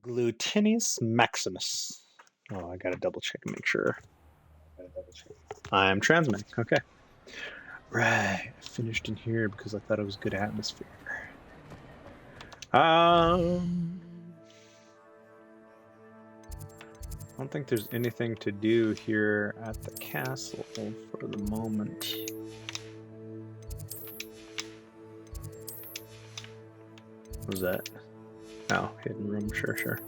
Glutinous Maximus. Oh, I gotta double check and make sure. I'm transmitting. Okay. Right. I finished in here because I thought it was good atmosphere. I don't think there's anything to do here at the castle for the moment. What was that? Oh, hidden room. Sure, sure.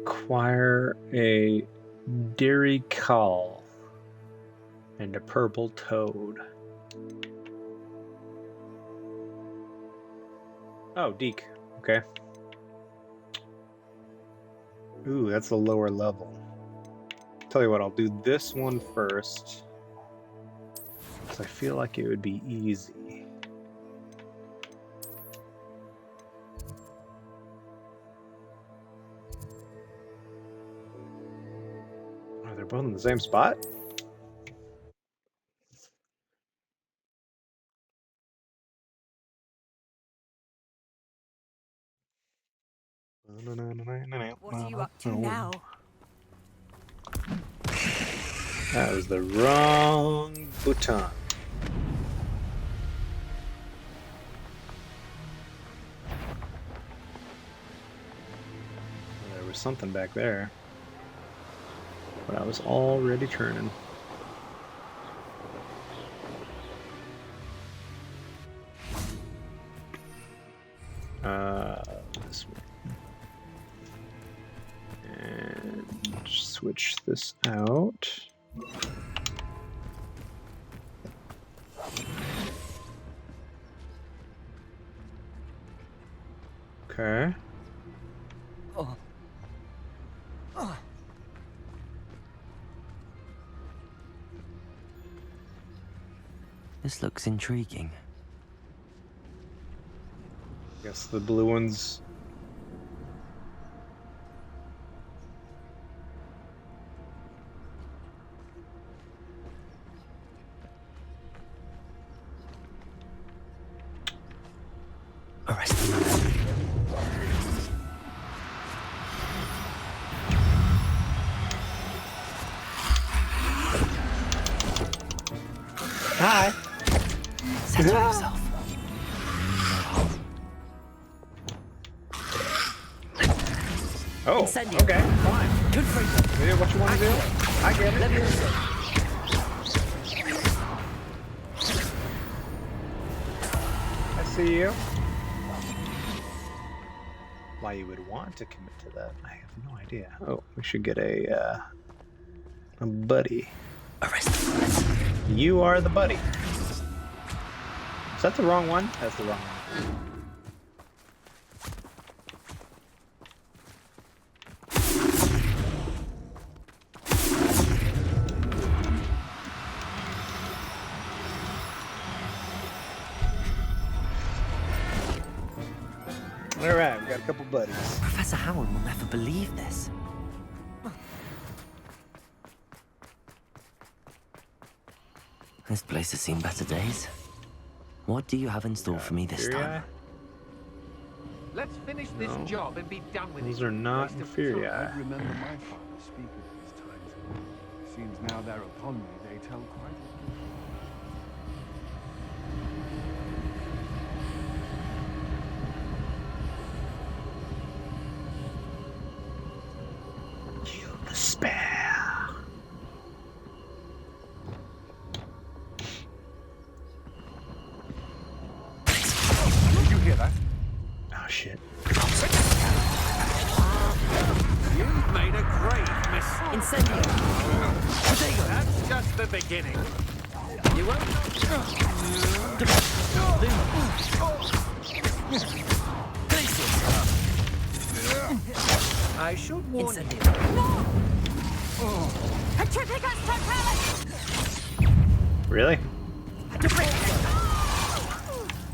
Acquire a dairy caul and a purple toad. Oh, Deke. Okay. Ooh, that's a lower level. Tell you what, I'll do this one first, because I feel like it would be easy. Oh, they're both in the same spot? What are you up to now? That was the wrong button. There was something back there, but I was already turning. This way. And switch this out. Okay. Oh. Oh. This looks intriguing. Guess the blue ones. Arrest them. Hi. Center yourself. Oh, Incendio. okay, fine. Good for you. Yeah, what you want to do? I get it. Let me listen. I see you. Why you would want to commit to that, I have no idea. Oh, we should get a buddy. Arrest them. You are the buddy. Is that the wrong one? That's the wrong one. Alright, we got a couple buddies. Professor Howard will never believe this. This place has seen better days. What do you have in store for me this time? Let's finish this job and be done with it. Those are not Waste of inferior. time. I remember my father speak of these times. Seems now they're upon me, they tell quite You despair. Did you hear that? Oh shit. You've made a great miss. Incendio. That's just the beginning. You won't. I should warn you. Incendio. Really?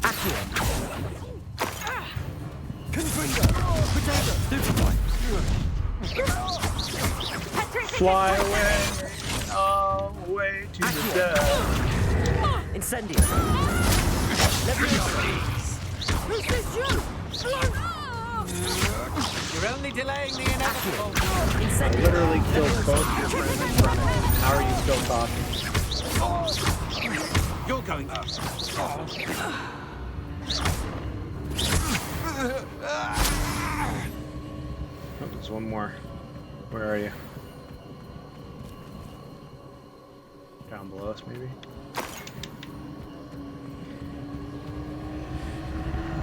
Accio. Fly away, away to the death. Incendio. Who's this you? You're only delaying the inevitable. I literally killed both your friends in front of me. How are you still talking? You're going to. Oh, there's one more. Where are you? Down below us, maybe?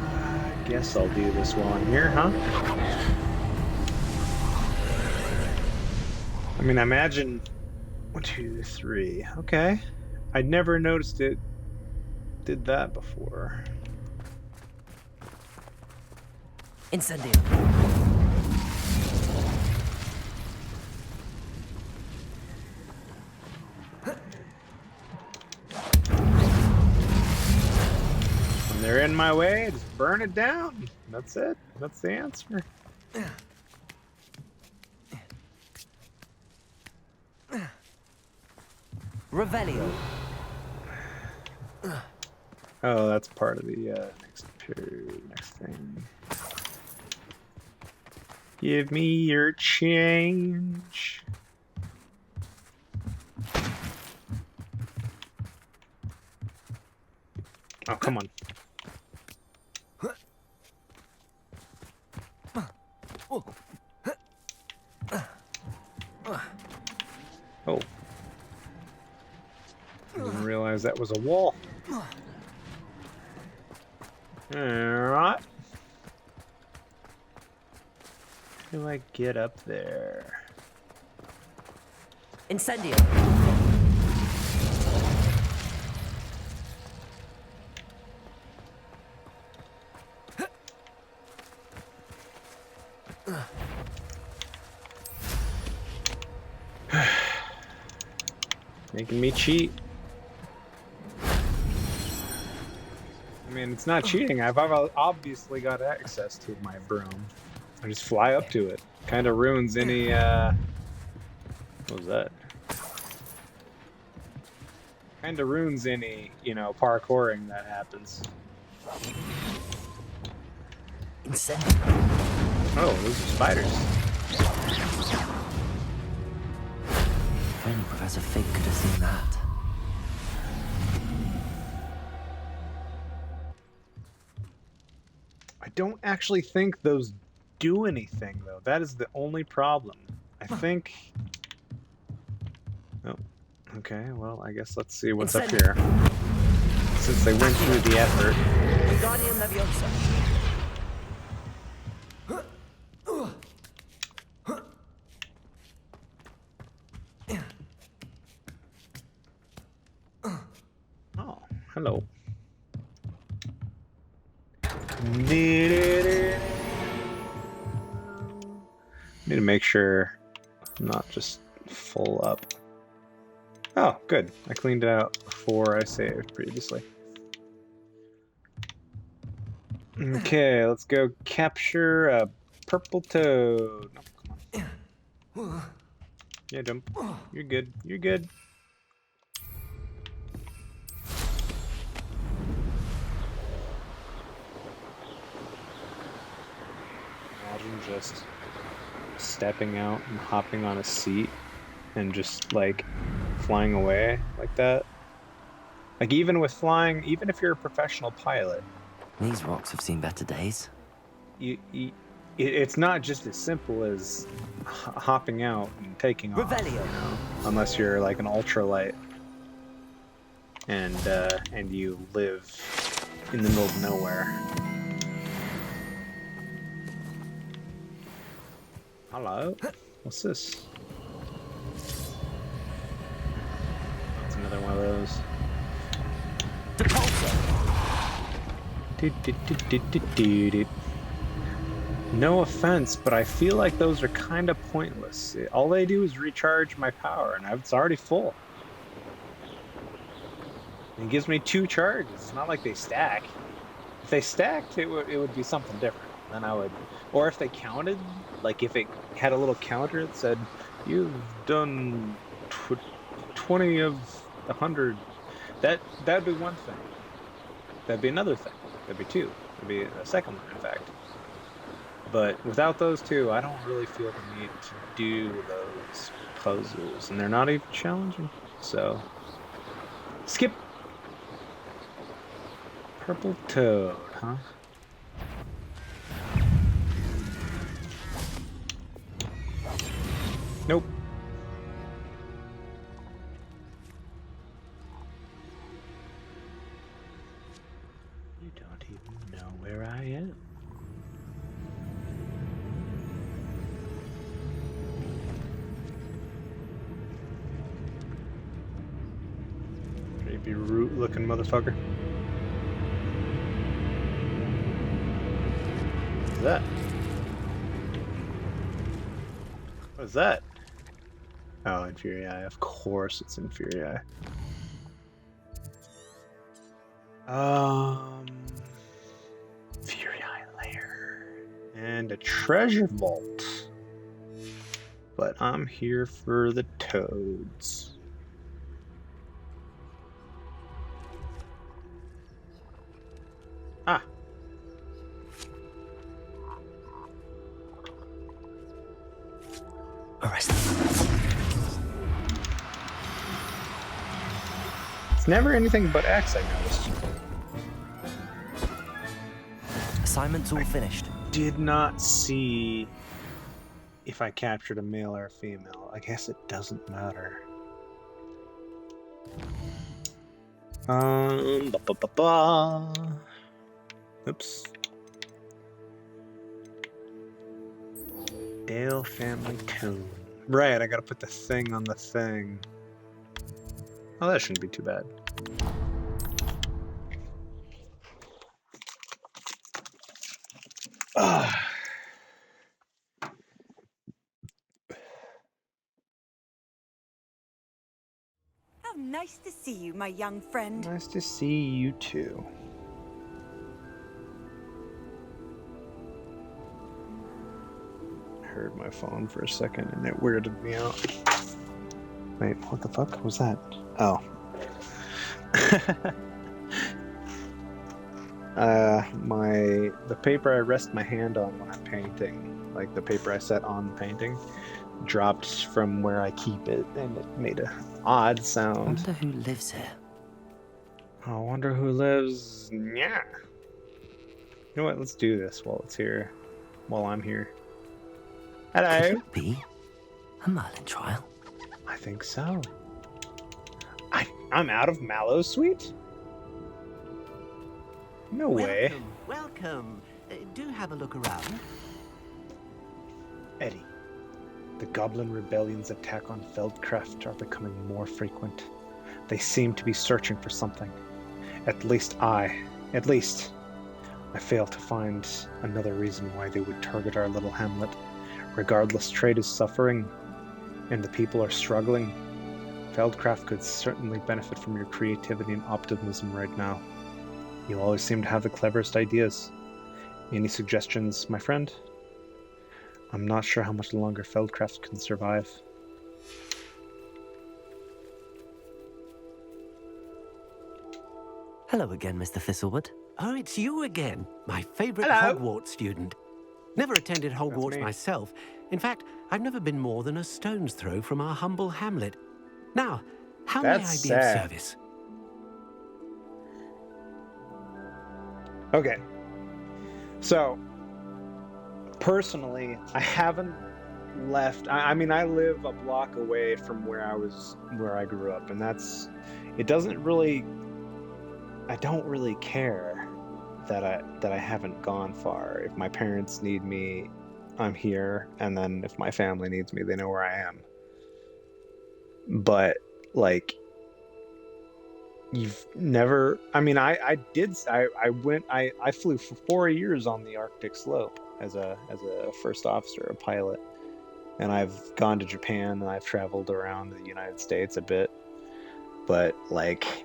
I guess I'll do this while I'm here, huh? I mean, I imagine 1, 2, 3. Okay. I'd never noticed it did that before. Incendio. When they're in my way, just burn it down. That's it. That's the answer. Revelio. Oh, that's part of the next thing. Give me your change. Oh, come on. Oh. I didn't realize that was a wall. Alright. How do I get up there? Incendio. Making me cheat. I mean, it's not cheating. I've obviously got access to my broom. I just fly up to it. Kind of ruins any, what was that? Kind of ruins any, you know, parkouring that happens. Incendio. Oh, those are spiders. If only Professor Fig could have seen that. I don't actually think those do anything, though. That is the only problem. I think... Oh, okay, well, I guess let's see what's up here. Since they went through the effort. Guardian Leviosa. Oh, hello. Need to make sure I'm not just full up. Oh, good. I cleaned it out before I saved previously. Okay, let's go capture a purple toad. No, come on. Yeah, jump. You're good. You're good. Imagine just stepping out and hopping on a seat and just like flying away like that. Like even with flying, even if you're a professional pilot, These rocks have seen better days. it's not just as simple as hopping out and taking off. Revelio. You know? Unless you're like an ultralight and you live in the middle of nowhere. Hello? What's this? That's another one of those. No offense, but I feel like those are kind of pointless. All they do is recharge my power, and it's already full. And it gives me 2 charges. It's not like they stack. If they stacked, it would be something different. then I would, or if they counted, like if it had a little counter that said, "You've done 20 of 100," that'd be one thing. That'd be another thing. That'd be two. That'd be a second one, in fact. But without those two, I don't really feel the need to do those puzzles, and they're not even challenging. So, skip. Purple toad, huh? Nope. You don't even know where I am. Creepy root looking motherfucker. What's that? What is that? Oh, Inferi. Of course it's Inferi. Inferi lair. And a treasure vault. But I'm here for the toads. Ah. Arrest them. It's never anything but X, I noticed. Assignment's all finished. Did not see if I captured a male or a female. I guess it doesn't matter. Ba, ba, ba, ba. Oops. Dale family tune. Right, I gotta put the thing on the thing. Oh, that shouldn't be too bad. Ah. How nice to see you, my young friend. Nice to see you too. Heard my phone for a second and it weirded me out. Wait, what the fuck was that? Oh. The paper I rest my hand on when I'm painting, like the paper I set on the painting, dropped from where I keep it and it made an odd I sound. wonder who lives here. I wonder who lives. Yeah. You know what? Let's do this while it's here. While I'm here. Hello. Could it be a Merlin trial? I think so. I'm out of Mallow Sweet? No way. Welcome. Do have a look around. Eddie, the Goblin Rebellion's attack on Feldcraft are becoming more frequent. They seem to be searching for something. At least I fail to find another reason why they would target our little hamlet. Regardless, trade is suffering, and the people are struggling. Feldcraft could certainly benefit from your creativity and optimism right now. You always seem to have the cleverest ideas. Any suggestions, my friend? I'm not sure how much longer Feldcraft can survive. Hello again, Mr. Thistlewood. Oh, it's you again. My favorite Hello. Hogwarts student. Never attended Hogwarts me. myself. In fact, I've never been more than a stone's throw from our humble hamlet. Now, how may I be That's of sad. service? Okay. So, personally, I haven't left. I mean, I live a block away from where I grew up, and it doesn't really. I don't really care that I haven't gone far. If my parents need me, I'm here, and then if my family needs me, they know where I am. But like, you've never. I mean, I flew for 4 years on the Arctic slope as a first officer, a pilot, and I've gone to Japan and I've traveled around the United States a bit, but like,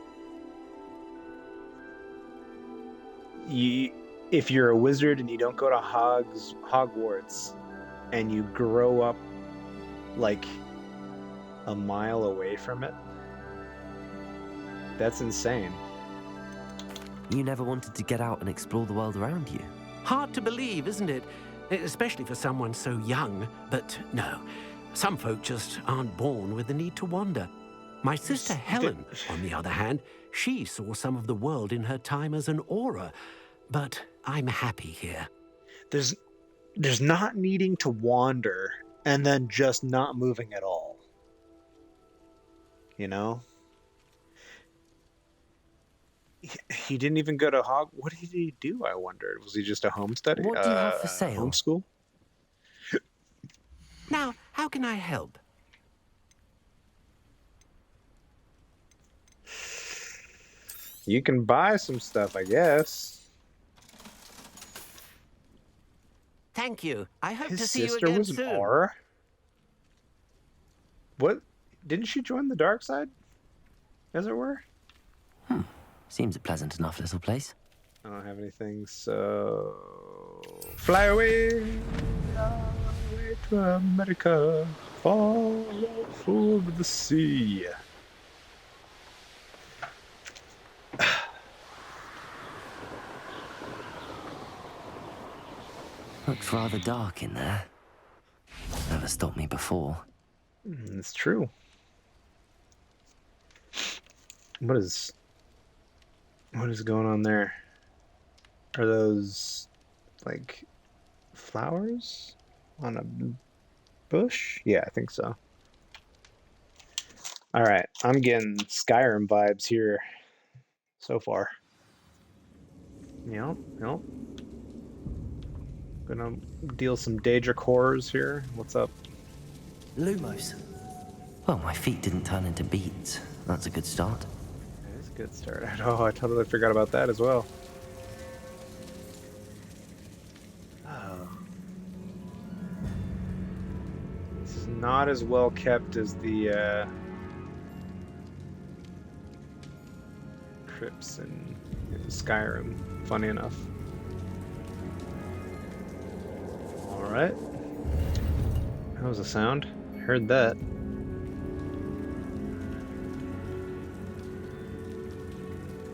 if you're a wizard and you don't go to Hogwarts and you grow up like a mile away from it, that's insane. You never wanted to get out and explore the world around you? Hard to believe, isn't it? Especially for someone so young. But no, some folk just aren't born with the need to wander. My sister Helen, on the other hand, she saw some of the world in her time as an aura. But I'm happy here. There's not needing to wander and then just not moving at all. You know? He didn't even go to What did he do, I wondered? Was he just a home study? What do you have for sale? Homeschool? Now, how can I help? You can buy some stuff, I guess. Thank you. I hope His to see you sister again was an soon. aura? What? Didn't she join the dark side? As it were? Seems a pleasant enough little place. I don't have anything, so... Fly away to America, fall over the sea. Looks rather dark in there. Never stopped me before. It's true. What is going on there? Are those like flowers on a bush? Yeah, I think so. All right, I'm getting Skyrim vibes here so far. Yep. Gonna deal some Daedric horrors here. What's up? Lumos. Well, my feet didn't turn into beets. That's a good start. That's a good start. Oh, I totally forgot about that as well. Oh. This is not as well kept as the crypts in Skyrim, funny enough. Alright. That was a sound. Heard that.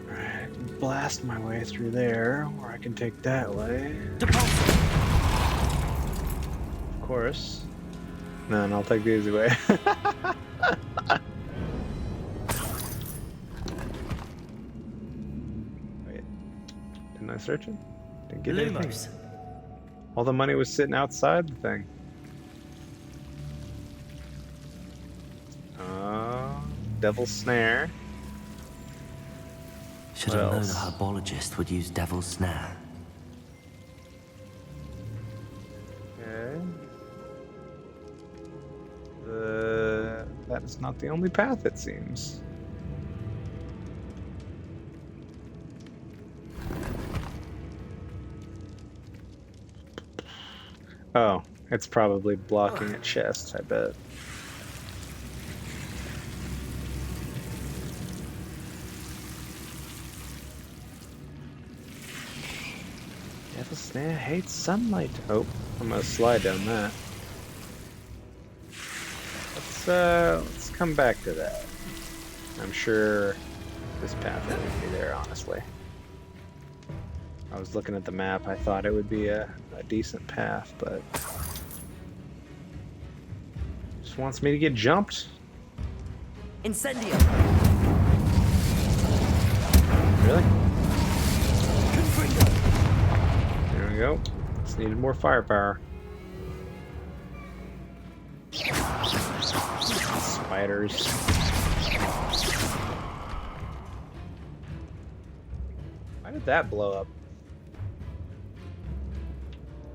Alright, I can blast my way through there, or I can take that way. Of course. No, I'll take the easy way. Wait. Didn't I search it? Didn't get anything. All the money was sitting outside the thing. Devil's Snare. Should What have known else? a herbologist would use Devil's Snare. Okay. That is not the only path, it seems. Oh, it's probably blocking a chest, I bet. Devil Snare hates sunlight. Oh, I'm gonna slide down that. Let's come back to that. I'm sure this path will lead me there, honestly. I was looking at the map, I thought it would be a decent path, but just wants me to get jumped. Incendio! Really? There we go. Just needed more firepower. Spiders. Why did that blow up?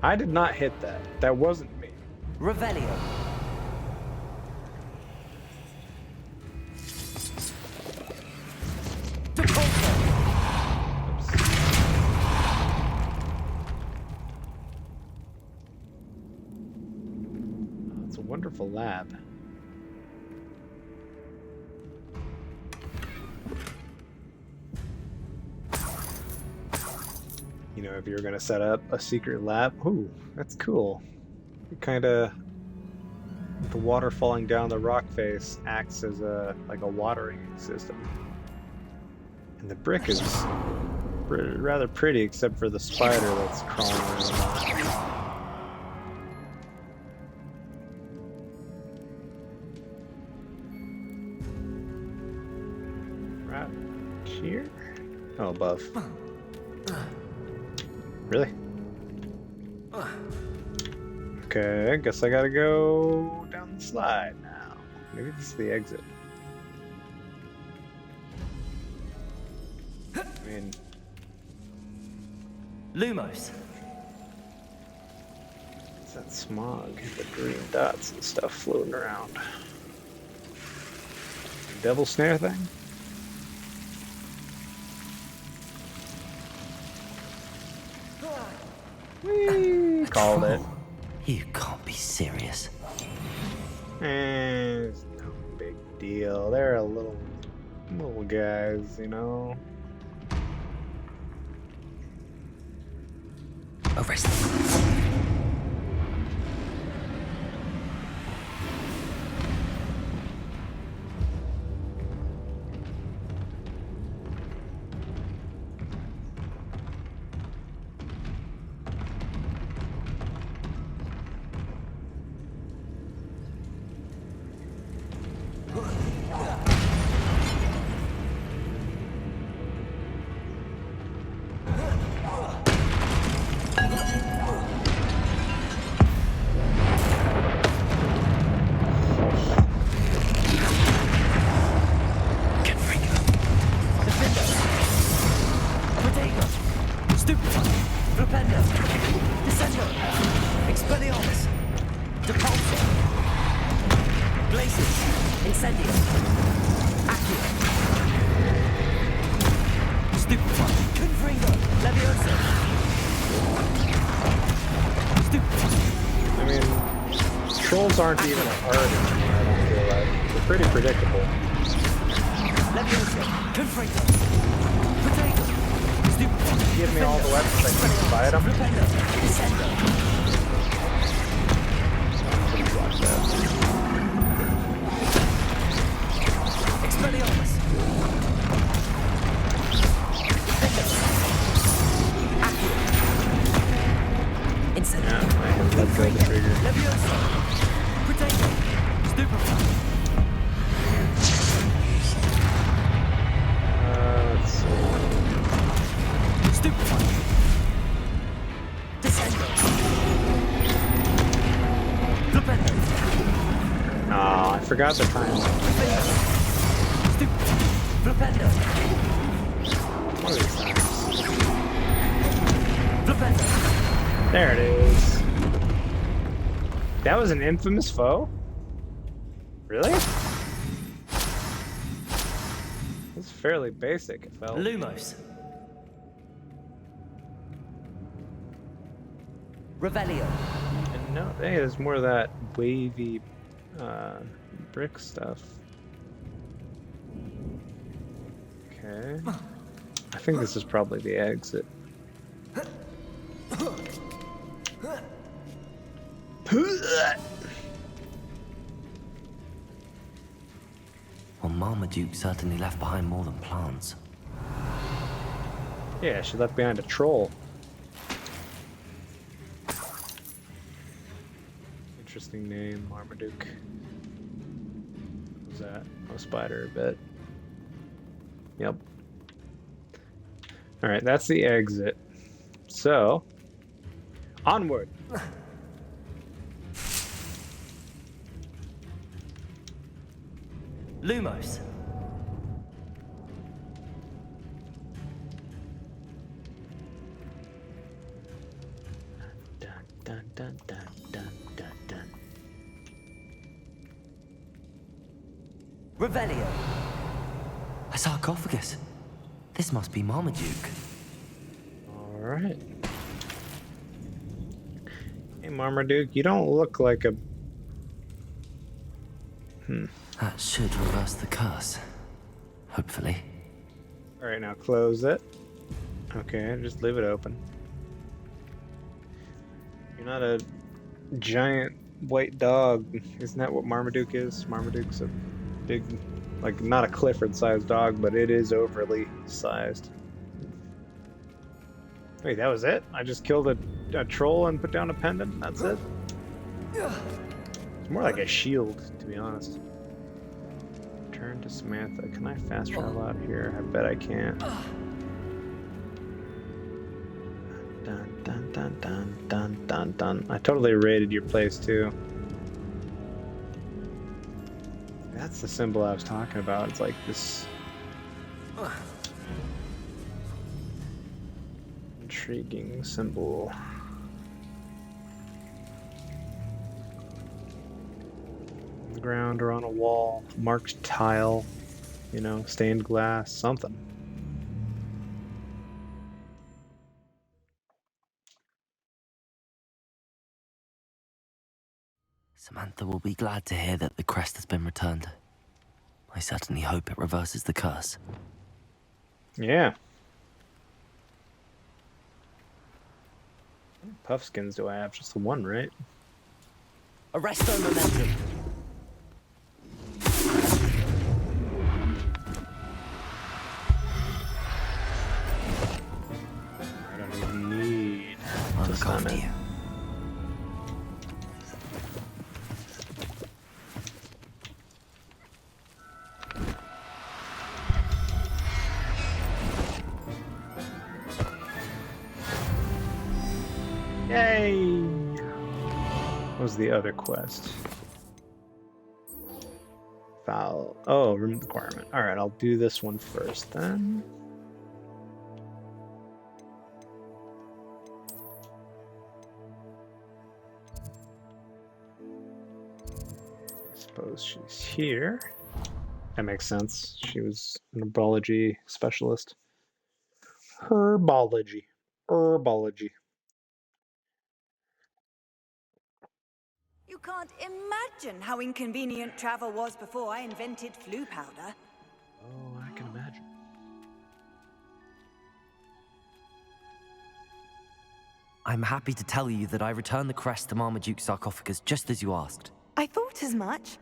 I did not hit that. That wasn't me. Revelio. Oh, it's a wonderful lab. You know, if you're gonna set up a secret lab. Ooh, that's cool. It kind of the water falling down the rock face acts as a like a watering system. And the brick is rather pretty, except for the spider that's crawling around. Right here? Oh, above. Really? Okay, I guess I gotta go down the slide now. Maybe this is the exit. I mean, Lumos. it's that smog, the green dots and stuff floating around. Devil snare thing? Whee! Called it. You can't be serious. It's no big deal. They're a little guys, you know. Arrest them. Trolls aren't even hard anymore, I don't feel like. They're pretty predictable. Give me all the weapons I can fight them. Watch that. Yeah, I have let go of the trigger. Let's see. Oh, I forgot the time. One of these times. There it is. That was an infamous foe? Really? It's fairly basic, it felt. Lumos. Revelio. And no, hey, there's more of that wavy brick stuff. Okay. I think this is probably the exit. Well, Marmaduke certainly left behind more than plants. Yeah, she left behind a troll. Interesting name, Marmaduke. What was that? Oh, spider a bit. Yep. Alright, that's the exit. So, onward! Lumos. Dun, dun, dun, dun, dun, dun, dun. Revelio. A sarcophagus. This must be Marmaduke. Alright. Hey, Marmaduke, you don't look like a... That should reverse the curse. Hopefully. Alright, now close it. Okay, just leave it open. You're not a giant white dog. Isn't that what Marmaduke is? Marmaduke's a big, like, not a Clifford-sized dog, but it is overly sized. Wait, that was it? I just killed a troll and put down a pendant? That's it? It's more like a shield, to be honest. Turn to Samantha. Can I fast travel out here? I bet I can't. Dun, dun, dun, dun, dun, dun, dun. I totally raided your place, too. That's the symbol I was talking about. It's like this intriguing symbol. On the ground or on a wall, marked tile, you know, stained glass, something. Samantha will be glad to hear that the crest has been returned. I certainly hope it reverses the curse. Yeah. How many puffskins do I have? Just the one, right? Arresto momentum. I don't even need I'll to look after summon. you. Yay! What was the other quest? Foul. Oh, room requirement. Alright, I'll do this one first then. I suppose she's here. That makes sense. She was an herbology specialist. Herbology. Herbology. You can't imagine how inconvenient travel was before I invented flu powder. Oh, I can imagine. I'm happy to tell you that I returned the crest to Marmaduke's sarcophagus just as you asked. I thought as much.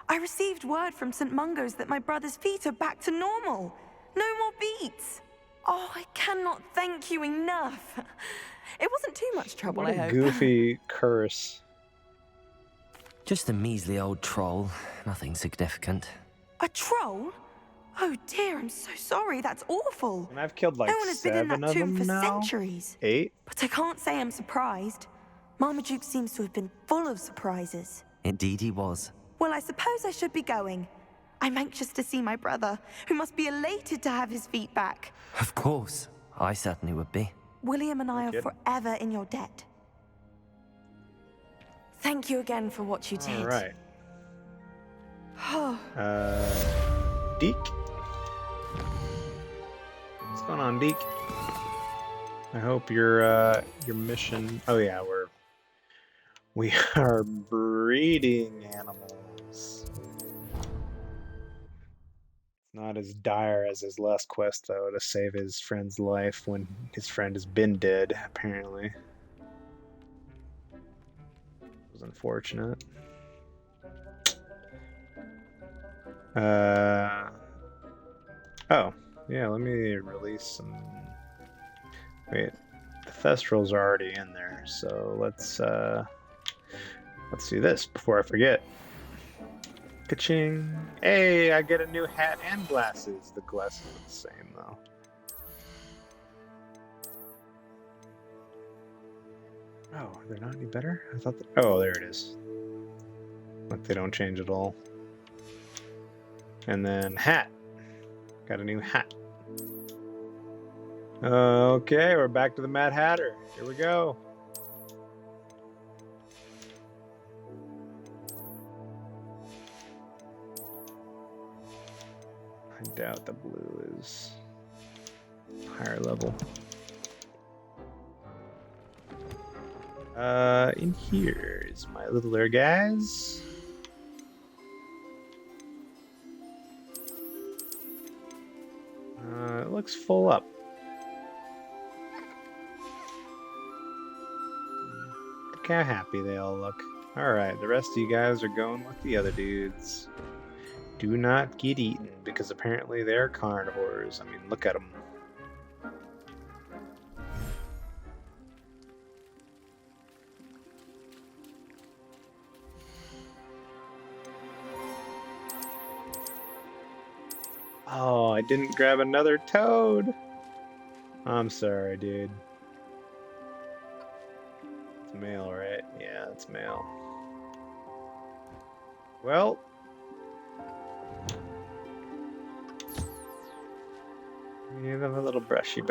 I received word from St. Mungo's that my brother's feet are back to normal. No more beats. Oh, I cannot thank you enough. It wasn't too much trouble, What I a hope. goofy curse. Just a measly old troll, nothing significant. A troll? Oh dear, I'm so sorry. That's awful. And I've killed like No one has been in 7 that of tomb them for now. centuries. 8? But I can't say I'm surprised. Marmaduke seems to have been full of surprises. Indeed he was. Well, I suppose I should be going. I'm anxious to see my brother, who must be elated to have his feet back. Of course, I certainly would be. William and I are kidding. forever in your debt. Thank you again for what you did. Alright. Oh, Deke? What's going on, Deke? I hope your mission... Oh yeah, we are breeding animals. Not as dire as his last quest, though, to save his friend's life when his friend has been dead, apparently. It was unfortunate. Oh, yeah, let me release some... Wait, the Thestrals are already in there, so let's do this before I forget. Ka-ching! Hey, I get a new hat and glasses. The glasses are the same, though. Oh, they're not any better? I thought oh, there it is. Like they don't change at all. And then hat. Got a new hat. Okay, we're back to the Mad Hatter. Here we go. I doubt the blue is higher level. In here is my littler guys. It looks full up. Look how happy they all look. Alright, the rest of you guys are going with the other dudes. Do not get eaten, because apparently they're carnivores. I mean, look at them. Oh, I didn't grab another toad. I'm sorry, dude. It's male, right? Yeah, it's male. Well. You have a little brushy.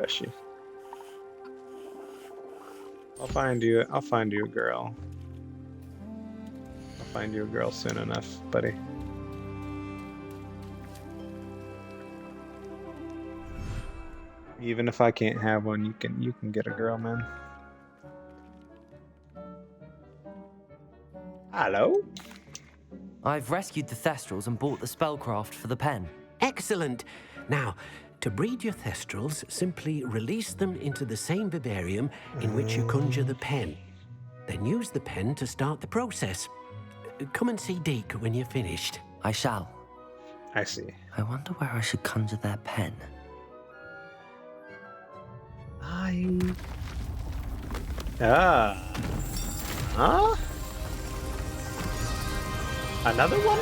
I'll find you a girl. I'll find you a girl soon enough, buddy. Even if I can't have one, you can get a girl, man. Hello? I've rescued the Thestrals and bought the spellcraft for the pen. Excellent. Now, to breed your Thestrals, simply release them into the same vivarium in which you conjure the pen. Then use the pen to start the process. Come and see Deke when you're finished. I shall. I see. I wonder where I should conjure their pen. Huh? Another one?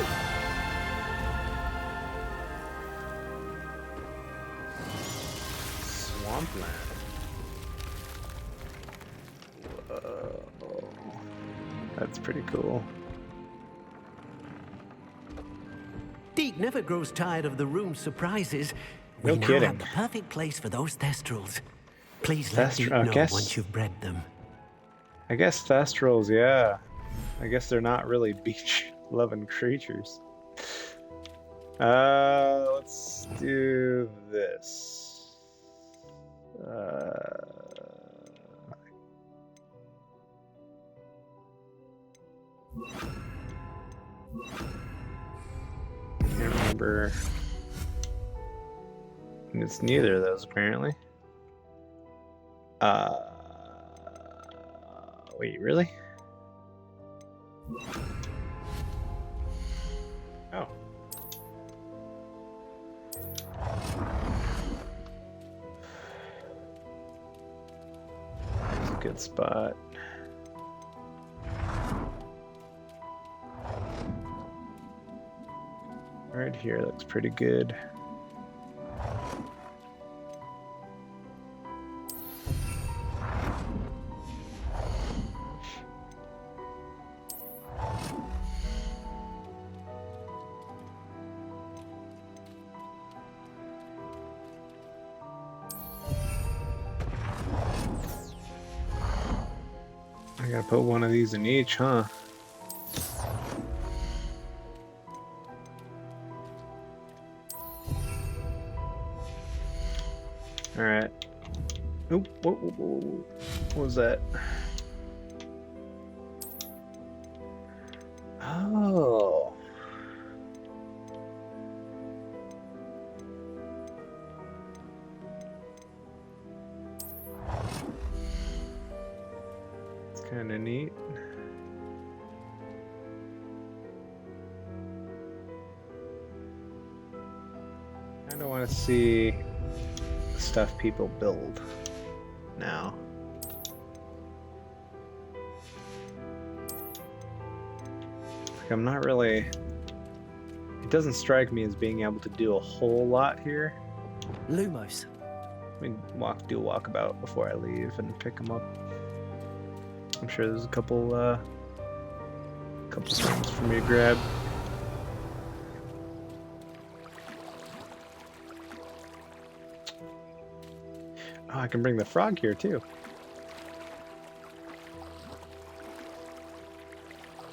Swampland. Whoa. That's pretty cool. Deke never grows tired of the room's surprises. We No now kidding. have the perfect place for those Thestrals. Please let Deke I know guess- once you've bred them. I guess Thestrals, yeah. I guess they're not really beach-loving creatures. Let's do this. Can't remember. And it's neither of those, apparently. Wait, really? Oh. That's a good spot. Right here looks pretty good. I gotta put one of these in each, huh? Alright. Oop, whoa. What was that? Oh. It's kind of neat. I don't want to see the stuff people build now. Like, I'm not really... It doesn't strike me as being able to do a whole lot here. Lumos. Let me do a walkabout before I leave and pick them up. I'm sure there's a couple things for me to grab. Oh, I can bring the frog here too.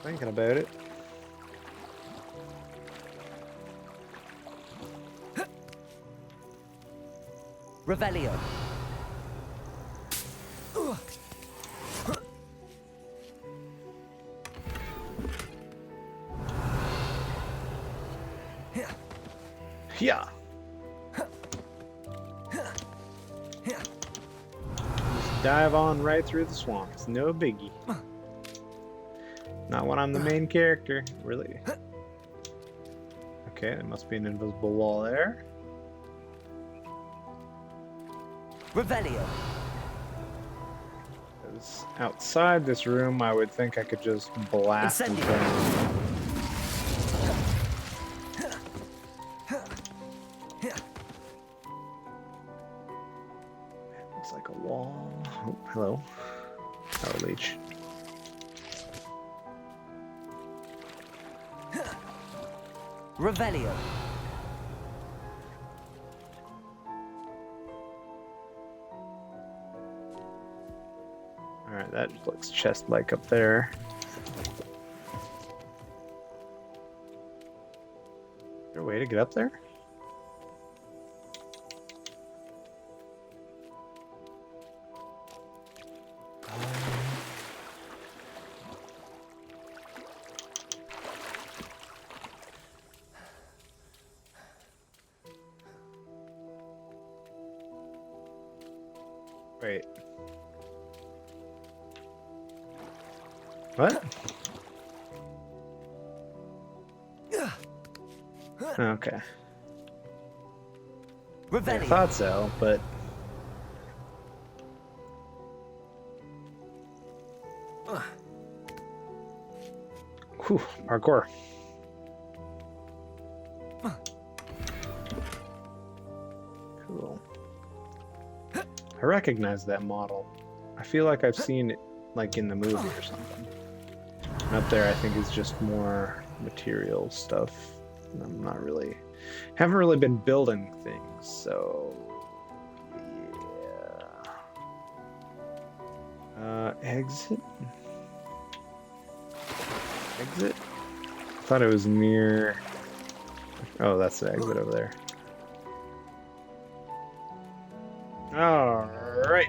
Thinking about it. Revelio. Yeah. Just dive on right through the swamp. It's no biggie. Not when I'm the main character, really. Okay, there must be an invisible wall there. Revelio. Because outside this room, I would think I could just blast and Incendio. turn. Looks like a wall. Oh, hello. Power leech. Revelio. Alright, that looks chest-like up there. Is there a way to get up there? Wait. What? Okay. I Revelio. thought so, but... Whew, parkour. Cool. I recognize that model. I feel like I've seen it like in the movie or something. And up there I think is just more material stuff. And I'm not really... haven't really been building things, so... yeah... exit? Exit? I thought it was near... oh, that's the exit over there. Alright.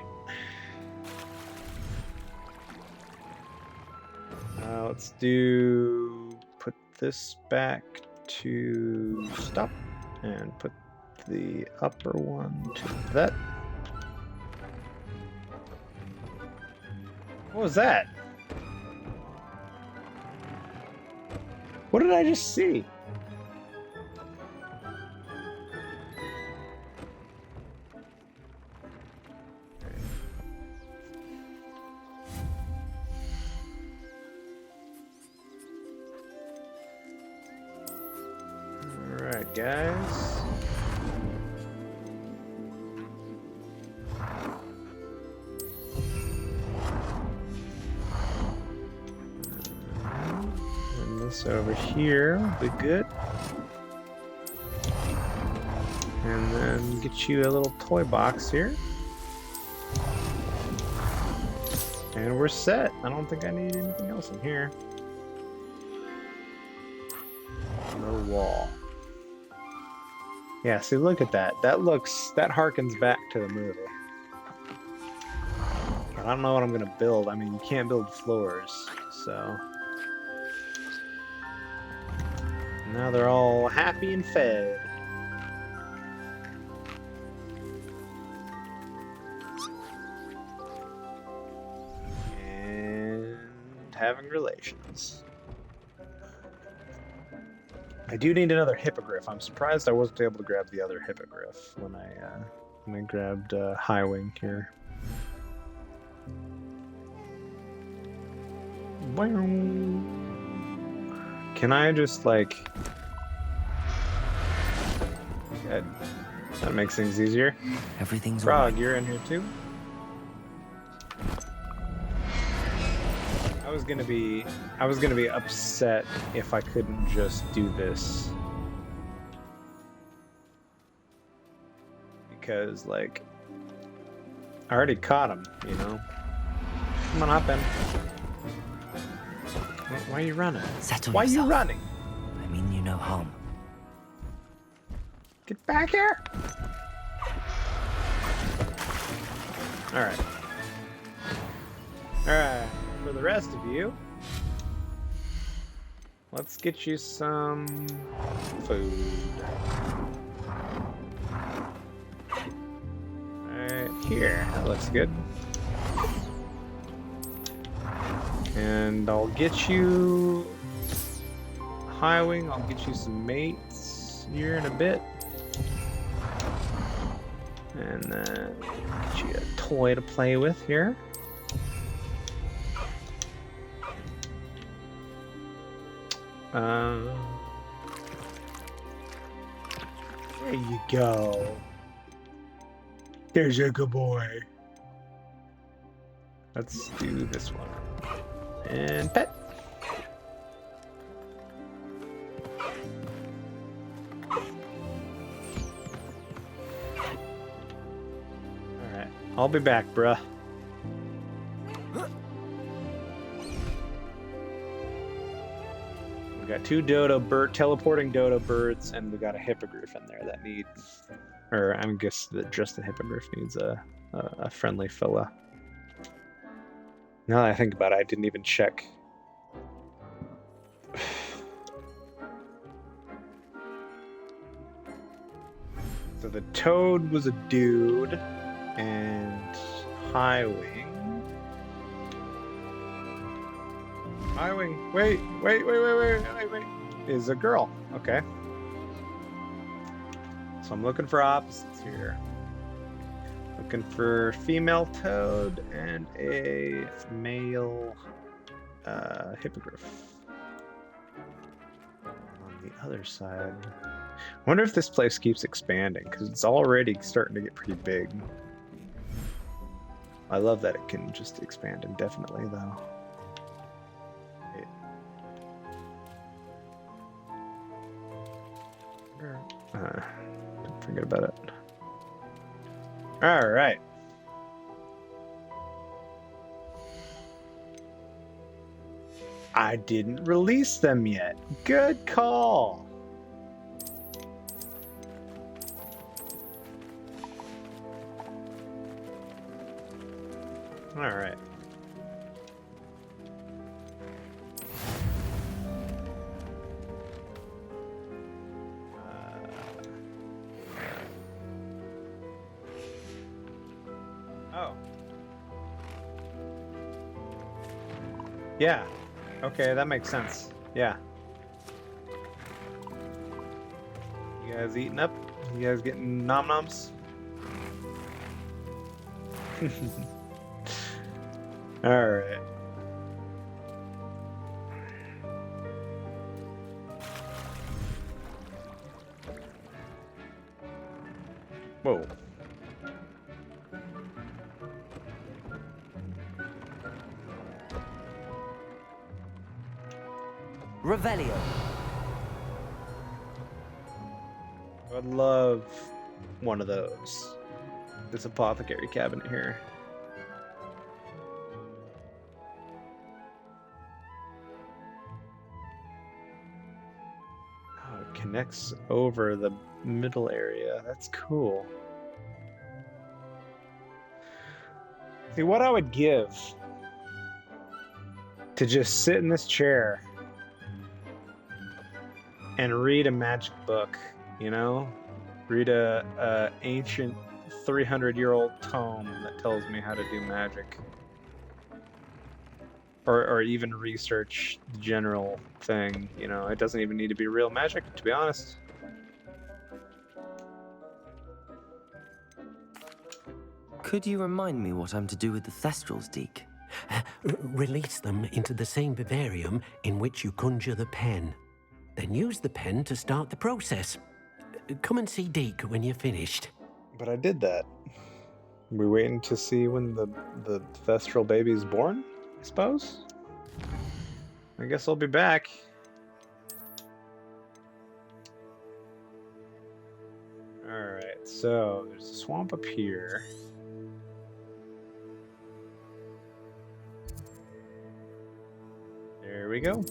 Let's do... put this back to stop. And put the upper one to that. What was that? What did I just see? Alright, guys. And this over here will be good. And then get you a little toy box here. And we're set. I don't think I need anything else in here. No wall. Yeah, see, look at that. That harkens back to the movie. I don't know what I'm gonna build. I mean, you can't build floors, so... now they're all happy and fed. And having relations. I do need another hippogriff. I'm surprised I wasn't able to grab the other hippogriff when I grabbed High Wing here. Can I just like... Good. That makes things easier. Everything's Frog, right. you're in here too? I was gonna be upset if I couldn't just do this. Because like I already caught him, you know? Come on, hop in. Why are you running? Settle Why are you yourself. running? I mean you no harm. Get back here! Alright. Alright, for the rest of you, let's get you some food. Right here, that looks good. And I'll get you Highwing, I'll get you some mates here in a bit. And then get you a toy to play with here. There you go. There's a good boy. Let's do this one. And pet. Alright, I'll be back, bruh. We got two teleporting dodo birds, and we got a hippogriff in there that needs, or I guess that just the hippogriff needs a friendly fella. Now that I think about it, I didn't even check. So the toad was a dude, and Highwing. Highwing, wait, is a girl. Okay. So I'm looking for opposites here. Looking for female toad and a male hippogriff. On the other side, I wonder if this place keeps expanding, because it's already starting to get pretty big. I love that it can just expand indefinitely, though. Don't forget about it. All right. I didn't release them yet. Good call. All right. Oh. Yeah. Okay, that makes sense. Yeah. You guys eating up? You guys getting nom-noms? Alright. Whoa. Revelio. I'd love one of those. This apothecary cabinet here. Oh, it connects over the middle area. That's cool. See, what I would give to just sit in this chair and read a magic book, you know? Read a ancient 300-year-old tome that tells me how to do magic. Or even research the general thing, you know? It doesn't even need to be real magic, to be honest. Could you remind me what I'm to do with the Thestrals, Deke? Release them into the same vivarium in which you conjure the pen. Then use the pen to start the process. Come and see Deke when you're finished. But I did that. We waiting to see when the Thestral baby's born, I suppose? I guess I'll be back. Alright, so there's a swamp up here. There we go.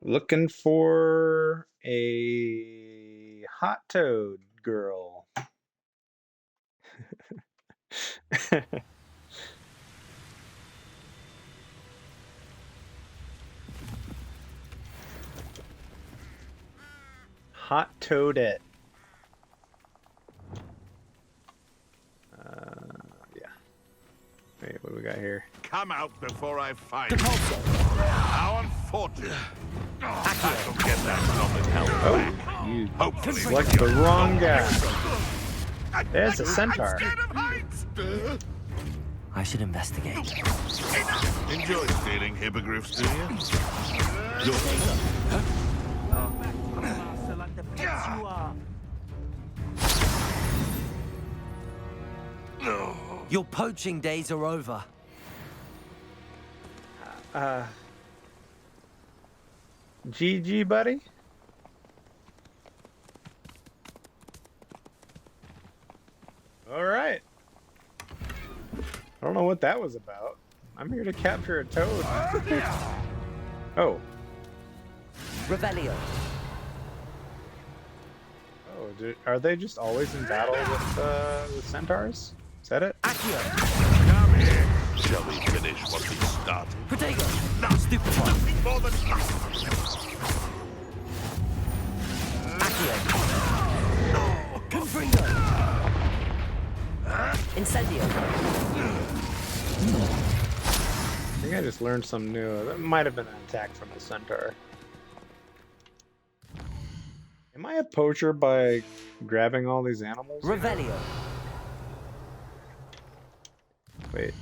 Looking for a hot toad girl. Hot toadette. Yeah. Wait, what do we got here? Come out before I find To you. Thompson. How unfortunate. I shall get that promised help back. You Hopefully. selected the wrong guy. There's a centaur. I'm scared of heights. I should investigate. Enjoy stealing hippogriffs, do you? You're Your poaching days are over. GG, buddy. All right. I don't know what that was about. I'm here to capture a toad. Oh. Revelio. Oh, are they just always in battle with centaurs? Is that it? Accio. Come here. Shall we finish what we started? Protego. Stupid one. Nothing more than Accio. Confringo. Incendio. I think I just learned something new. That might have been an attack from the centaur. Am I a poacher by grabbing all these animals? Revelio. Wait.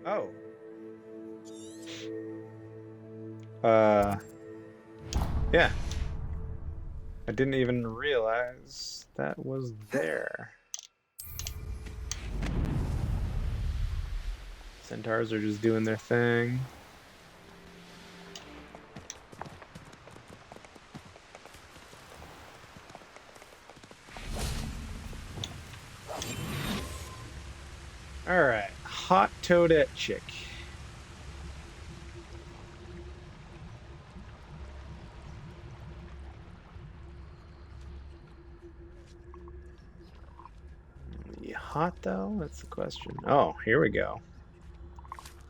Oh. Yeah. I didn't even realize that was there. Centaurs are just doing their thing. Alright, hot toadette chick. You hot though? That's the question. Oh, here we go.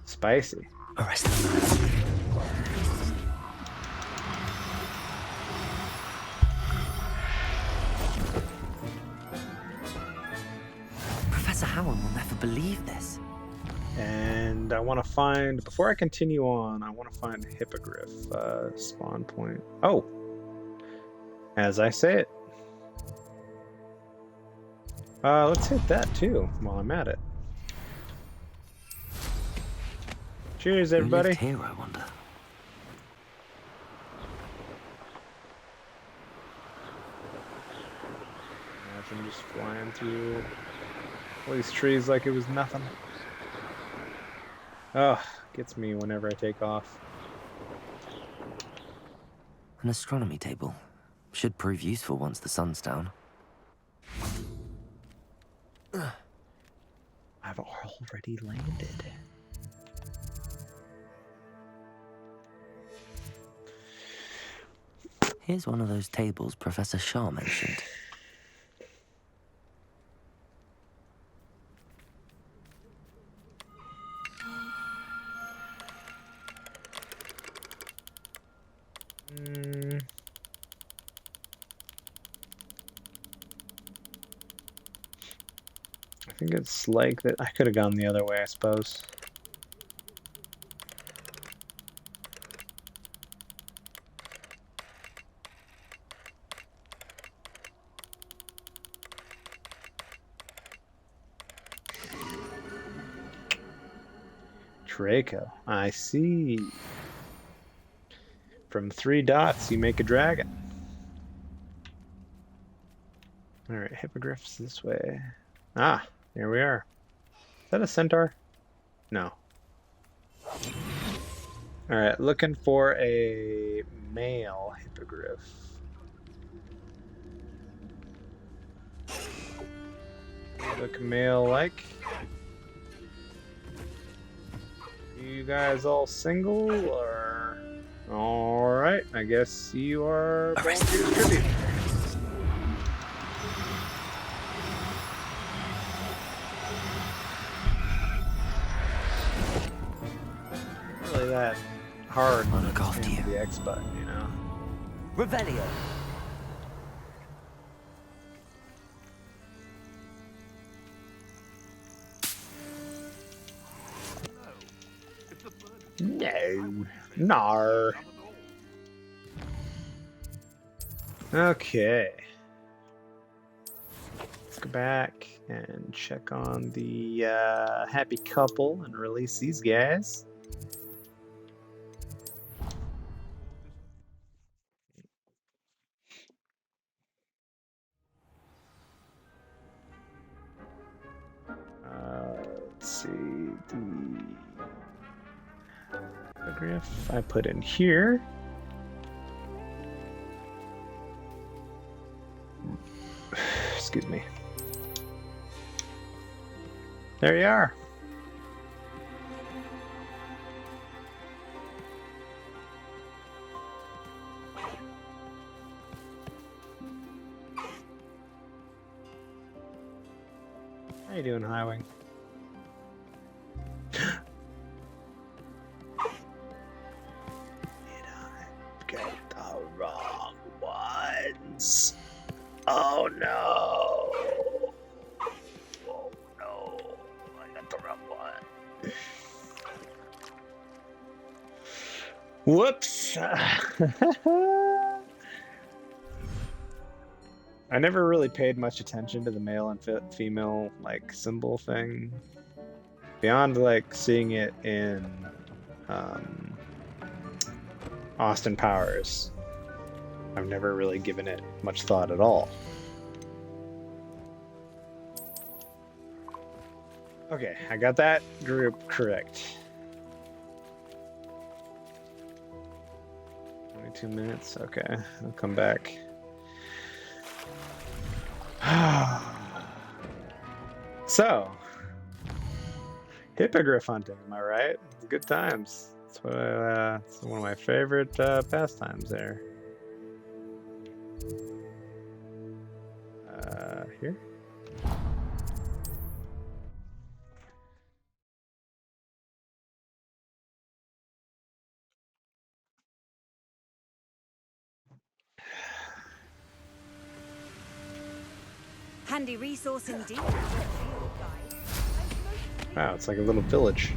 Spicy. Arrest them. Professor Howard will never believe this. And I want to find, before I continue on, I want to find a hippogriff spawn point. Oh! As I say it. Let's hit that too while I'm at it. Cheers, everybody. Who lived here, I wonder. Imagine just flying through all these trees like it was nothing. Oh, gets me whenever I take off. An astronomy table. Should prove useful once the sun's down. I've already landed. Here's one of those tables Professor Shah mentioned. I think it's like that. I could have gone the other way, I suppose. Draco, I see. From 3 dots, you make a dragon. Alright, hippogriffs this way. Ah, here we are. Is that a centaur? No. Alright, looking for a male hippogriff. Look male-like. You guys all single, or... Alright, I guess you are going to distribute. Really that hard I'll look after to you. the X button, you know? Revelio. No. Nar. Okay. Let's go back and check on the happy couple and release these guys. Let's see, the photograph I put in here. Excuse me. There you are. How you doing, Highwing? Did I get the wrong ones? Oh no! Oh no! I got the wrong one. Whoops! I never really paid much attention to the male and female like symbol thing, beyond like seeing it in Austin Powers. I've never really given it much thought at all. Okay, I got that group correct. 22 minutes. Okay, I'll come back. So, hippogriff hunting, am I right? Good times. It's one of my favorite pastimes there. Here? Handy resource indeed. Wow, it's like a little village.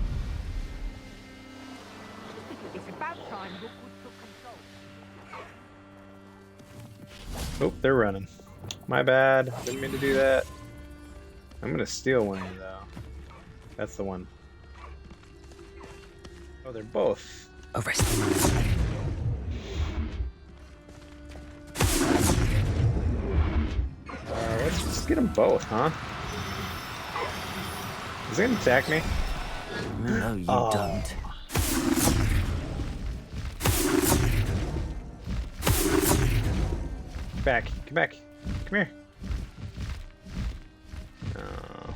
It's about time Rookwood took control. Oh, they're running. My bad. Didn't mean to do that. I'm gonna steal one of you, though. That's the one. Oh, they're both. Arrest them. Let's just get them both, huh? Is he gonna attack me? No, you don't. Back. Come back. Come here. Oh.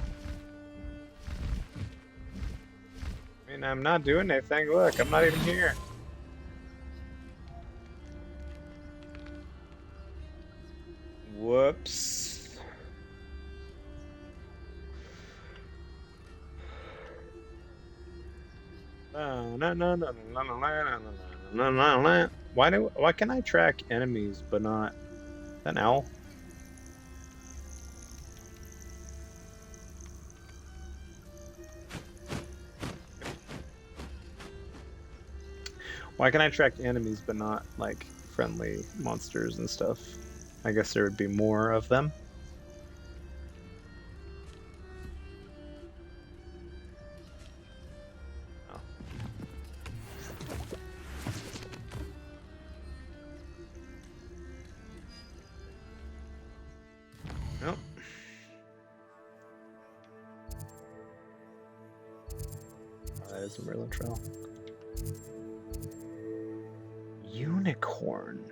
I mean, I'm not doing anything. Look, I'm not even here. Whoops. Why can I track enemies but not an owl? Why can I track enemies but not like friendly monsters and stuff? I guess there would be more of them. Nope. Oh, that is a Merlin trail. Unicorn.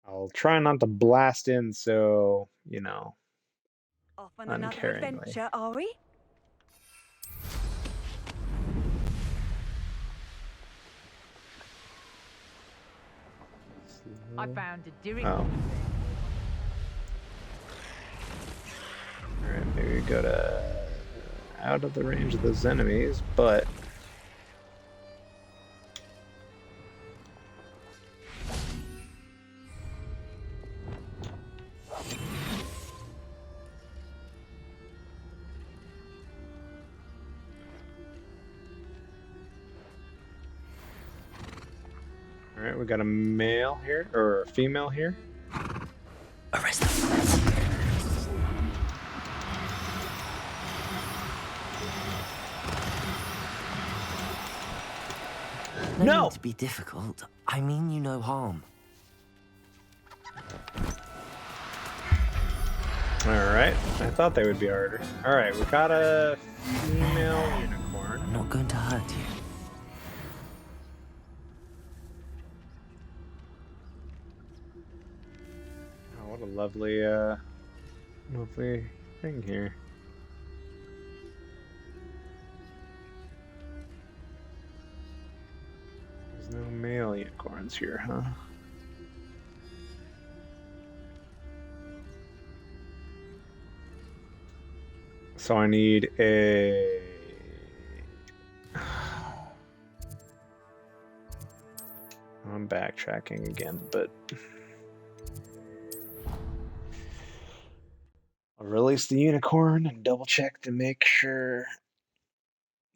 I'll try not to blast in so, you know, Off on another uncaringly. adventure, are we? I found a Dirk. Oh. Alright, maybe we go to out of the range of those enemies, but All right, we got a male here or a female here. Arrest them. No need to be difficult. I mean you no harm. Alright, I thought they would be harder. Alright, we got a female unicorn. I'm not going to hurt you. Oh, what a lovely, lovely thing here. There's no male unicorns here, huh? So I need a... I'm backtracking again, but... I'll release the unicorn and double check to make sure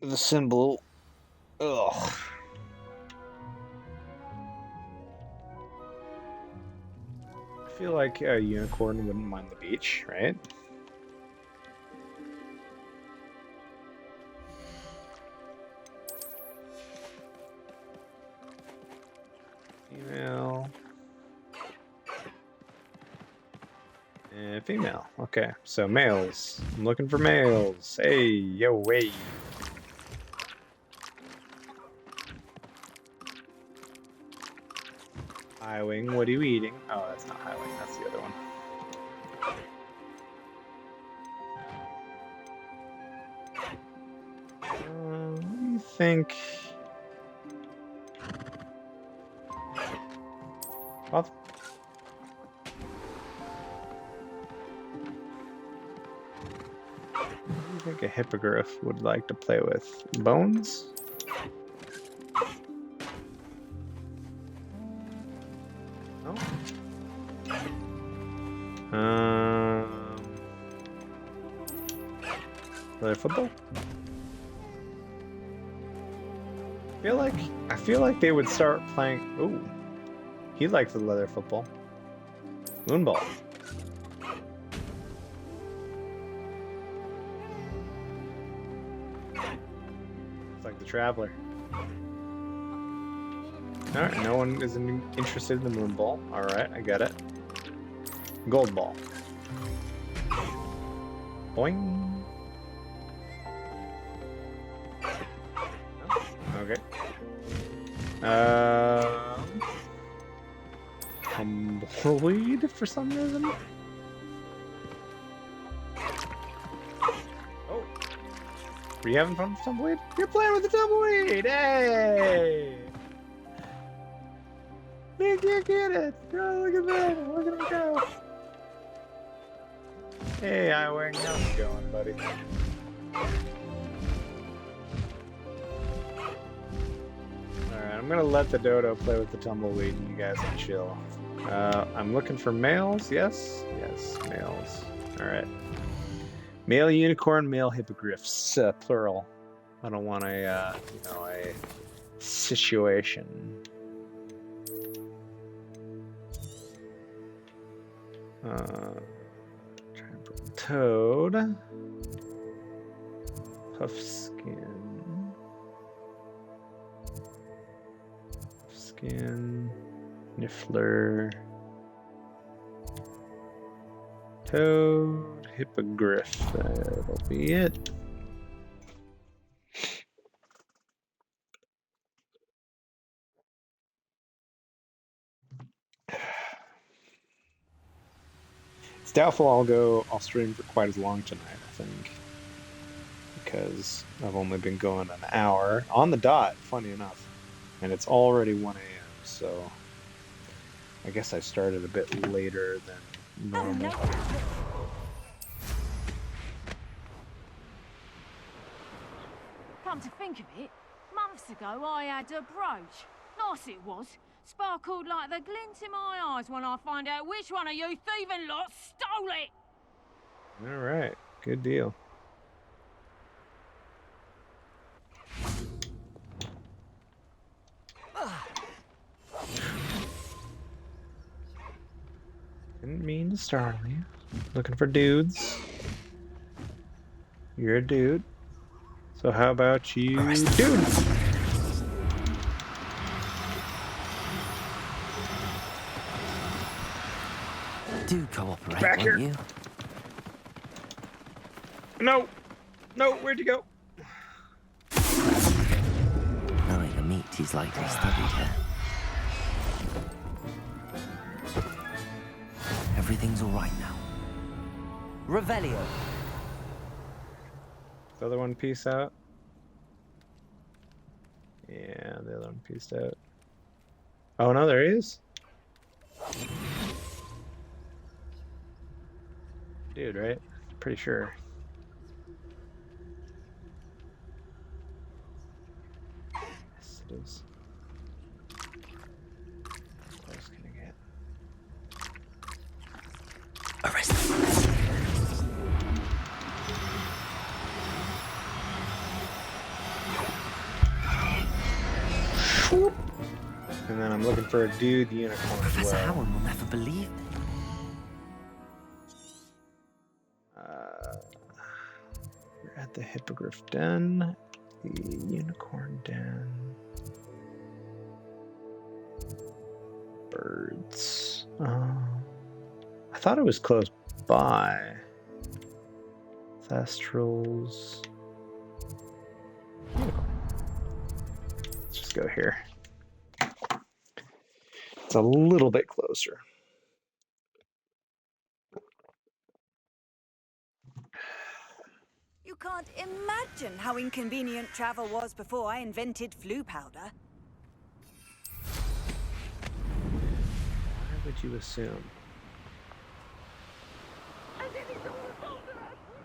the symbol... Ugh. I feel like a unicorn wouldn't mind the beach, right? Female. And female. Okay, so males. I'm looking for males. Hey, yo, hey. Highwing, what are you eating? Oh, that's not Highwing, that's the other one. What do you think? Well, what do you think a hippogriff would like to play with? Bones? No? Leather football? I feel like they would start playing. Ooh. He likes the leather football. Moonball. It's like the Traveler. Alright, no one is interested in the moonball. Alright, I get it. Gold ball. Boing. Okay. Tumbleweed for some reason. Oh, were you having fun with tumbleweed? You're playing with the tumbleweed! Hey! You can't get it! Oh, look at that! Look at him go! Hey, Highwing, how's it going, buddy? I'm gonna let the dodo play with the tumbleweed and you guys can chill. I'm looking for males, yes? Yes, males. Alright. Male unicorn, male hippogriffs, plural. I don't want a, a situation. Toad. Puffskin. Niffler, Toad, Hippogriff, that'll be it. It's doubtful I'll stream for quite as long tonight, I think. Because I've only been going an hour on the dot, funny enough. And it's already 1 a.m., so I guess I started a bit later than normal. Come to think of it, months ago I had a brooch. Nice it was. Sparkled like the glint in my eyes when I find out which one of you thieving lot stole it. Alright, good deal. to startle you. Looking for dudes. You're a dude. So how about you, dude? Do cooperate, Back won't here. you? No! No, where'd you go? Knowing the meat, he's likely studied here. Everything's all right now. Revelio. The other one piece out. Yeah, the other one pieced out. Oh no, there he is. Dude, right? Pretty sure. Yes, it is. How close can I get? Arrest him. And then I'm looking for a dude unicorn as Professor well. Howard will never believe me. We're at the Hippogriff Den, the Unicorn Den. Birds. I thought it was close by. Thestrals. Unicorn. Let's just go here. It's a little bit closer. You can't imagine how inconvenient travel was before I invented flu powder. Why would you assume?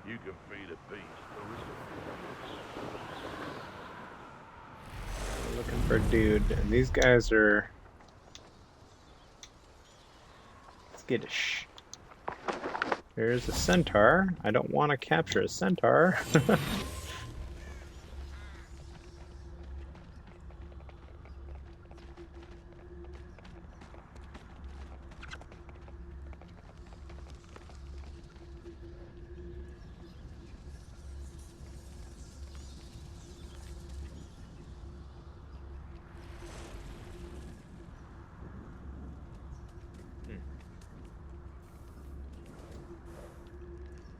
You can feed a beast, We're looking for a dude, and these guys are skittish. There's a centaur. I don't want to capture a centaur.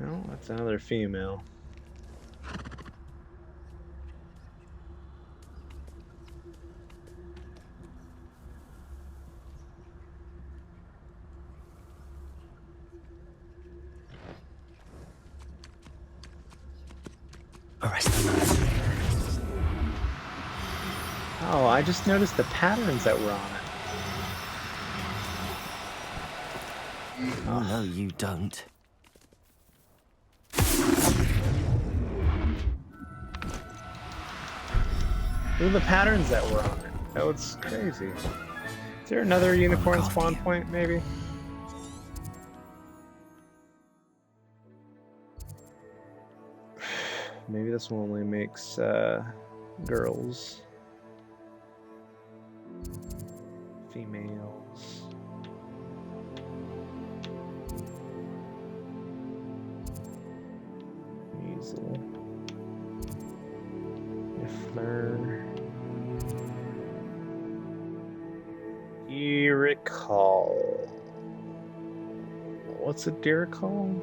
No, that's another female. Arrest him. Oh, I just noticed the patterns that were on it. Oh, no, you don't. Look at the patterns that were on it. That was crazy. Is there another unicorn spawn point, maybe? Maybe this one only makes girls. Females. Weasel. Niffler. Deericall. What's a Deericall?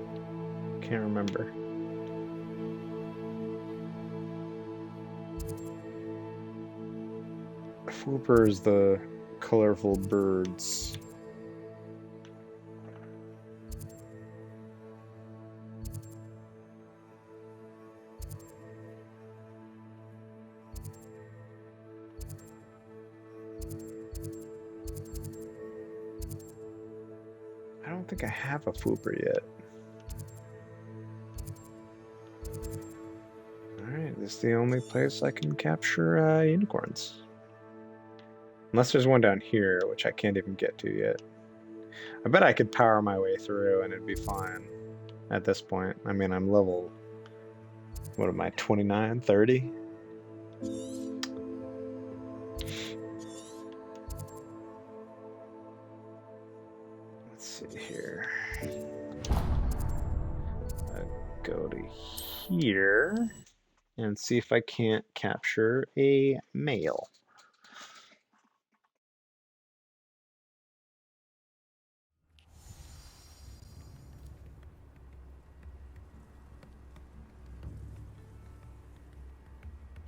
Can't remember. Flooper is the colorful birds. I don't think I have a Flooper yet. Alright, this is the only place I can capture unicorns. Unless there's one down here, which I can't even get to yet. I bet I could power my way through and it'd be fine at this point. I mean, I'm level... What am I, 29, 30? Let's see here. Go to here and see if I can't capture a male.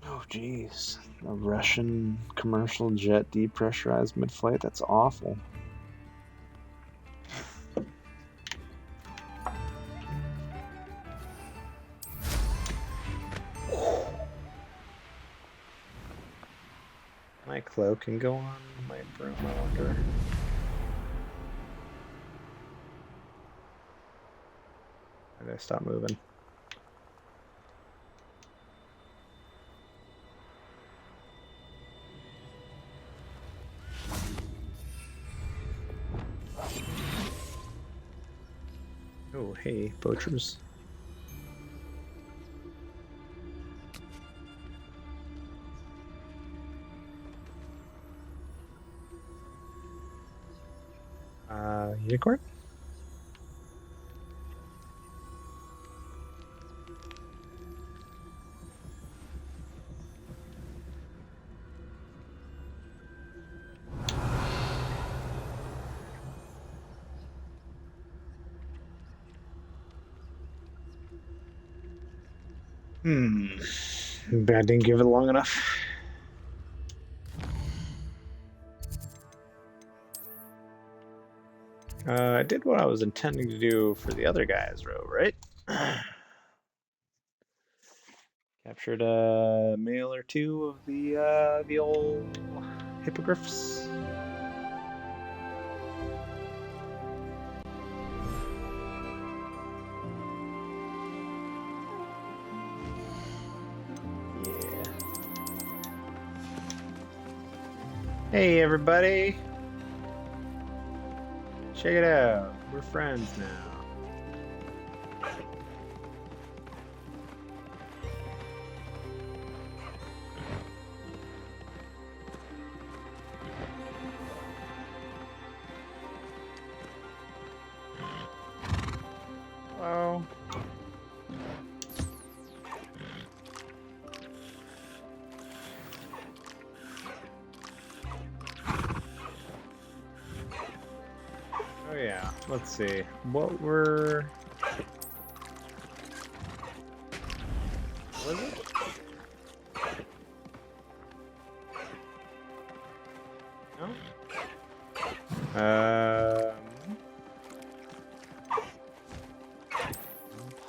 Oh, geez. A Russian commercial jet depressurized mid-flight? That's awful. My cloak can go on my broom, I wonder. Why did I stop moving? Oh, hey, poachers. Unicorn? I didn't give it long enough. I did what I was intending to do for the other guy's row, right? Captured a male or two of the old hippogriffs. Yeah. Hey everybody! Check it out. We're friends now. Hello. Oh yeah, let's see. What were... What was it? No?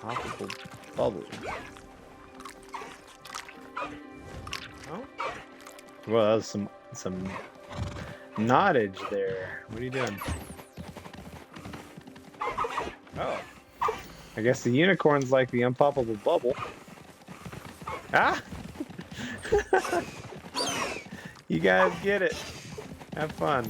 Unpoppable bubble. Oh? Well, that was some nottage there. What are you doing? Oh. I guess the unicorn's like the unpoppable bubble. Ah! You guys get it. Have fun.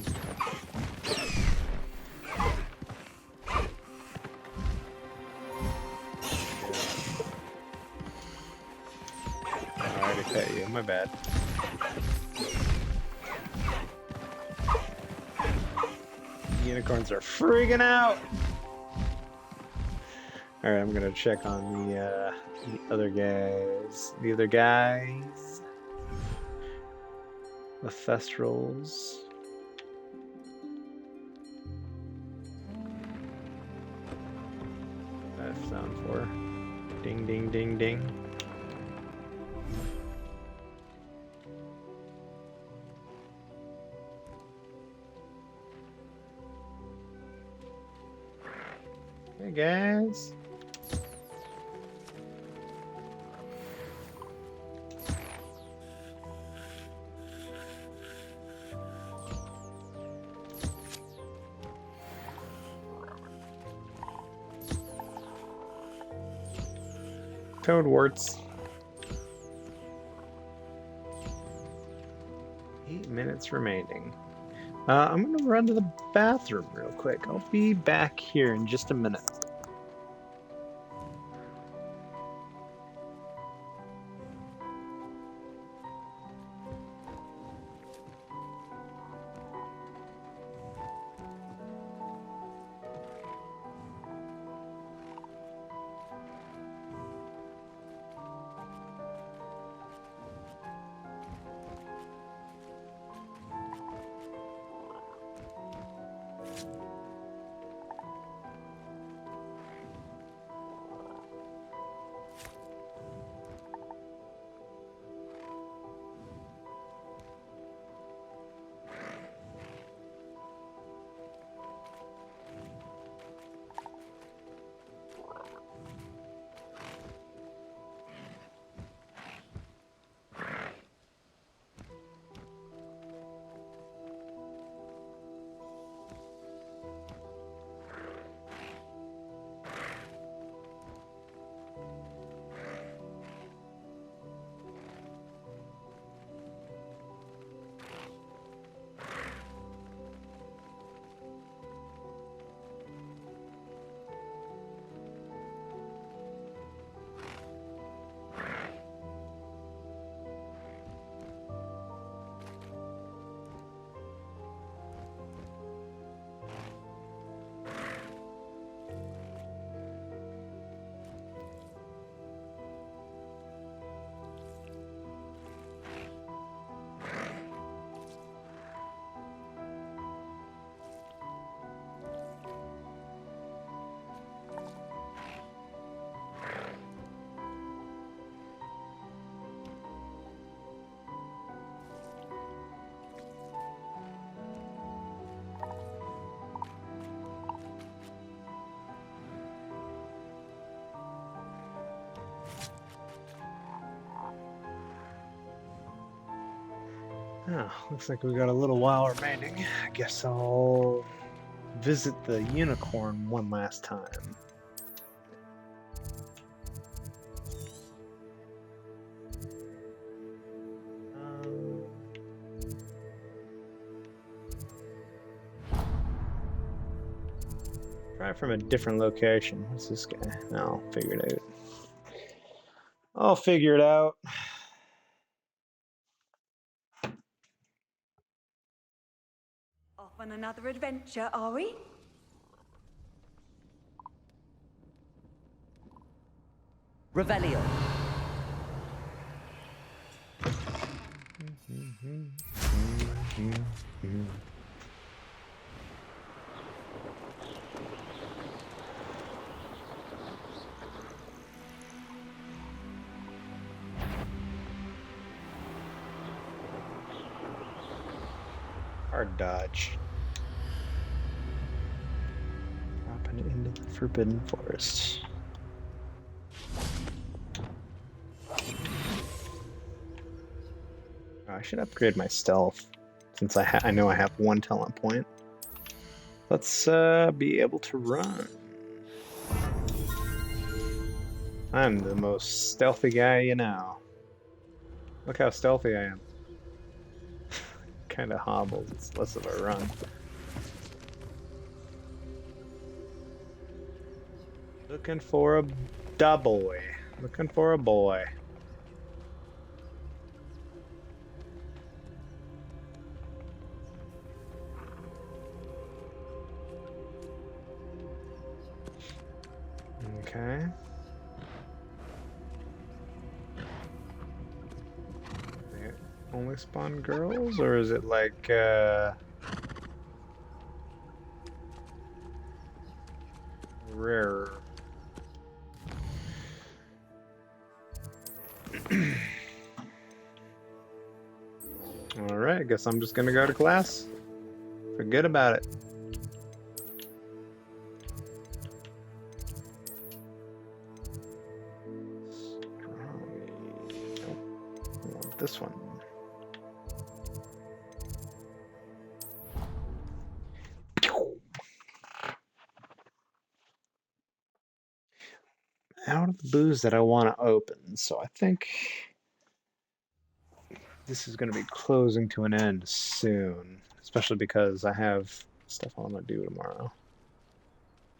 I already pet you. My bad. Unicorns are freaking out. All right, I'm gonna check on the other guys. The other guys. The Thestrals. That's sound for. Ding, ding, ding, ding. Hey guys. Toadwarts. 8 minutes remaining. I'm gonna run to the bathroom real quick. I'll be back here in just a minute. Oh, looks like we got a little while remaining. I guess I'll visit the unicorn one last time. Try it from a different location. What's this guy? No, I'll figure it out. I'll figure it out. Off on another adventure, are we? Revelio. Hard dodge. Dropping into the Forbidden Forest. Oh, I should upgrade my stealth since I know I have one talent point. Let's be able to run. I'm the most stealthy guy you know. Look how stealthy I am. Kind of hobbles. It's less of a run. Looking for a boy. Looking for a boy. Okay. They only spawn girls, or is it like rarer? Alright, I guess I'm just gonna go to class. Forget about it. This one. Out of the booze that I want to open, so I think this is going to be closing to an end soon, especially because I have stuff I want to do tomorrow.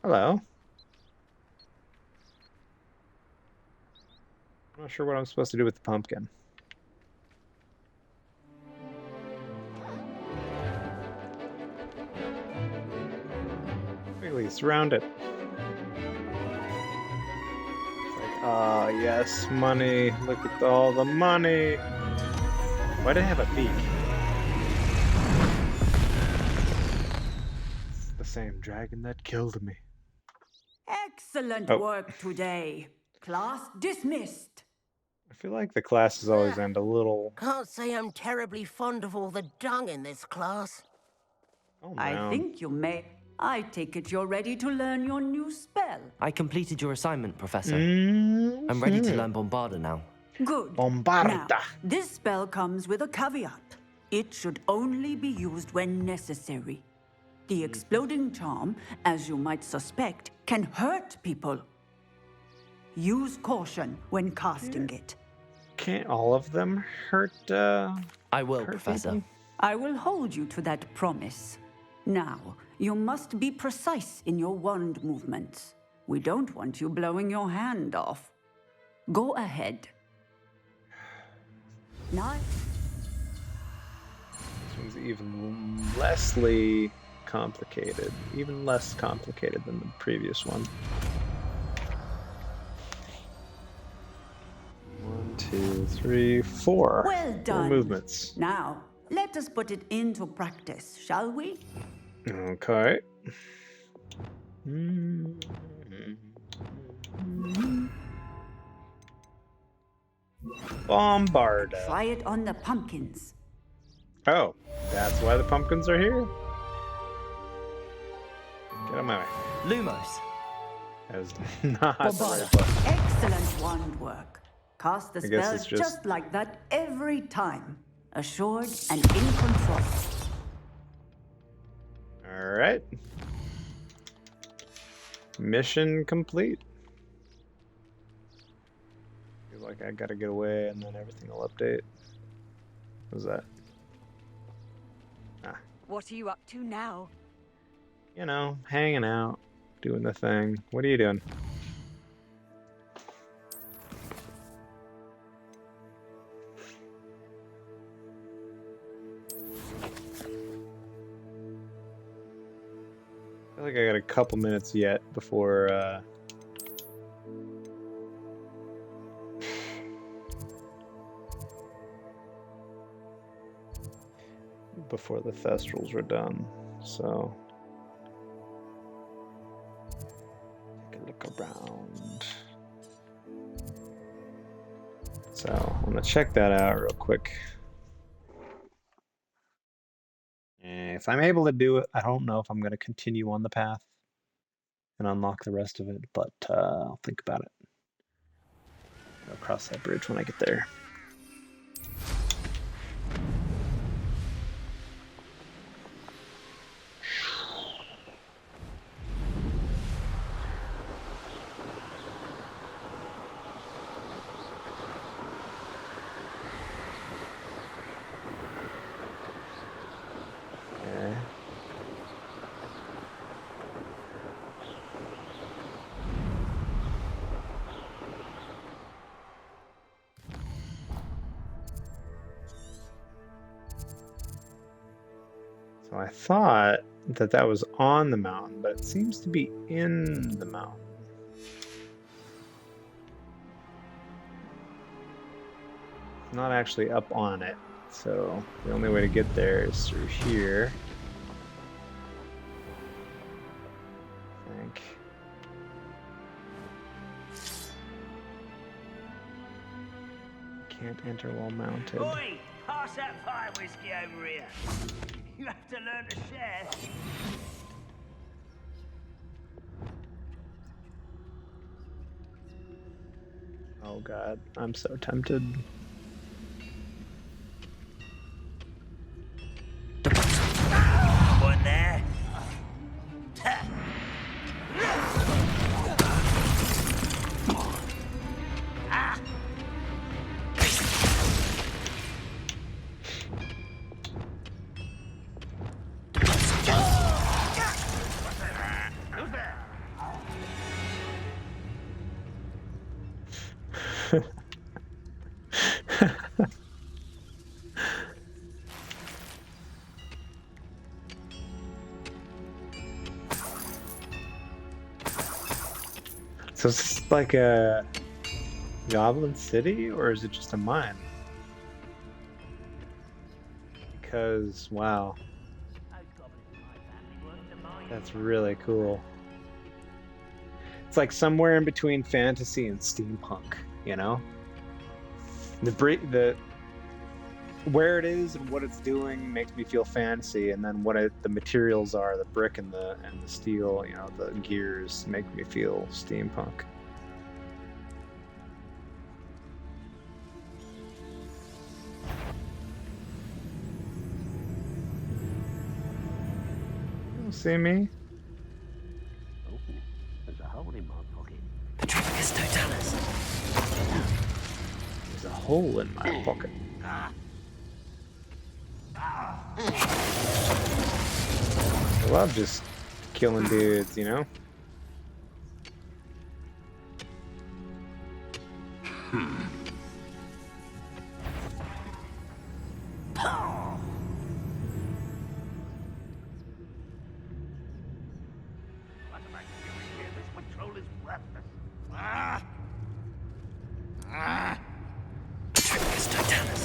Hello. I'm not sure what I'm supposed to do with the pumpkin. Really surround it. Ah, yes, money. Look at all the money. Why do I have a beak? It's the same dragon that killed me. Excellent Oh. work today. Class dismissed. I feel like the classes always end a little... Can't say I'm terribly fond of all the dung in this class. Oh, I no. think you may. I take it you're ready to learn your new spell. I completed your assignment, Professor. I'm ready to learn Bombarda now. Good. Bombarda. Now, this spell comes with a caveat. It should only be used when necessary. The exploding charm, as you might suspect, can hurt people. Use caution when casting it. Can't all of them hurt, I will, hurt Professor. people? I will hold you to that promise. Now, you must be precise in your wand movements. We don't want you blowing your hand off. Go ahead. Nice. This one's even lessly complicated. Even less complicated than the previous one. 1, 2, 3, 4. Well done. 4 movements. Now, let us put it into practice, shall we? Okay. Bombarda. Try it on the pumpkins. Oh, that's why the pumpkins are here? Get out of my way. Lumos. That was not the Bombarda. right button. Excellent wand work. Cast the I guess spell it's just like that every time. assured and in control. All right. Mission complete. Feel like I gotta get away and then everything will update. What's that? Ah. What are you up to now? You know, hanging out, doing the thing. What are you doing? I feel like I got a couple minutes yet before before the Thestrals are done, so take a look around. So I'm gonna check that out real quick. If I'm able to do it, I don't know if I'm gonna continue on the path and unlock the rest of it, but I'll think about it. I'll cross that bridge when I get there. So I thought that that was on the mountain, but it seems to be in the mountain. It's not actually up on it, so the only way to get there is through here. I think. Can't enter while mounted. Oi! Pass that fire whiskey over here. You have to learn to share. Oh god, I'm so tempted. One there. So is this like a goblin city, or is it just a mine? Because, wow. That's really cool. It's like somewhere in between fantasy and steampunk, you know? Where it is and what it's doing makes me feel fantasy, and then the materials are, the brick and the steel, you know, the gears make me feel steampunk. You see me? Oh, there's a hole in my pocket. Petrificus totalis. There's a hole in my pocket. I love just killing dudes, you know? This patrol is worthless. Petrificus totalis.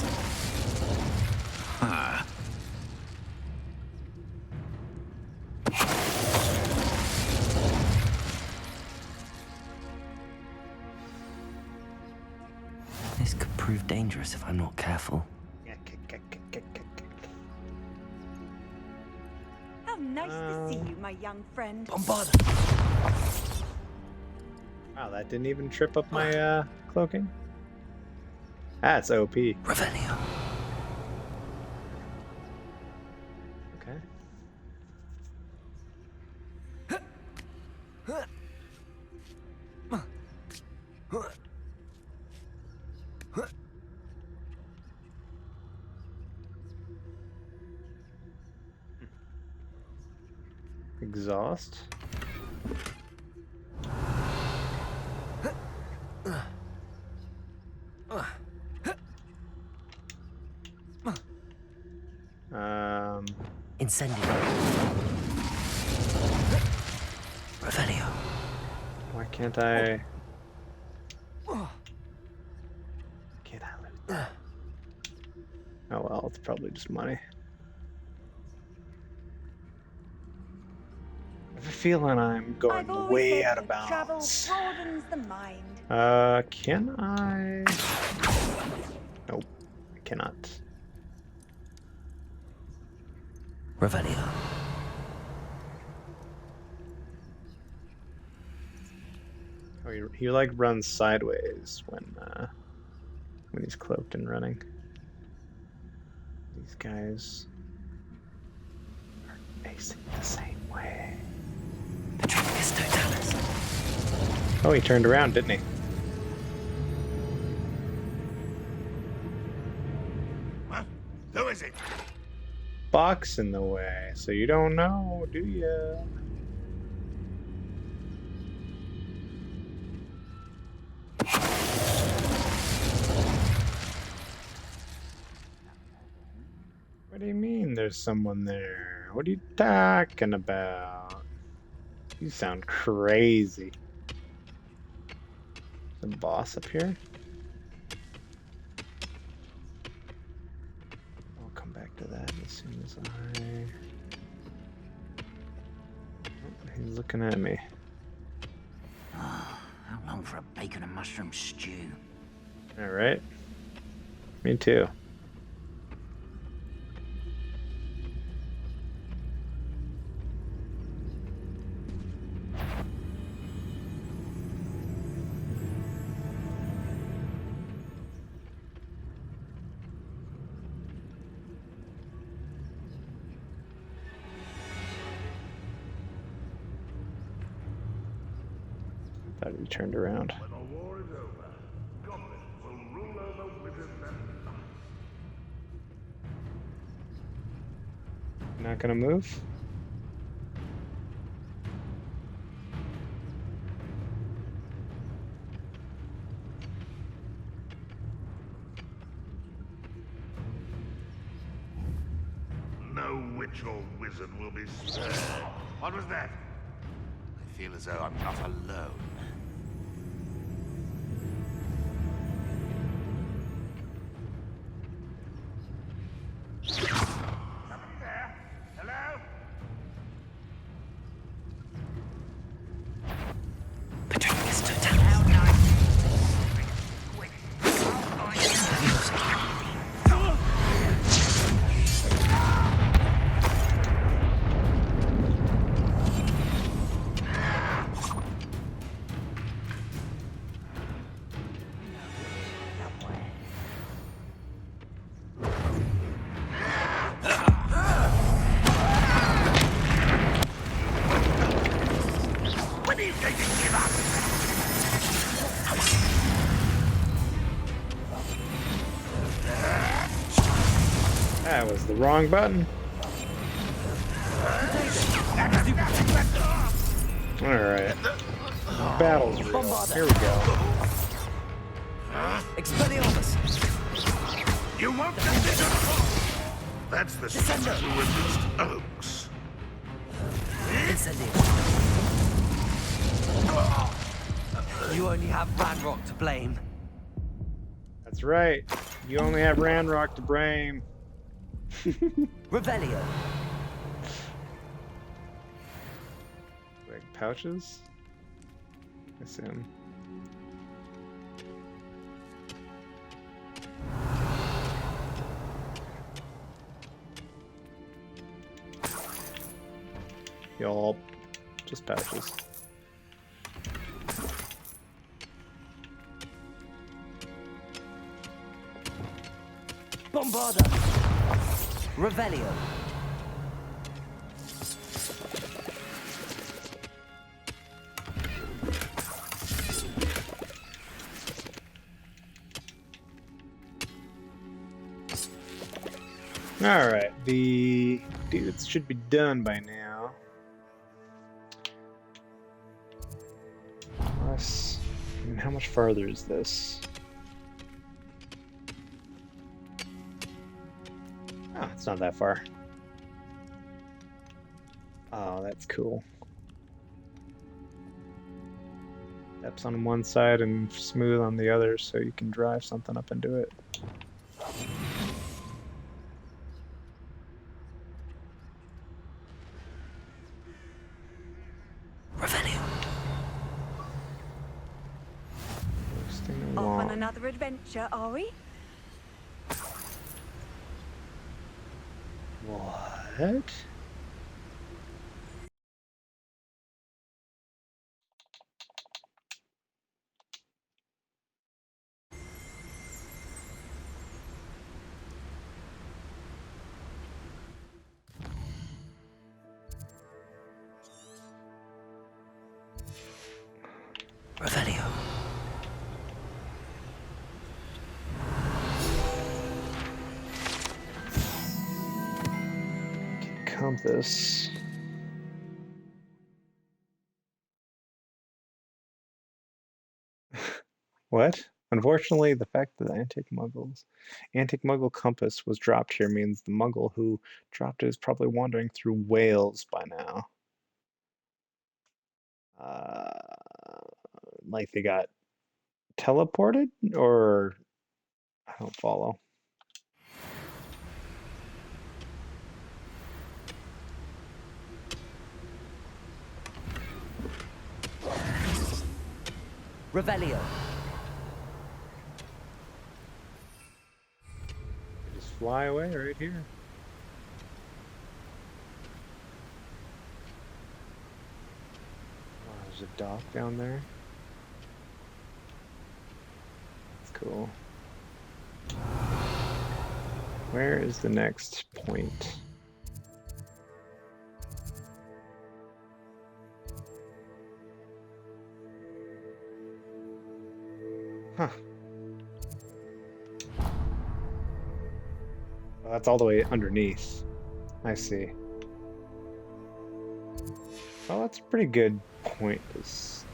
This could prove dangerous if I'm not careful. How nice to see you, my young friend. Bombard! Wow, that didn't even trip up my cloaking. That's OP. Revelio. Okay. Exhaust. Incendio. Revelio. Why can't I? Can't I loot that? Oh well, it's probably just money. I have a feeling I'm going way out of bounds. Broadens the mind. Can I? Nope, I cannot. Revelio. Oh, he like runs sideways when he's cloaked and running. These guys are facing the same way. Oh, he turned around, didn't he? What? Who is it? Box in the way, so you don't know, do ya? What do you mean there's someone there? What are you talking about? You sound crazy. The boss up here? I'll come back to that as soon as I... Oh, he's looking at me. How long for a bacon and mushroom stew? Alright. Me too. Thought he turned around. When the war is over, goblins will rule over wizards and knights. Not gonna move? No witch or wizard will be spared. What was that? I feel as though I'm not alone. Somebody there? Hello? That was the wrong button. Alright. Battle's real. Here we go. Expelliarmus. You won't get this at all. That's the stranger who released Oaks. Incendio. You only have Ranrock to blame. That's right. You only have Ranrock to blame. Revelio. Like pouches? I assume. Y'all, just pouches. Bombarda. Revelio. Alright, the dudes should be done by now. Plus, I mean, how much farther is this? Oh, it's not that far. Oh, that's cool. Steps on one side and smooth on the other, so you can drive something up into it. Off on another adventure, are we? What? Revelio. Compass. What? Unfortunately, the fact that the antique Muggle compass was dropped here means the Muggle who dropped it is probably wandering through Wales by now. Like they got teleported, or I don't follow. Revelio. Just fly away right here. Oh, there's a dock down there. That's cool. Where is the next point? Huh. Well, that's all the way underneath. I see. Well, that's a pretty good point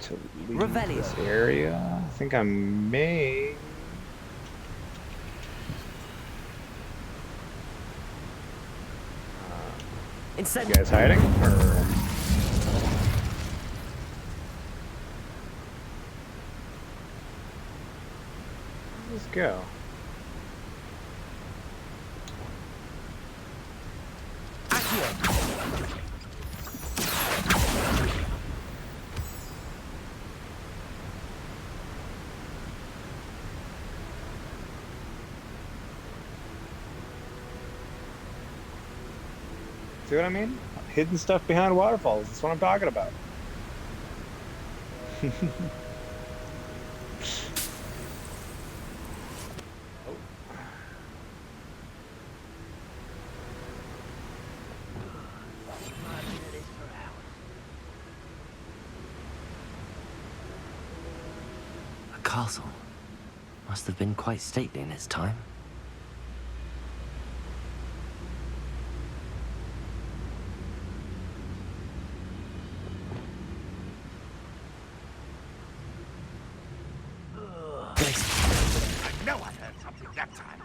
to leave this area. I think I may... You guys hiding? Or... Let's go. See what I mean? Hidden stuff behind waterfalls. That's what I'm talking about. A castle. Must have been quite stately in its time. I know I heard something that time.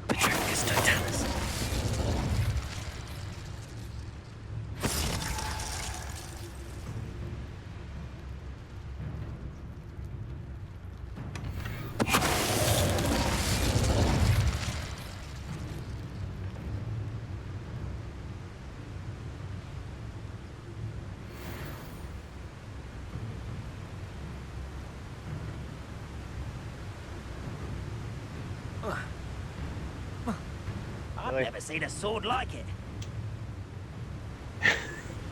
Petricus totalis. I've never seen a sword like it.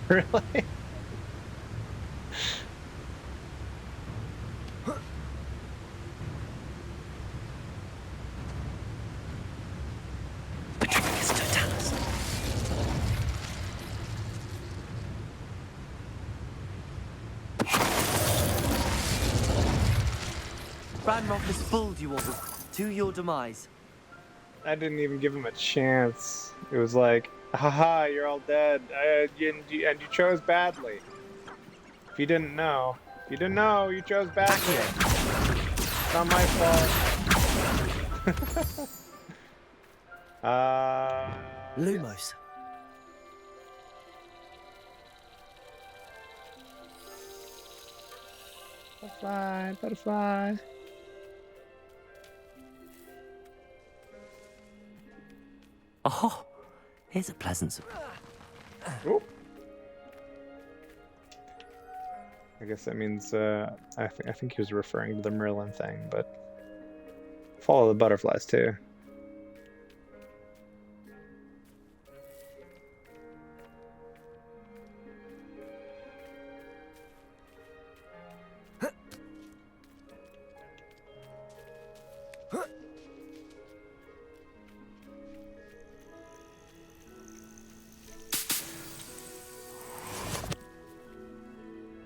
Really? Petricus totalis. Ranrock has fooled you all to your demise. I didn't even give him a chance. It was like, haha, you're all dead. And you chose badly. If you didn't know, you chose badly. It's not my fault. Lumos. Butterfly, butterfly. Oh, here's a pleasant. Oh. I guess that means I think he was referring to the Merlin thing, but follow the butterflies too.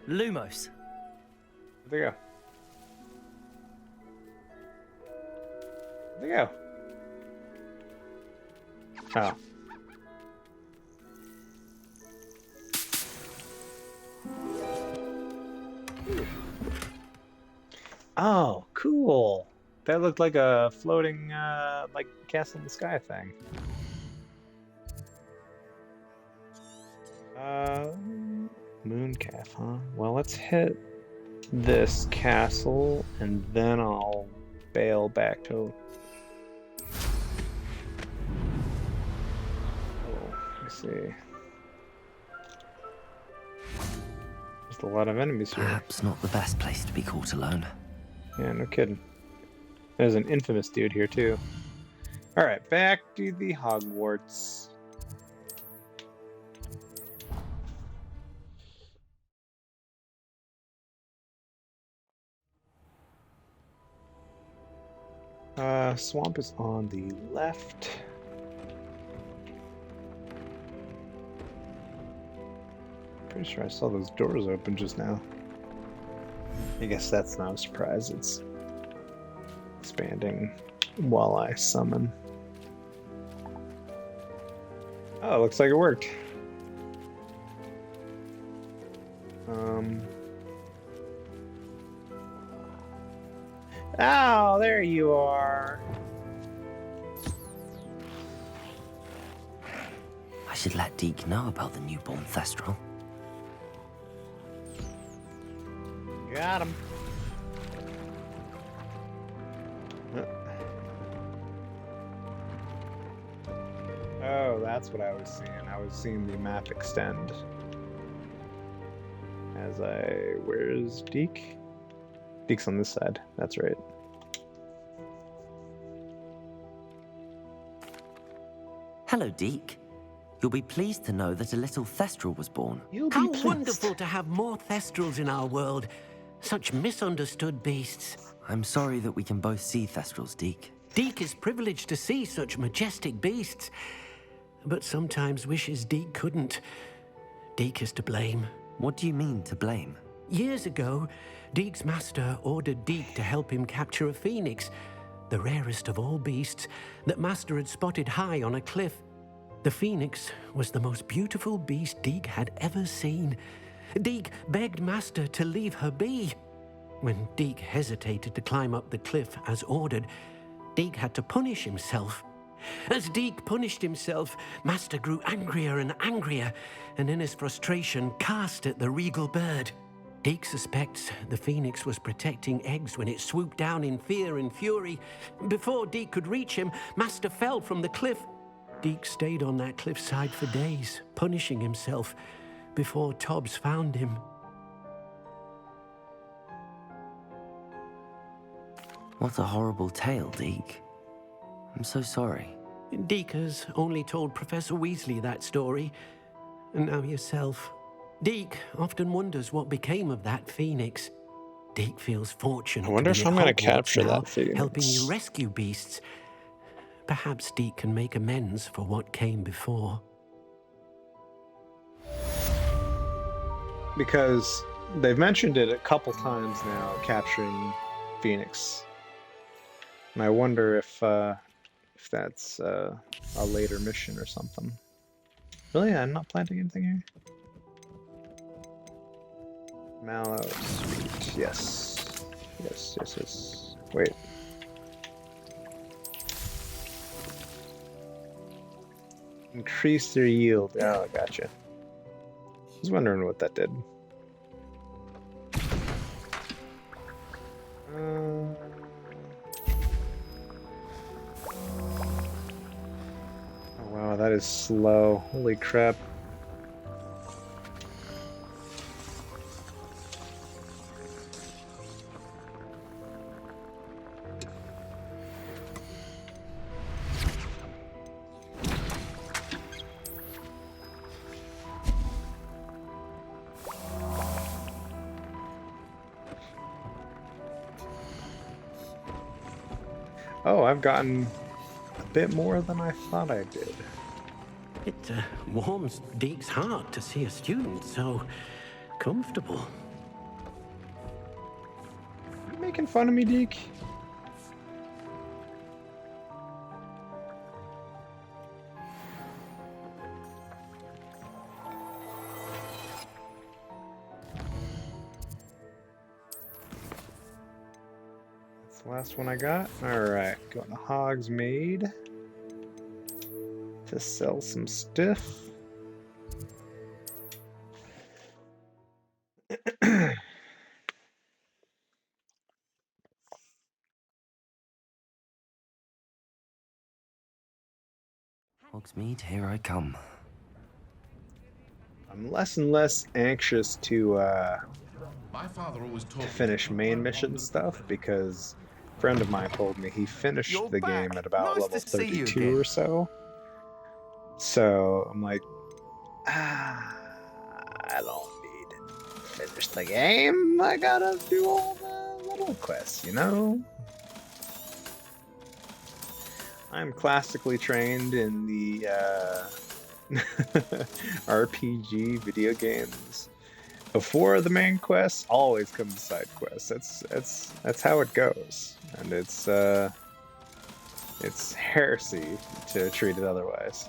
Lumos. There you go. There you go. Oh. Oh, cool. That looked like a floating, like, castle in the sky thing. Moon calf, huh? Well, let's hit this castle, and then I'll bail back to... Oh, let's see. There's a lot of enemies here. Perhaps not the best place to be caught alone. Yeah, no kidding. There's an infamous dude here, too. Alright, back to the Hogwarts. Swamp is on the left. Pretty sure I saw those doors open just now. I guess that's not a surprise. It's expanding while I summon. Oh, looks like it worked. Oh, there you are. I should let Deke know about the newborn Thestral. Got him. Oh, that's what I was seeing. I was seeing the map extend. Where's Deke? Deke's on this side. That's right. Hello, Deke. You'll be pleased to know that a little Thestral was born. How wonderful to have more Thestrals in our world. Such misunderstood beasts. I'm sorry that we can both see Thestrals, Deke. Deke is privileged to see such majestic beasts, but sometimes wishes Deke couldn't. Deke is to blame. What do you mean, to blame? Years ago, Deke's master ordered Deke to help him capture a phoenix, the rarest of all beasts, that master had spotted high on a cliff. The phoenix was the most beautiful beast Deke had ever seen. Deke begged master to leave her be. When Deke hesitated to climb up the cliff as ordered, Deke had to punish himself. As Deke punished himself, master grew angrier and angrier, and in his frustration cast at the regal bird. Deke suspects the phoenix was protecting eggs when it swooped down in fear and fury. Before Deke could reach him, master fell from the cliff. Deke stayed on that cliffside for days, punishing himself, before Tobbs found him. What a horrible tale, Deke. I'm so sorry. Deke has only told Professor Weasley that story, and now yourself. Deke often wonders what became of that phoenix. Deke feels fortunate. I wonder if I'm going to capture that phoenix. Helping you rescue beasts. Perhaps Deke can make amends for what came before. Because they've mentioned it a couple times now, capturing Phoenix. And I wonder if if that's a later mission or something. Really? I'm not planting anything here? Mallow, sweet. Yes. Yes, yes, yes. Wait. Increase their yield. Oh, gotcha. I was wondering what that did. Oh, wow, that is slow. Holy crap. Oh, I've gotten a bit more than I thought I did. It warms Deke's heart to see a student so comfortable. You making fun of me, Deke? That's the last one I got. Alright, going to Hogsmeade to sell some stuff. Hogsmeade, here I come. I'm less and less anxious to My father always taught me finish main mission stuff because a friend of mine told me he finished the game at about level 32 or so. So I'm like, I don't need to finish the game. I gotta do all the little quests, you know? I'm classically trained in the RPG video games. Before the main quests, always come the side quests. That's how it goes, and it's heresy to treat it otherwise.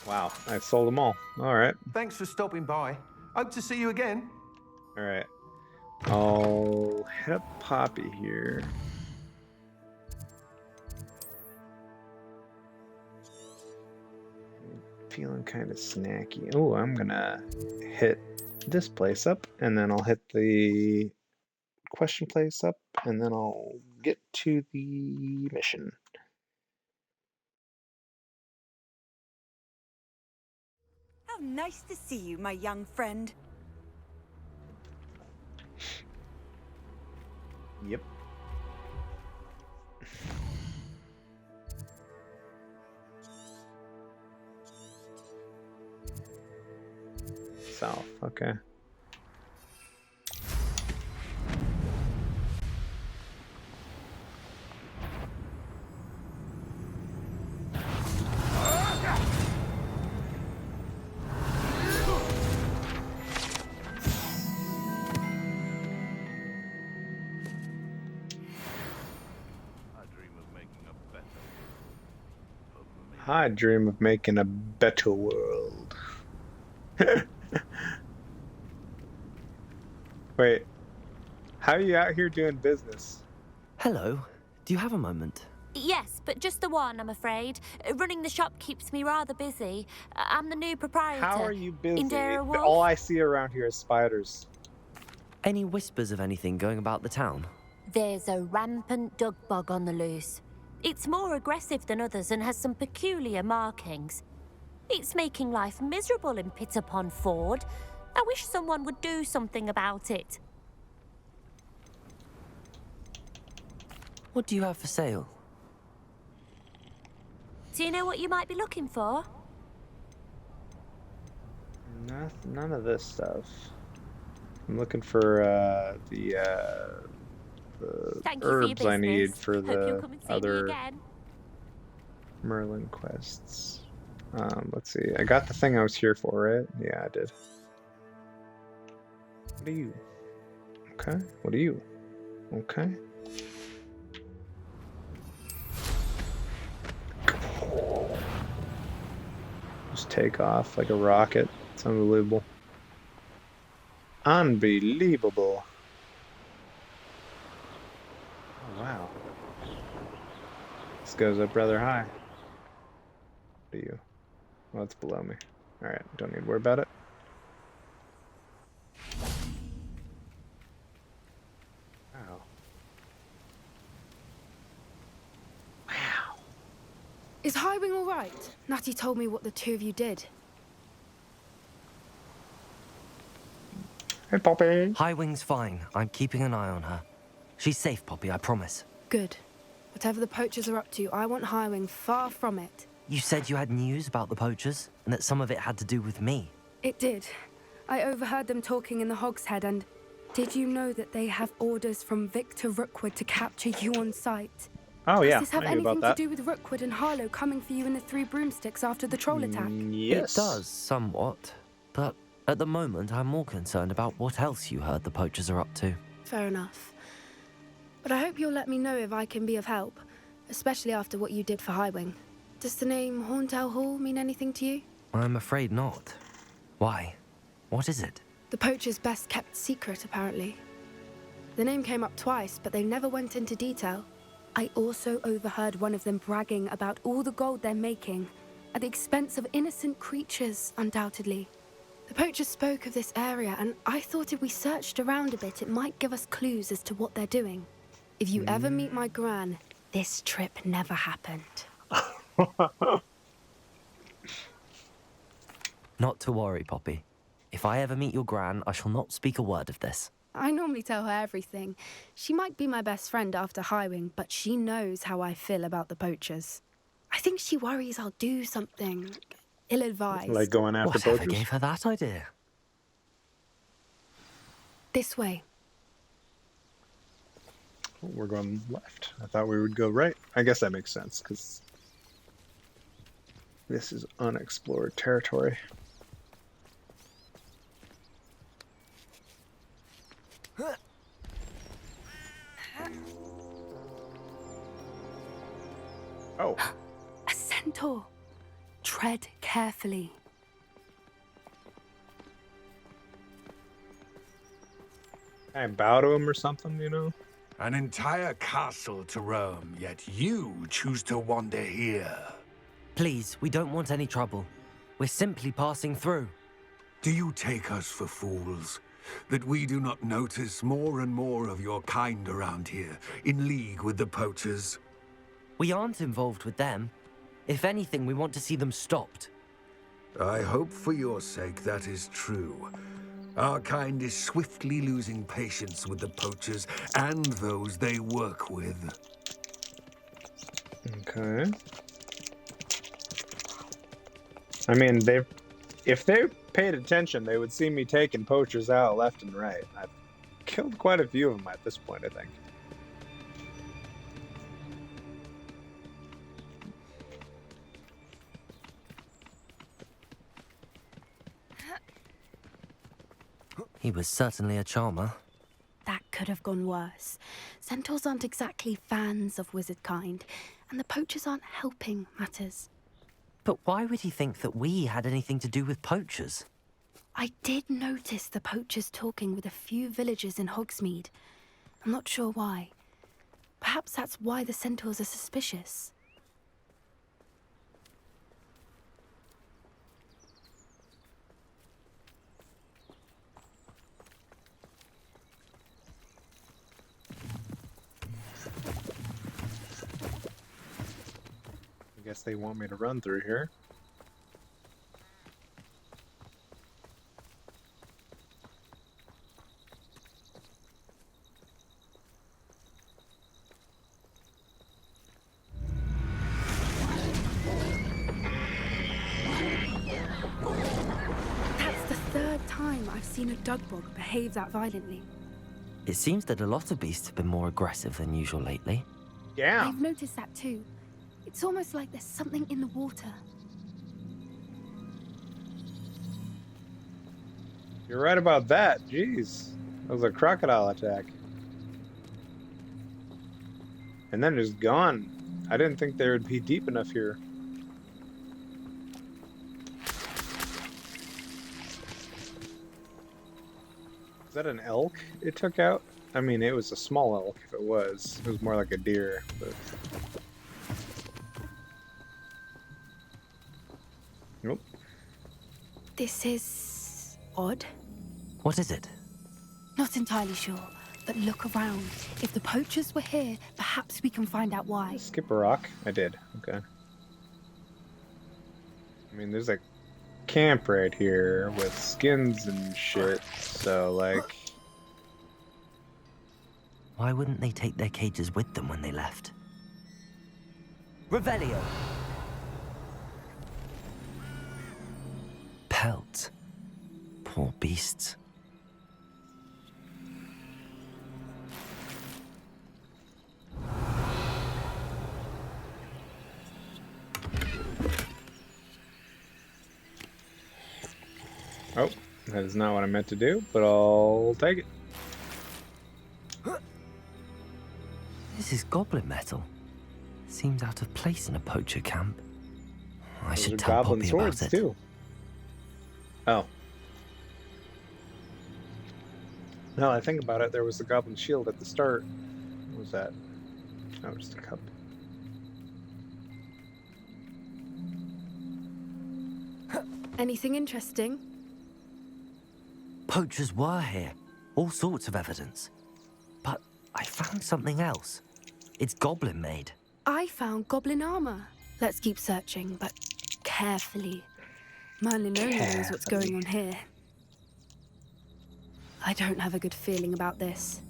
Wow, I sold them all. All right. Thanks for stopping by. Hope to see you again. All right. I'll head up Poppy here. Feeling kind of snacky. Oh, I'm gonna hit this place up, and then I'll hit the question place up, and then I'll get to the mission. How nice to see you, my young friend. Yep. South, okay. I dream of making a better world. Wait, how are you out here doing business? Hello, do you have a moment? Yes, but just the one, I'm afraid. Running the shop keeps me rather busy. I'm the new proprietor. How are you busy? Indira Wolf. All I see around here is spiders. Any whispers of anything going about the town? There's a rampant dug bug on the loose. It's more aggressive than others and has some peculiar markings. It's making life miserable in Pitterpond Ford. I wish someone would do something about it. What do you have for sale? Do you know what you might be looking for? None of this stuff. I'm looking for the Thank you for your herbs I need business. for Hope you'll the come and see me other again. Merlin quests. Let's see. I got the thing I was here for, right? Yeah, I did. What are you? Okay. What are you? Okay. take off like a rocket. It's unbelievable. Unbelievable. Oh, wow. This goes up rather high. What are you? Well, it's below me. Alright, don't need to worry about it. Wow. Wow. Is Highwing all right? Natty told me what the two of you did. Hey, Poppy. Highwing's fine. I'm keeping an eye on her. She's safe, Poppy, I promise. Good. Whatever the poachers are up to, I want Highwing far from it. You said you had news about the poachers, and that some of it had to do with me. It did. I overheard them talking in the Hogshead, and did you know that they have orders from Victor Rookwood to capture you on sight? Oh, yeah. Does this have I knew about anything that. to do with Rookwood and Harlow coming for you in the Three Broomsticks after the troll attack? Yes. It does, somewhat. But at the moment, I'm more concerned about what else you heard the poachers are up to. Fair enough. But I hope you'll let me know if I can be of help, especially after what you did for Highwing. Does the name Horntail Hall mean anything to you? I'm afraid not. Why? What is it? The poacher's best kept secret, apparently. The name came up twice, but they never went into detail. I also overheard one of them bragging about all the gold they're making, at the expense of innocent creatures, undoubtedly. The poachers spoke of this area, and I thought if we searched around a bit, it might give us clues as to what they're doing. If you ever meet my gran, this trip never happened. Not to worry, Poppy. If I ever meet your gran, I shall not speak a word of this. I normally tell her everything. She might be my best friend after Highwing, but she knows how I feel about the poachers. I think she worries I'll do something ill-advised. Like going after Whatever poachers? gave her that idea? This way. We're going left. I thought we would go right. I guess that makes sense, because this is unexplored territory. Oh. A centaur. Tread carefully. Can I bow to him or something, you know? An entire castle to roam, yet you choose to wander here. Please, we don't want any trouble. We're simply passing through. Do you take us for fools? That we do not notice more and more of your kind around here, in league with the poachers? We aren't involved with them. If anything, we want to see them stopped. I hope for your sake that is true. Our kind is swiftly losing patience with the poachers and those they work with. Okay. I mean, if they paid attention, they would see me taking poachers out left and right. I've killed quite a few of them at this point, I think. He was certainly a charmer. That could have gone worse. Centaurs aren't exactly fans of wizard kind, and the poachers aren't helping matters. But why would he think that we had anything to do with poachers? I did notice the poachers talking with a few villagers in Hogsmeade. I'm not sure why. Perhaps that's why the centaurs are suspicious. I guess they want me to run through here. That's the third time I've seen a dugbog behave that violently. It seems that a lot of beasts have been more aggressive than usual lately. Yeah. I've noticed that too. It's almost like there's something in the water. You're right about that. Jeez. That was a crocodile attack. And then it's gone. I didn't think they would be deep enough here. that an elk it took out? I mean, it was a small elk if it was. It was more like a deer, but... Nope. This is odd. What is it? Not entirely sure, but look around. If the poachers were here, perhaps we can find out why. Skip a rock? I did. Okay. I mean, there's a camp right here with skins and shit, so, like... Why wouldn't they take their cages with them when they left? Revelio! Pelt. Poor beasts. Oh, that is not what I meant to do, but I'll take it. This is goblin metal. Seems out of place in a poacher camp. I Those should are tell goblin Poppy swords about it. too. Oh. No, I think about it, there was the goblin shield at the start. What was that? Oh, just a cup. Anything interesting? Poachers were here. All sorts of evidence. But I found something else. It's goblin made. I found goblin armor. Let's keep searching, but carefully. Merlin only knows what's going on here. I don't have a good feeling about this.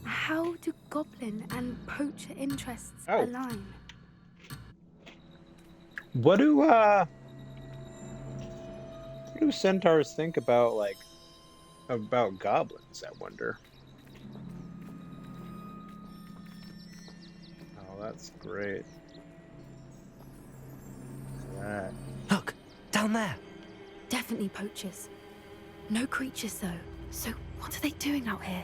How do goblin and poacher interests align? What do centaurs think about, like, about goblins, I wonder? Oh, that's great. What's that? Look, down there. Definitely poachers. No creatures, though. So what are they doing out here?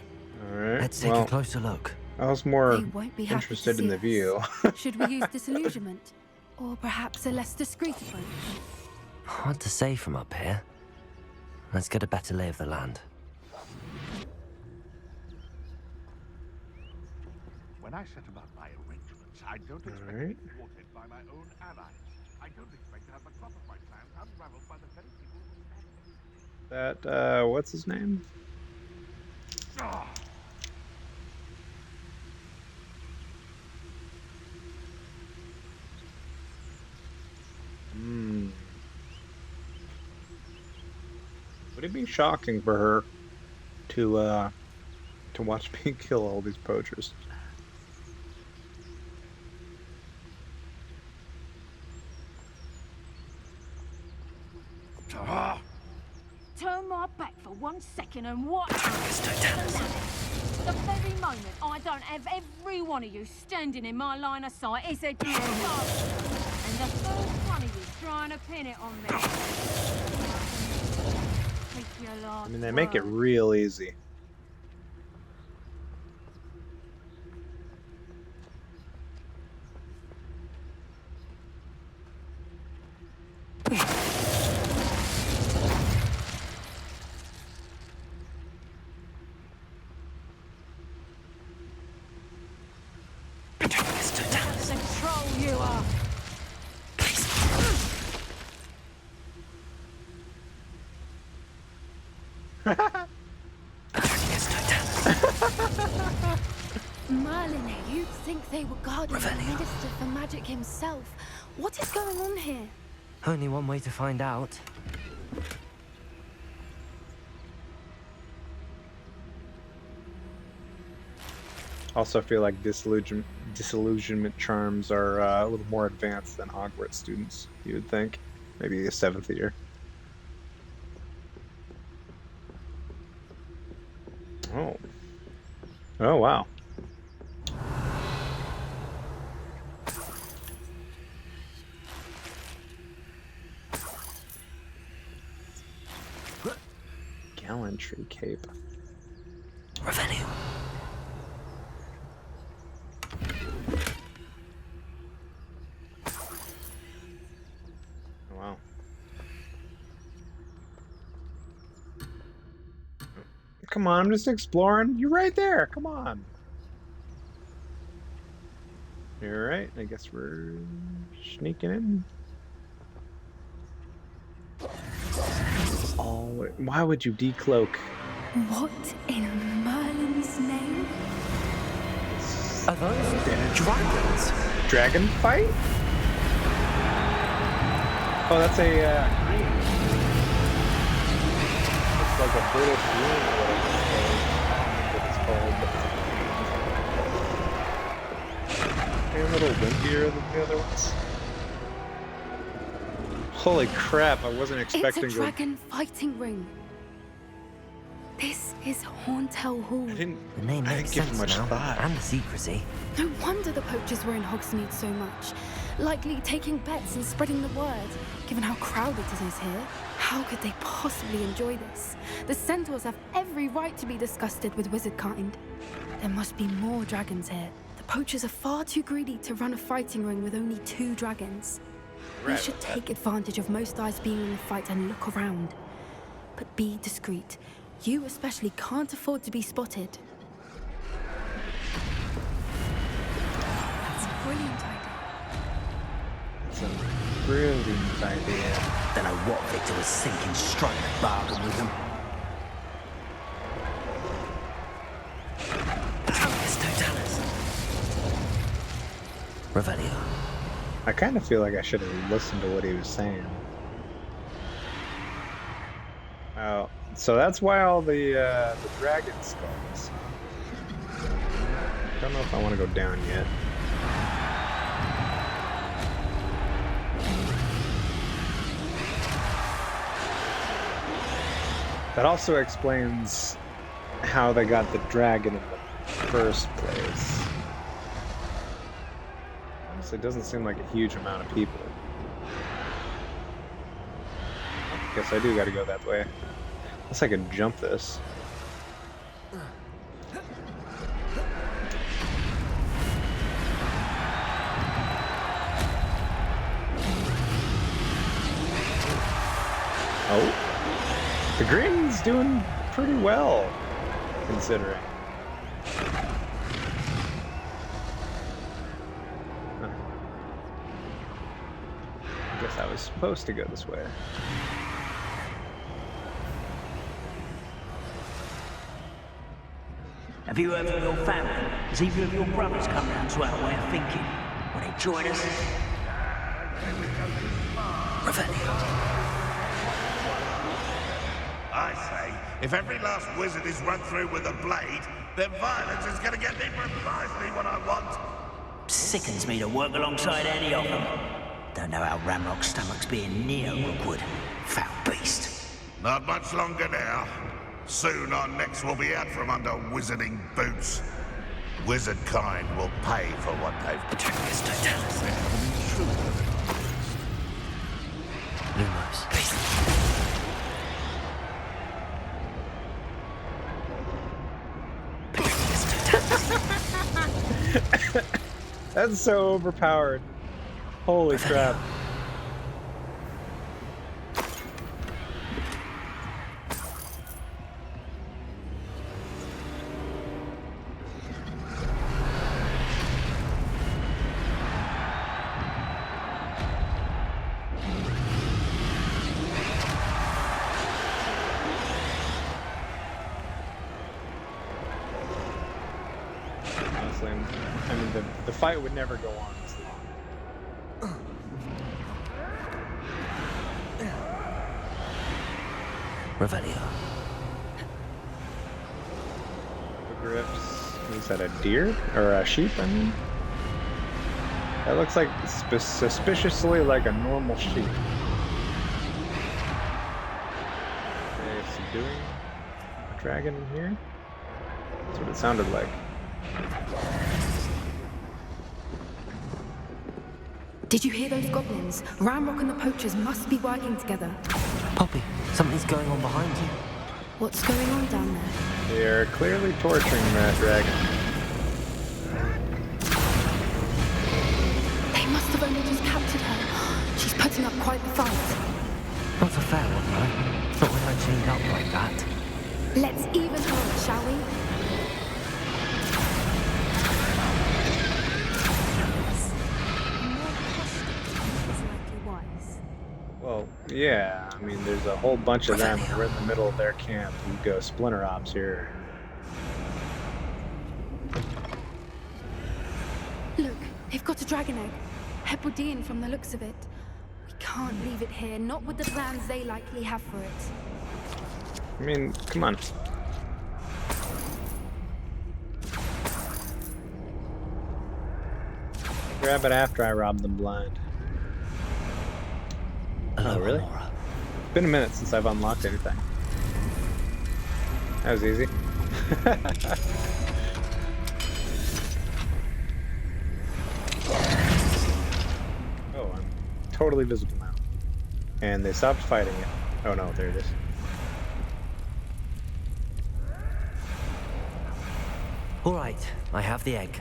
Alright, Let's take a closer look. I was more They won't be happy to interested in see the us. view. Should we use disillusionment? Or perhaps a less discreet approach? Hard to say from up here. Let's get a better lay of the land. When I set about my arrangements, I don't expect to be thwarted by my own allies. I don't expect to have the crop of my plans unraveled by the very people who That, what's his name? stand. Would it be shocking for her to watch me kill all these poachers? Turn my back for 1 second and what? The very moment I don't have every one of you standing in my line of sight is a dead stop. And the first one of you trying to pin it on me. I mean, they make it real easy. Control you are. Merlin, you'd think they were guarding the Minister for Magic himself. What is going on here? Only one way to find out. Also, I feel like disillusionment charms are a little more advanced than Hogwarts students, you would think. Maybe a 7th year. Oh. Oh, wow. Gallantry cape. Revenue. Oh, wow. Come on, I'm just exploring. You're right there. Come on. You're right. I guess we're sneaking in. Oh, why would you decloak? What in Merlin's name? Are those dragons? Dragon fight? Oh, that's a it's like a British room or whatever it's called. They're a little wimpier than the other ones. Holy crap, I wasn't expecting It's a dragon fighting ring. This is Hauntel Hall. The name makes sense much now, thought. and the secrecy. No wonder the poachers were in Hogsmeade so much. Likely taking bets and spreading the word, given how crowded it is here. How could they possibly enjoy this? The centaurs have every right to be disgusted with wizard kind. There must be more dragons here. The poachers are far too greedy to run a fighting ring with only 2 dragons. We should take advantage of most eyes being in the fight and look around. But be discreet. You especially can't afford to be spotted. That's a brilliant idea. It's a brilliant idea. Don't know what Victor was thinking, striking a bargain with them. Atrocus Totalis. Revelio. I kind of feel like I should have listened to what he was saying. Oh, so that's why all the dragon skulls. Don't know if I want to go down yet. That also explains how they got the dragon in the first place. Honestly, it doesn't seem like a huge amount of people. I guess I do gotta go that way. Unless I can jump this. Oh. The green's doing pretty well, considering. Huh. I guess I was supposed to go this way. Have you heard from your family? Has either of your brothers come round to our way of thinking? Will they join us? Revelio. I say, if every last wizard is run through with a blade, then violence is going to get me precisely what I want. Sickens me to work alongside any of them. Don't know how Ramrock's stomach's being near Rookwood. Foul beast. Not much longer now. Soon our necks will be out from under wizarding boots. Wizard kind will pay for what they've done. Lumos. That's so overpowered. Holy crap. Honestly, I mean, the fight would never go on this long. Revelio. The griffs. Is that a deer? Or a sheep, I mean? That looks like suspiciously like a normal sheep. Okay, subduing a dragon in here? That's what it sounded like. Did you hear those goblins? Ramrock and the poachers must be working together. Poppy, something's going on behind you. What's going on down there? They are clearly torturing that dragon. They must have only just captured her. She's putting up quite the fight. Not a fair one, though. Not when I chained up like that. Let's even hold, shall we? Well, yeah, I mean, there's a whole bunch of them, and we're in the middle of their camp. We go splinter ops here. Look, they've got a dragon egg. Hebridean from the looks of it. We can't leave it here, not with the plans they likely have for it. I mean, come on. Grab it after I rob them blind. Oh, really? It's been a minute since I've unlocked anything. That was easy. Oh, I'm totally visible now. And they stopped fighting it. Oh no, there it is. All right, I have the egg.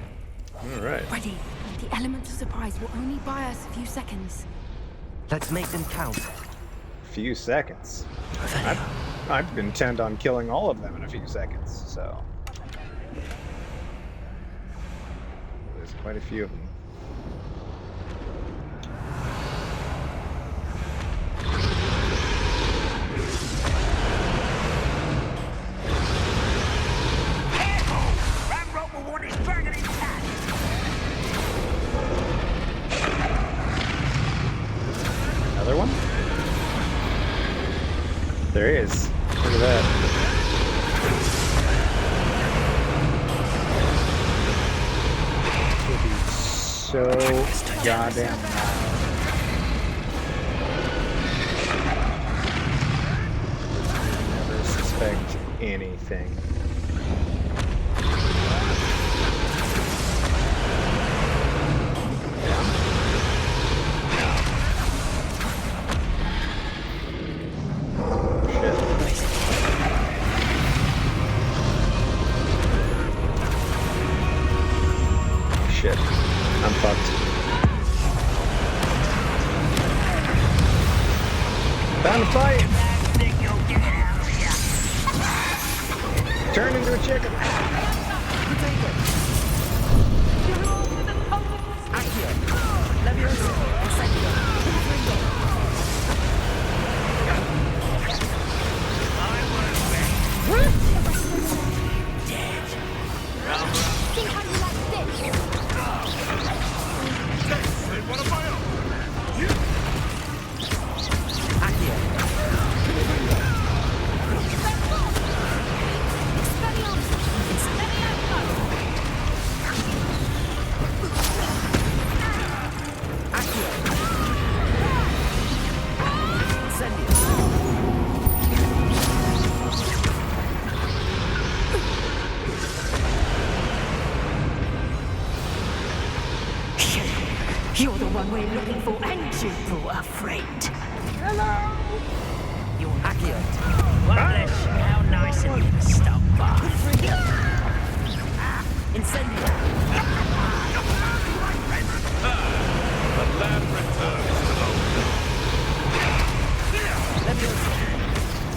All right. Ready. The element of surprise will only buy us a few seconds. Let's make them count. Few seconds. I've been intent on killing all of them in a few seconds, so. There's quite a few of them. Another one? There is. Look at that. It'll be so goddamn loud. Never suspect anything. Shit. I'm fucked. Time to fight! Turn into a chicken! Think how you like this. You're the one we're looking for, and you brought a friend. Hello! You're accurate. Wonders how nice of you to stop by. Incendio! The land returns to the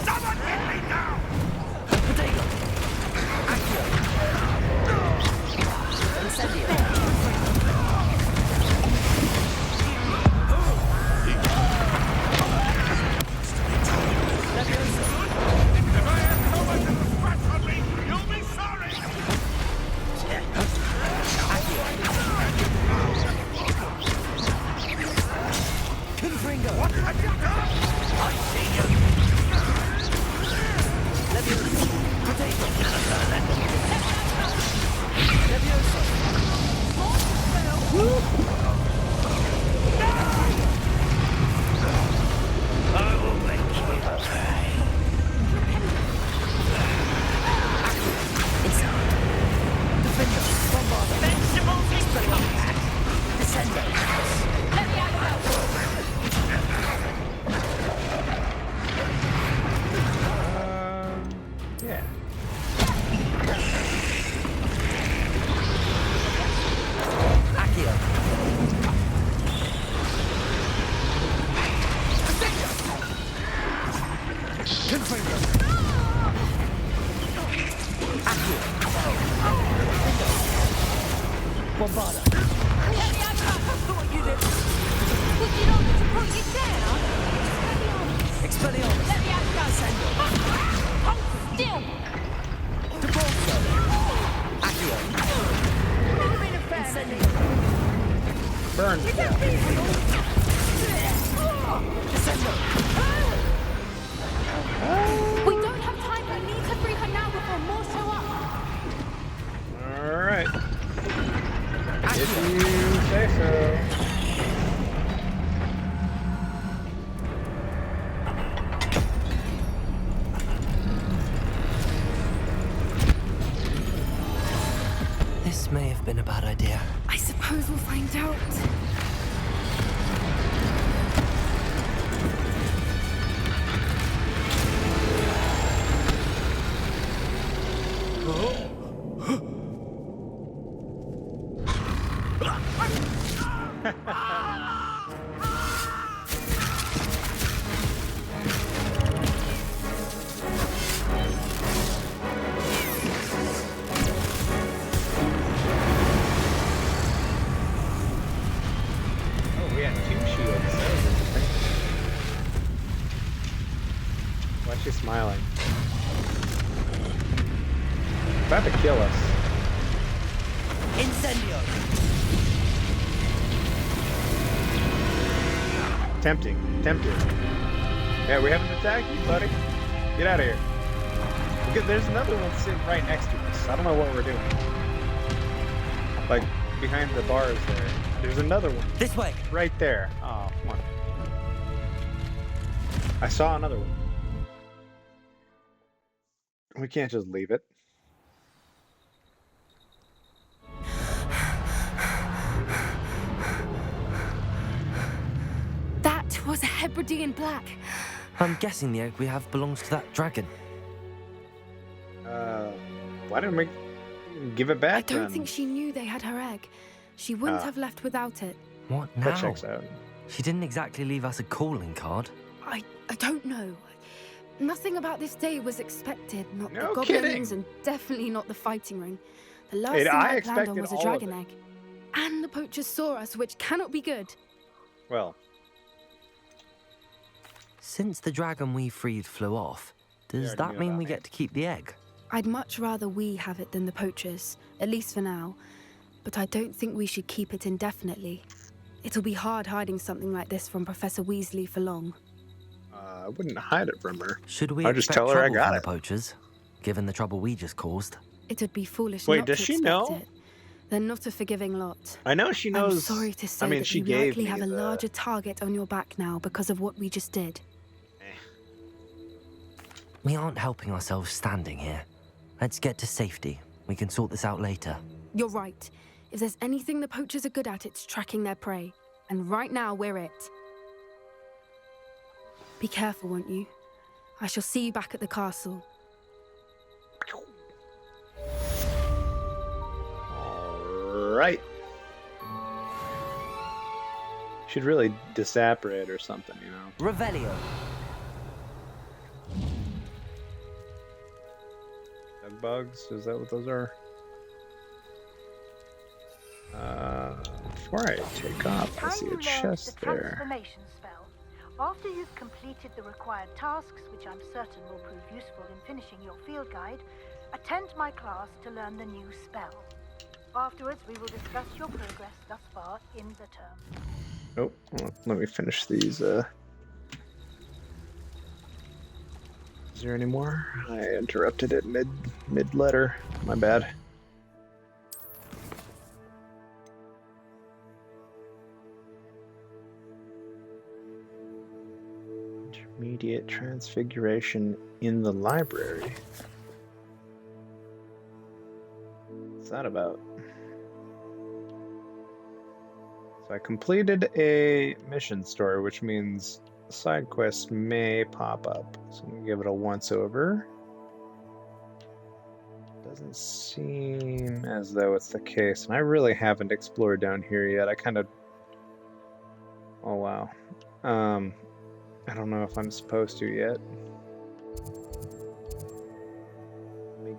Someone hit me now! Potato! Accurate! Incendio! If I have so much of a scratch on me, you'll be sorry! Bombarda. Would you like me to put it down? Expelliarmus. Let me out go, Sandor. Hold still. Debolso. Accio. Never been a fan. Burn to death. We don't have time. We need to free her now before more show up. Alright. If you say so. This may have been a bad idea. I suppose we'll find out. She's smiling. About to kill us. Incendio. Tempting. Yeah, we haven't attacked you, buddy. Get out of here. Because there's another one sitting right next to us. I don't know what we're doing. Like, behind the bars there. There's another one. This way. Right there. Oh, come on. I saw another one. We can't just leave it. That was a Hebridean black. I'm guessing the egg we have belongs to that dragon. Why didn't we give it back I don't then? think she knew they had her egg. She wouldn't Ah. have left without it. What now? That checks out. She didn't exactly leave us a calling card. I don't know. Nothing about this day was expected. Not No the kidding. goblins and definitely not the fighting ring. The last Hey, thing I I planned expected on was a all of dragon it. egg. And the poachers saw us, which cannot be good. Well, Since the dragon we freed flew off, does already that knew mean about we me. get to keep the egg? I'd much rather we have it than the poachers, at least for now. But I don't think we should keep it indefinitely. It'll be hard hiding something like this from Professor Weasley for long. I wouldn't hide it from her. Should we I'll just expect tell her I trouble got from it. the poachers, given the trouble we just caused? It'd be foolish Wait, not does to she expect know? it. They're not a forgiving lot. I know she knows. I'm sorry to say I mean, that she you gave likely me have a the- larger target on your back now because of what we just did. We aren't helping ourselves standing here. Let's get to safety. We can sort this out later. You're right. If there's anything the poachers are good at, it's tracking their prey. And right now, we're it. Be careful, won't you? I shall see you back at the castle. Right. Should really disapparate or something, you know. Revelio. Bug bugs? Is that what those are? Before I take off, I see a chest the there. transformation spell. After you've completed the required tasks, which I'm certain will prove useful in finishing your field guide, attend my class to learn the new spell. Afterwards, we will discuss your progress thus far in the term. Oh, well, let me finish these. Is there any more? I interrupted it mid letter. My bad. Intermediate transfiguration in the library. What's that about? So I completed a mission story, which means side quests may pop up. So I'm gonna give it a once over. Doesn't seem as though it's the case, and I really haven't explored down here yet. I kind of... Oh wow. I don't know if I'm supposed to yet. Demi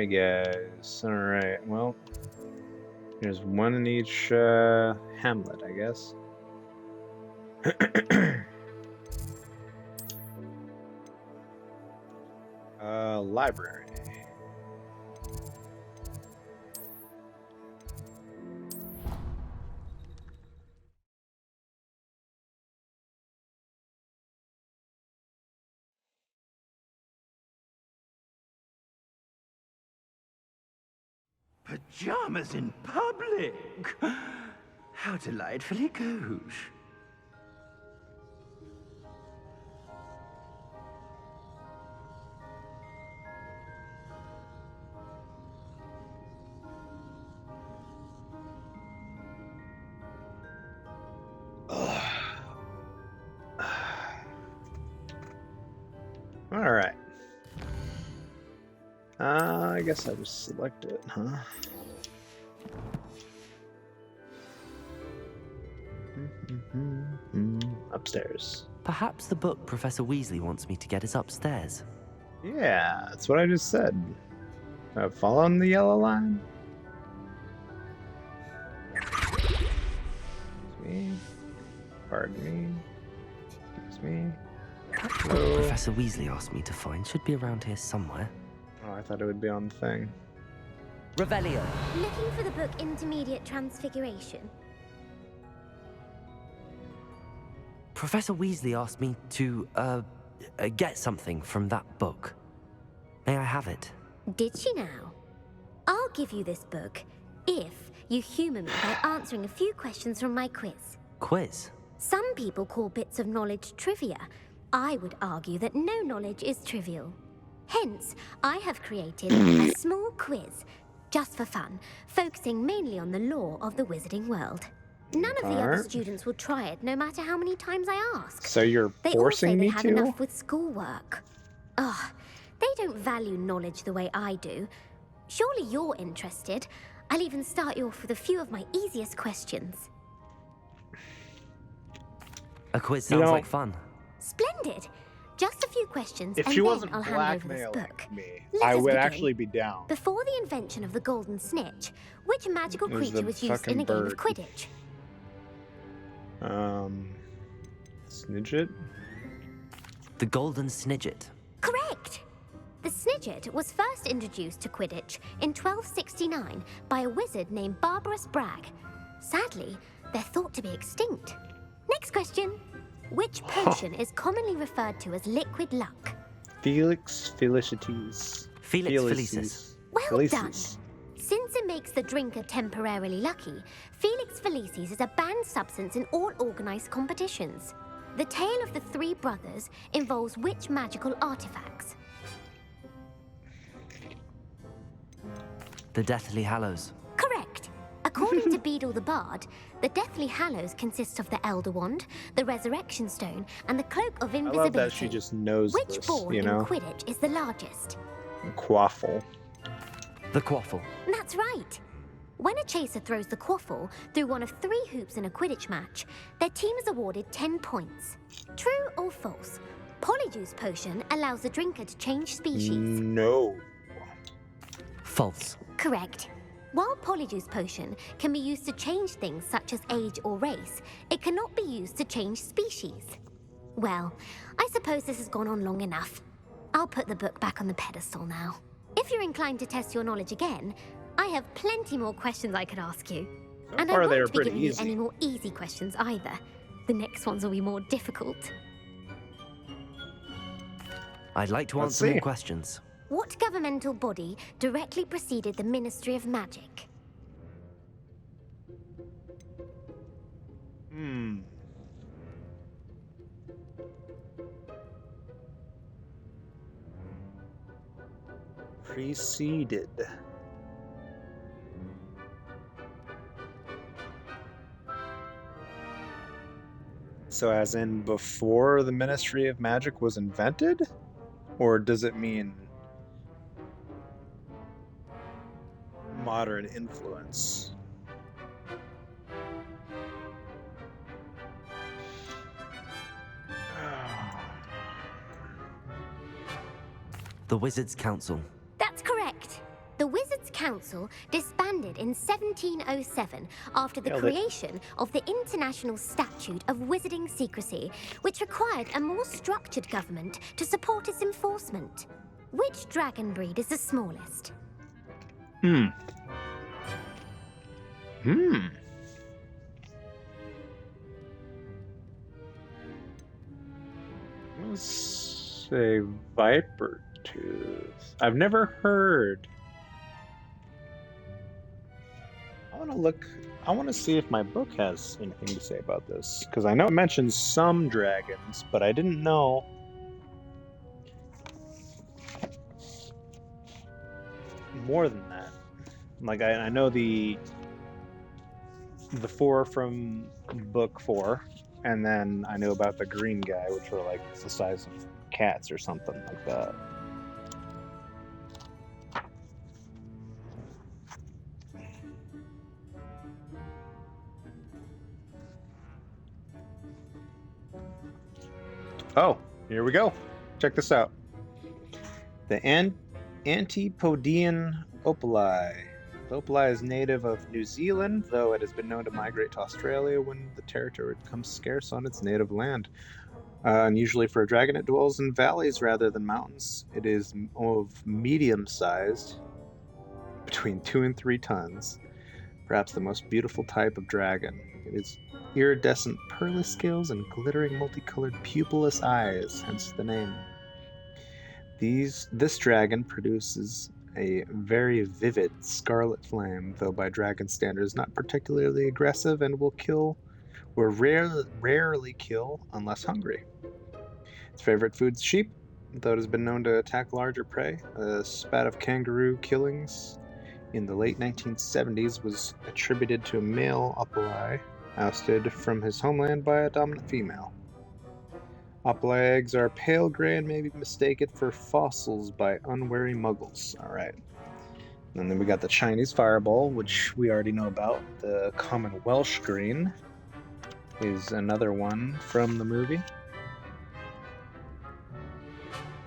guys. Alright, well. There's one in each hamlet, I guess. Library. Pajamas in public? How delightfully gauche. All right. I guess I just select it, huh? Upstairs. Perhaps the book Professor Weasley wants me to get is upstairs. Yeah, that's what I just said. Following the yellow line? Excuse me. Pardon me. Excuse me. Hello. Professor Weasley asked me to find should be around here somewhere. Oh, I thought it would be on the thing. Revelio. Looking for the book Intermediate Transfiguration. Professor Weasley asked me to, get something from that book. May I have it? Did she now? I'll give you this book if you humour me by answering a few questions from my quiz. Quiz? Some people call bits of knowledge trivia. I would argue that no knowledge is trivial. Hence, I have created a small quiz, just for fun, focusing mainly on the lore of the wizarding world. None of the other students will try it, no matter how many times I ask. So you're forcing me to? They all say they have enough with schoolwork. Ugh, they don't value knowledge the way I do. Surely you're interested. I'll even start you off with a few of my easiest questions. A quiz sounds like fun. Splendid. Just a few questions, If and she then wasn't I'll hand over this blackmailing book. me, Let I us would begin. actually be down. Before the invention of the golden snitch, which magical It was creature the was used in fucking a game of bird. Quidditch? Snidget? The Golden Snidget. Correct! The Snidget was first introduced to Quidditch in 1269 by a wizard named Barbarous Bragg. Sadly, they're thought to be extinct. Next question. Which potion is commonly referred to as liquid luck? Felix Felicities. Felix Felicis. Well done! Since it makes the drinker temporarily lucky, Felix Felicis is a banned substance in all organized competitions. The tale of the three brothers involves which magical artifacts? The Deathly Hallows. Correct. According to Beedle the Bard, the Deathly Hallows consists of the Elder Wand, the Resurrection Stone, and the Cloak of I Invisibility. love that she just knows Which this, ball you in know? Quidditch is the largest? Quaffle. The Quaffle. That's right. When a chaser throws the quaffle through one of 3 hoops in a Quidditch match, their team is awarded 10 points. True or false? Polyjuice Potion allows the drinker to change species. No. False. Correct. While Polyjuice Potion can be used to change things such as age or race, it cannot be used to change species. Well, I suppose this has gone on long enough. I'll put the book back on the pedestal now. If you're inclined to test your knowledge again, I have plenty more questions I could ask you. And I far they won't were be pretty giving you easy. any more easy questions either. The next ones will be more difficult. I'd like to Let's answer more see. questions. What governmental body directly preceded the Ministry of Magic? Preceded. So as in before the Ministry of Magic was invented? Or does it mean modern influence? The Wizards' Council. That's correct. The Wizards' Council disbanded in 1707 after the Nailed it. creation of the International Statute of Wizarding Secrecy, which required a more structured government to support its enforcement. Which dragon breed is the smallest? Let's say Viper Tooth. I've never heard. I want to see if my book has anything to say about this, because I know it mentions some dragons, but I didn't know more than that. Like I know the 4 from book 4, and then I knew about the green guy, which were like the size of cats or something like that. Oh, here we go. Check this out. The Antipodian opali. The opali is native of New Zealand, though it has been known to migrate to Australia when the territory becomes scarce on its native land. Unusually for a dragon, it dwells in valleys rather than mountains. It is of medium-sized, between 2 and 3 tons. Perhaps the most beautiful type of dragon. It is iridescent pearly scales and glittering multicolored pupilless eyes, hence the name. This dragon produces a very vivid scarlet flame, though by dragon standards not particularly aggressive, and will rarely kill unless hungry. Its favorite food's sheep, though it has been known to attack larger prey. A spat of kangaroo killings in the late 1970s was attributed to a male opali ousted from his homeland by a dominant female. Opali eggs are pale gray and may be mistaken for fossils by unwary muggles. Alright. And then we got the Chinese fireball, which we already know about. The common Welsh green is another one from the movie.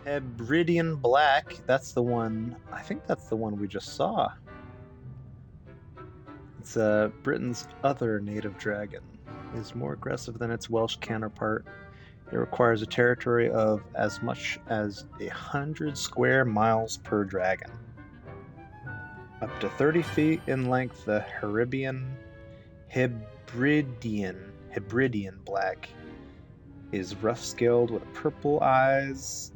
Hebridean black, that's the one, I think that's the one we just saw. It's Britain's other native dragon. It is more aggressive than its Welsh counterpart. It requires a territory of as much as 100 square miles per dragon. Up to 30 feet in length, the Hebridean black is rough-scaled with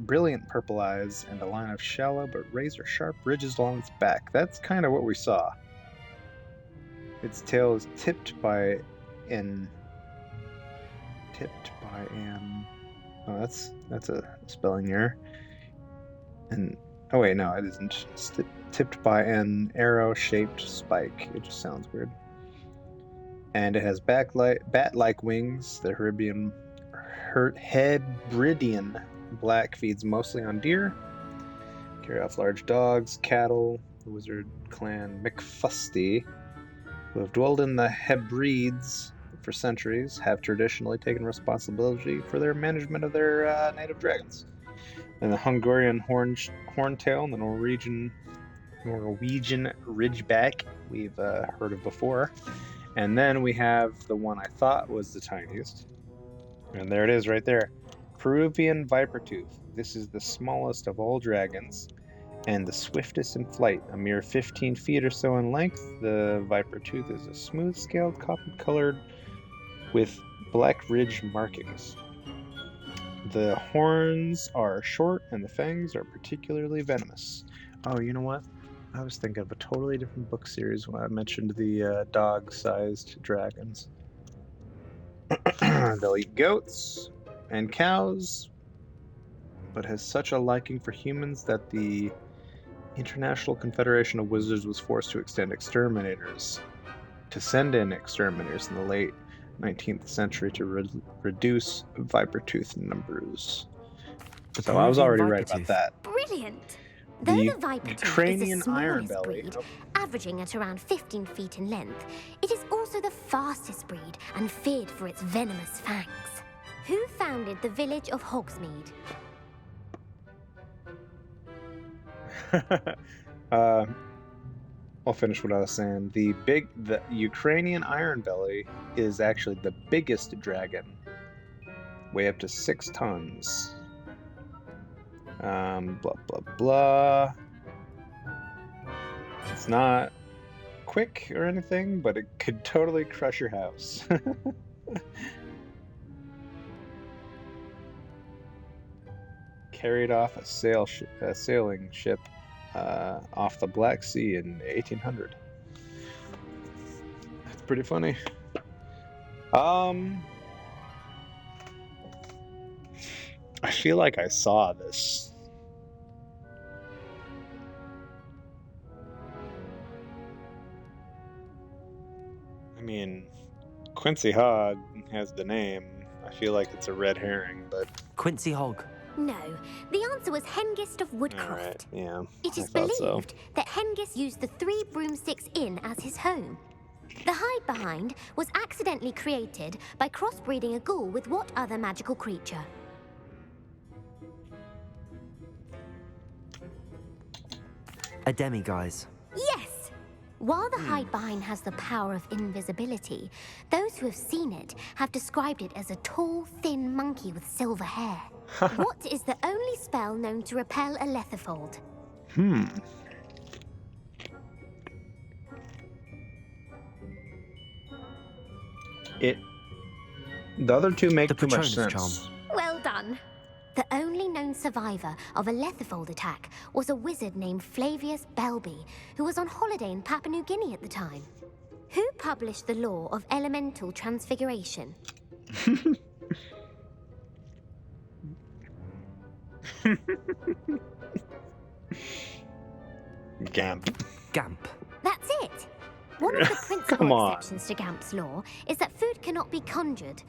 brilliant purple eyes, and a line of shallow but razor-sharp ridges along its back. That's kind of what we saw. Its tail is tipped by an. Oh, that's a spelling error. And oh wait, no, it isn't. It's tipped by an arrow-shaped spike. It just sounds weird. And it has bat-like wings. The Hebridean black feeds mostly on deer. Carry off large dogs, cattle. The wizard clan McFusty, who have dwelled in the Hebrides for centuries, have traditionally taken responsibility for their management of their native dragons. And the Hungarian horntail and the Norwegian ridgeback we've heard of before. And then we have the one I thought was the tiniest. And there it is right there. Peruvian viper tooth. This is the smallest of all dragons and the swiftest in flight. A mere 15 feet or so in length, the viper tooth is a smooth-scaled, copper-colored with black ridge markings. The horns are short and the fangs are particularly venomous. Oh, you know what? I was thinking of a totally different book series when I mentioned the dog-sized dragons. They'll eat goats and cows, but has such a liking for humans that the International Confederation of Wizards was forced to send in exterminators in the late 19th century to reduce viper-tooth numbers. So I was already right about that. Brilliant! Though the viper tooth is the Ukrainian smallest breed, averaging at around 15 feet in length, it is also the fastest breed and feared for its venomous fangs. Who founded the village of Hogsmeade? I'll finish what I was saying. The Ukrainian Iron Belly is actually the biggest dragon, weigh up to 6 tons. Blah blah blah. It's not quick or anything, but it could totally crush your house. Carried off a sailing ship off the Black Sea in 1800. That's pretty funny. I feel like I saw this. I mean, Quincy Hogg has the name. I feel like it's a red herring, but... Quincy Hogg. No, the answer was Hengist of Woodcroft. Alright, yeah. It is believed that Hengist used the 3 Broomsticks Inn as his home. The hide behind was accidentally created by crossbreeding a ghoul with what other magical creature? A demiguise. Yes! While the hide behind has the power of invisibility, those who have seen it have described it as a tall, thin monkey with silver hair. What is the only spell known to repel a letherfold? The other two make too much Patronus sense. charm. Well done. The only known survivor of a letherfold attack was a wizard named Flavius Belby, who was on holiday in Papua New Guinea at the time. Who published the law of elemental transfiguration? Gamp. Gamp. That's it. One of the Come principal on. exceptions to Gamp's law is that food cannot be conjured,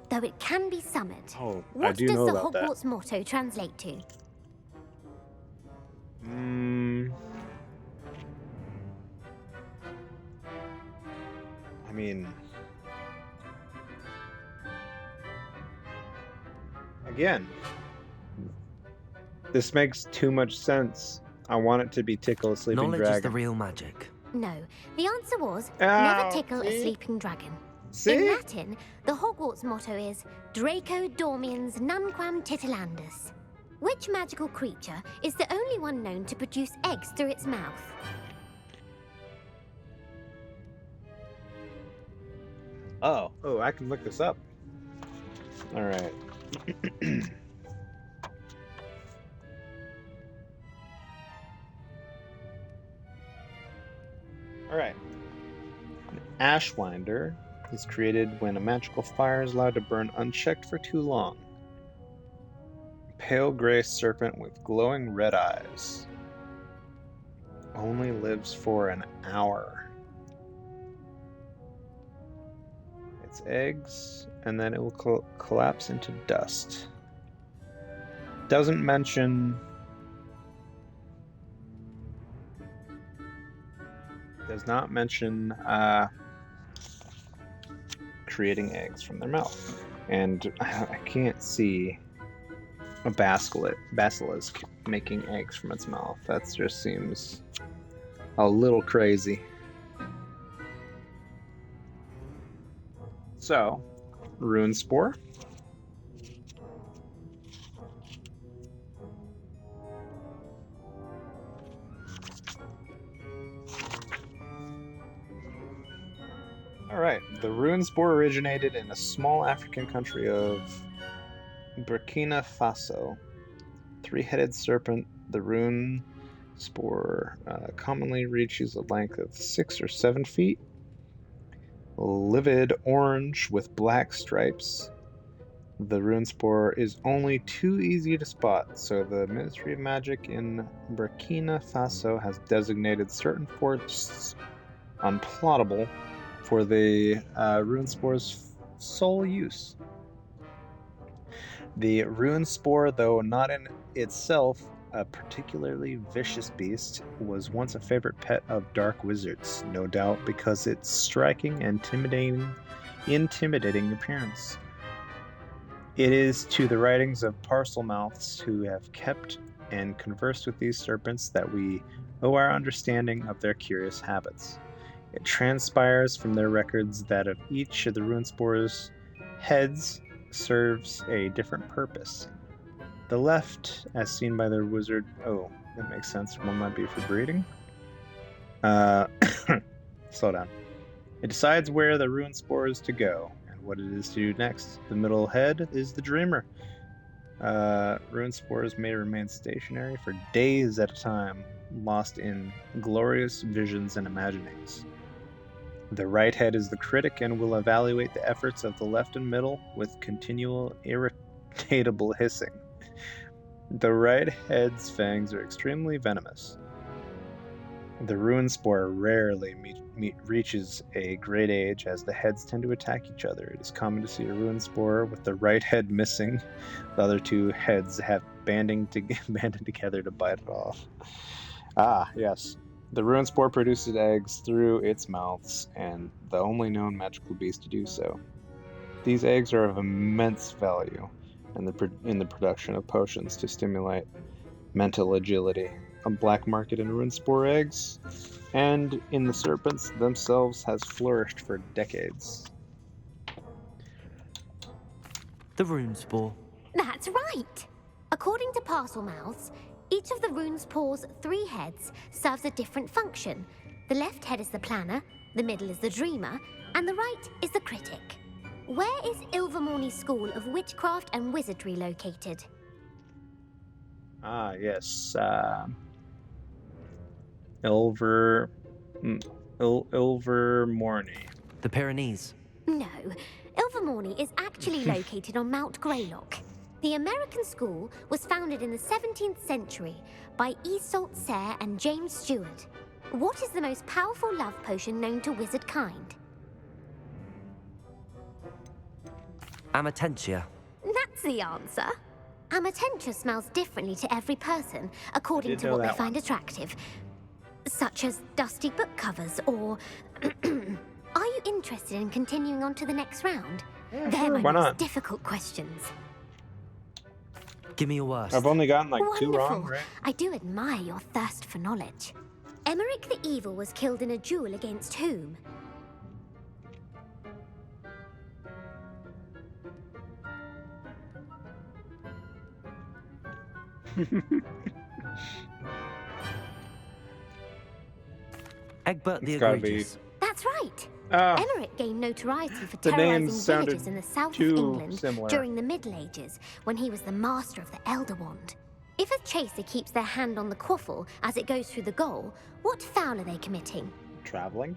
though it can be summoned. Oh, What I do does know the about that. Hogwarts motto translate to? I mean... Again, this makes too much sense. I want it to be tickle a sleeping Knowledge dragon. is the real magic. No, the answer was Ow, never tickle a see? sleeping dragon. See? In Latin, the Hogwarts motto is Draco dormiens nunquam titilandus. Which magical creature is the only one known to produce eggs through its mouth? Oh, I can look this up. All right. All right. An Ashwinder is created when a magical fire is allowed to burn unchecked for too long. Pale gray serpent with glowing red eyes. Only lives for an hour. Its eggs, and then it will collapse into dust. Doesn't mention... Does not mention creating eggs from their mouth. And I can't see a basilisk making eggs from its mouth. That just seems a little crazy. So, Rune Spore. Alright, the Rune Spore originated in a small African country of Burkina Faso. 3-headed serpent, the Rune Spore commonly reaches a length of 6 or 7 feet. Livid orange with black stripes. The Rune Spore is only too easy to spot, so the Ministry of Magic in Burkina Faso has designated certain forests unplottable for the Rune Spore's sole use. The Rune Spore, though not in itself a particularly vicious beast, was once a favorite pet of dark wizards, no doubt because its striking and intimidating appearance. It is to the writings of parcel mouths who have kept and conversed with these serpents that we owe our understanding of their curious habits. It transpires from their records that of each of the Runespor's heads serves a different purpose. The left, as seen by the wizard... Oh, that makes sense. One might be for breeding. Slow down. It decides where the Runespore is to go, and what it is to do next. The middle head is the dreamer. Runespores may remain stationary for days at a time, lost in glorious visions and imaginings. The right head is the critic and will evaluate the efforts of the left and middle with continual irritable hissing. The right head's fangs are extremely venomous. The Runespore rarely reaches a great age, as the heads tend to attack each other. It is common to see a Runespore with the right head missing. The other two heads have banded together to bite it off. Ah, yes. The Runespore produces eggs through its mouths, and the only known magical beast to do so. These eggs are of immense value in the production of potions to stimulate mental agility. A black market in Runespore eggs and in the serpents themselves has flourished for decades. The Runespore. That's right! According to Parcel Mouths, each of the Runespore's 3 heads serves a different function. The left head is the planner, the middle is the dreamer, and the right is the critic. Where is Ilvermorny School of Witchcraft and Wizardry located? Ah, yes. Ilvermorny. The Pyrenees. No, Ilvermorny is actually located on Mount Greylock. The American school was founded in the 17th century by Isolde Sayre and James Stewart. What is the most powerful love potion known to wizard kind? Amatentia. That's the answer. Amatentia smells differently to every person, according to what they find attractive. Such as dusty book covers, or... Are you interested in continuing on to the next round? Yeah, They're sure, my why most not? difficult questions. Give me your worst. I've only gotten like Wonderful. 2 wrong, right? I do admire your thirst for knowledge. Emmerich the Evil was killed in a duel against whom? Egbert the It's gotta be- Egregious. That's right. Ah. Emmerich gained notoriety for The terrorizing names sounded villages in the south of too England similar. during the Middle Ages, when he was the master of the Elder Wand. If a chaser keeps their hand on the quaffle as it goes through the goal, what foul are they committing? Traveling?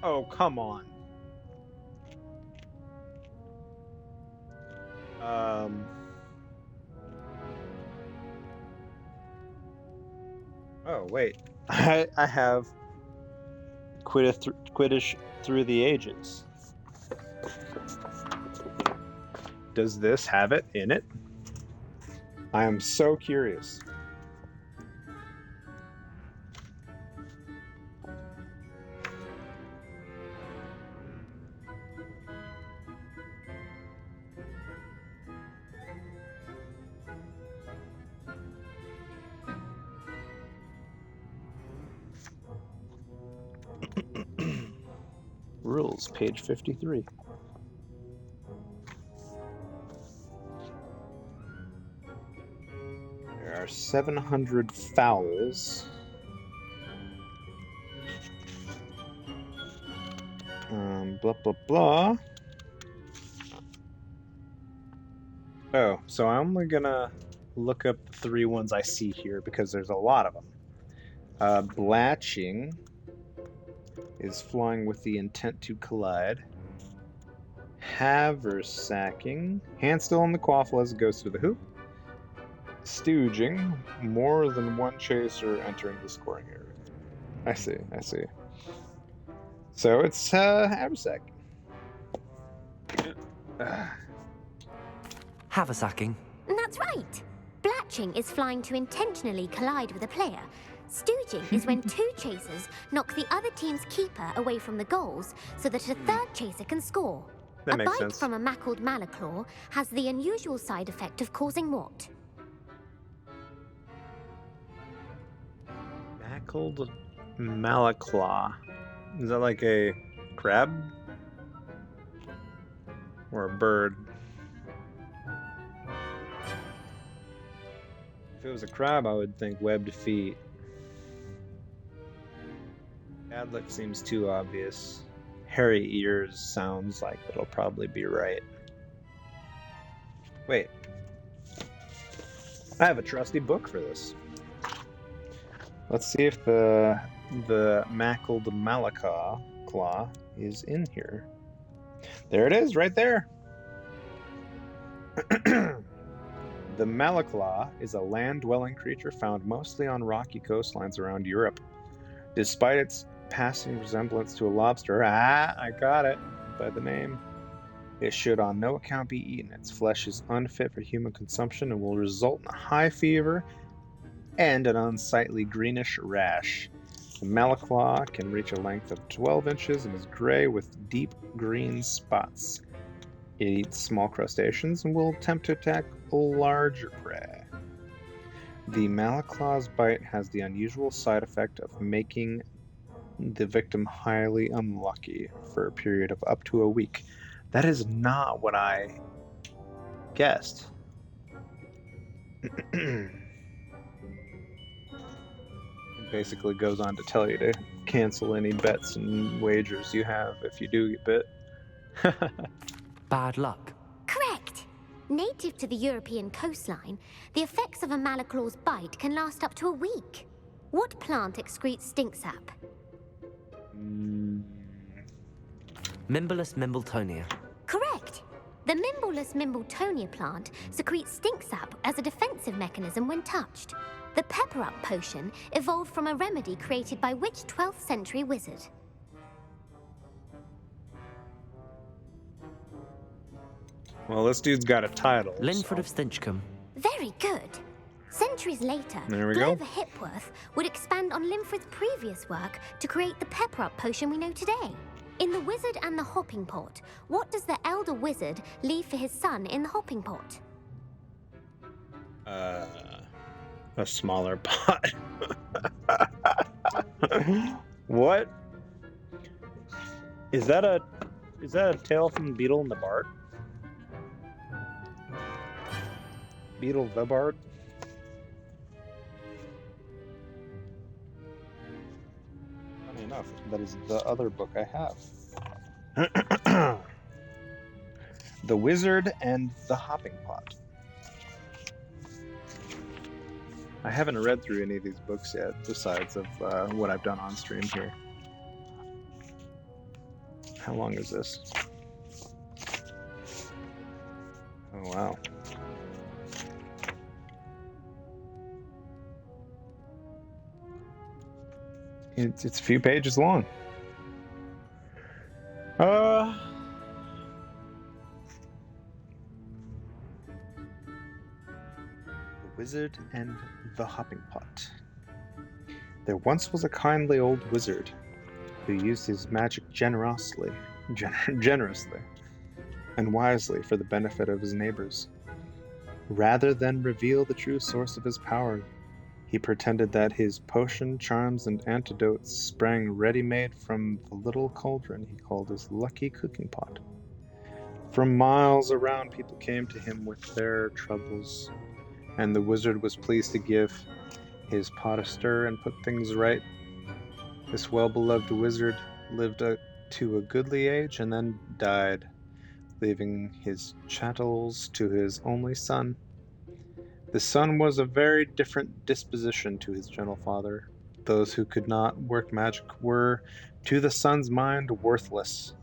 Oh, come on. Oh, wait. I have Quidditch Through the Ages. Does this have it in it? I am so curious. Rules, page 53. There are 700 fouls. Blah, blah, blah. Oh, so I'm only gonna look up the 3 ones I see here because there's a lot of them. Blatching is flying with the intent to collide. Haversacking, hand still on the quaffle as it goes through the hoop. Stooging, more than one chaser entering the scoring area. I see. So it's haversacking. Haversacking. That's right. Blatching is flying to intentionally collide with a player. Stooging is when 2 chasers knock the other team's keeper away from the goals so that a 3rd chaser can score. That a makes bite sense. from a mackled malaclaw has the unusual side effect of causing what? Mackled malaclaw. Is that like a crab? Or a bird? If it was a crab, I would think webbed feet. Bad luck seems too obvious. Hairy ears sounds like it'll probably be right. Wait. I have a trusty book for this. Let's see if the mackled malaclaw claw is in here. There it is, right there. The malaclaw is a land-dwelling creature found mostly on rocky coastlines around Europe. Despite its passing resemblance to a lobster, I got it by the name, it should on no account be eaten. Its flesh is unfit for human consumption and will result in a high fever and an unsightly greenish rash. The malaclaw can reach a length of 12 inches and is gray with deep green spots. It eats small crustaceans and will attempt to attack larger prey. The malaclaw's bite has the unusual side effect of making the victim highly unlucky for a period of up to a week. That is not what I guessed. It basically goes on to tell you to cancel any bets and wagers you have if you do get bit. Bad luck. Correct. Native to the European coastline, the effects of a malaclaw's bite can last up to a week. What plant excretes stink sap? Mimbolus mimbletonia. Correct. The Mimbolus mimbletonia plant secretes stink sap as a defensive mechanism when touched. The pepper-up potion evolved from a remedy created by which 12th century wizard? Well, this dude's got a title. Linford of Stinchcombe. Very good. Centuries later, There we go. Glover Hipworth would expand on Linford's previous work to create the pepper-up potion we know today. In The Wizard and the Hopping Pot, what does the elder wizard leave for his son in the hopping pot? A smaller pot. What? Is that a tale from Beetle and the Bard? Beetle the Bard? Funny enough, that is the other book I have. The Wizard and the Hopping Pot. I haven't read through any of these books yet, besides of what I've done on stream here. How long is this? Oh, wow. It's a few pages long. The Wizard and the Hopping Pot. There once was a kindly old wizard who used his magic generously and wisely for the benefit of his neighbors. Rather than reveal the true source of his power, he pretended that his potion, charms, and antidotes sprang ready-made from the little cauldron he called his lucky cooking pot. From miles around, people came to him with their troubles, and the wizard was pleased to give his pot a stir and put things right. This well-beloved wizard lived to a goodly age and then died, leaving his chattels to his only son. The son was a very different disposition to his gentle father. Those who could not work magic were, to the son's mind, worthless,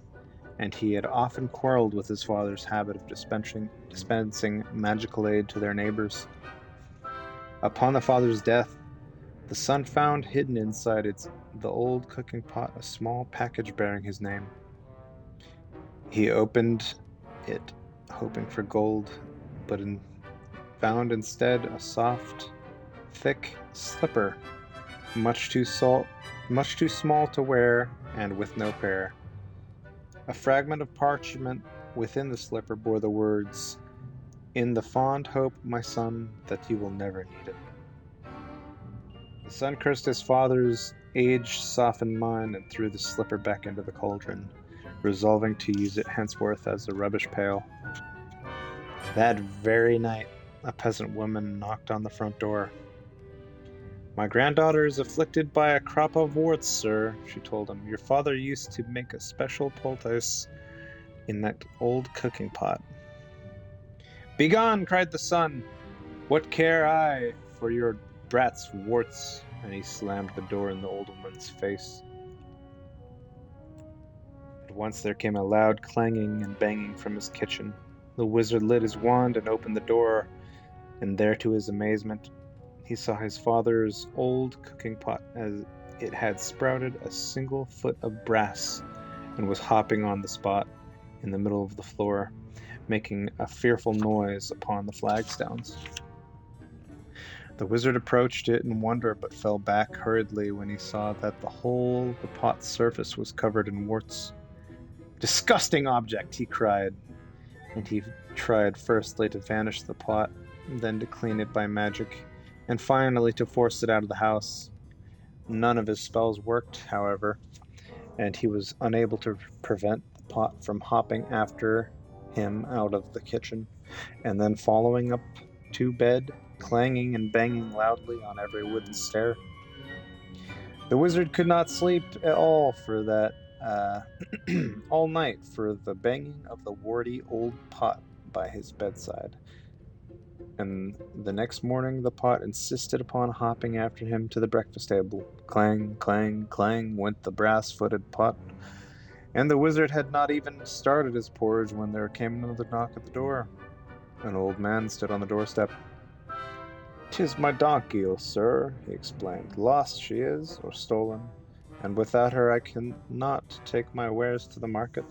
and he had often quarreled with his father's habit of dispensing magical aid to their neighbors. Upon the father's death, the son found hidden inside the old cooking pot a small package bearing his name. He opened it, hoping for gold, but found instead a soft, thick slipper, much too small to wear and with no prayer. A fragment of parchment within the slipper bore the words, "In the fond hope, my son, that you will never need it." The son cursed his father's age-softened mind and threw the slipper back into the cauldron, resolving to use it henceforth as a rubbish pail. That very night, a peasant woman knocked on the front door. "My granddaughter is afflicted by a crop of warts, sir," she told him. "Your father used to make a special poultice in that old cooking pot." "Begone!" cried the son. "What care I for your brat's warts?" And he slammed the door in the old woman's face. At once there came a loud clanging and banging from his kitchen. The wizard lit his wand and opened the door, and there, to his amazement, he saw his father's old cooking pot, as it had sprouted a single foot of brass and was hopping on the spot in the middle of the floor, making a fearful noise upon the flagstones. The wizard approached it in wonder, but fell back hurriedly when he saw that the pot's surface was covered in warts. "Disgusting object!" he cried, and he tried firstly to vanish the pot, then to clean it by magic, and finally to force it out of the house. None of his spells worked, however, and he was unable to prevent the pot from hopping after him out of the kitchen, and then following up to bed, clanging and banging loudly on every wooden stair. The wizard could not sleep at all for that all night for the banging of the warty old pot by his bedside. And the next morning the pot insisted upon hopping after him to the breakfast table. Clang, clang, clang went the brass-footed pot, and the wizard had not even started his porridge when there came another knock at the door. An old man stood on the doorstep. "'Tis my donkey, O sir," he explained. "Lost she is, or stolen, and without her I cannot take my wares to the market,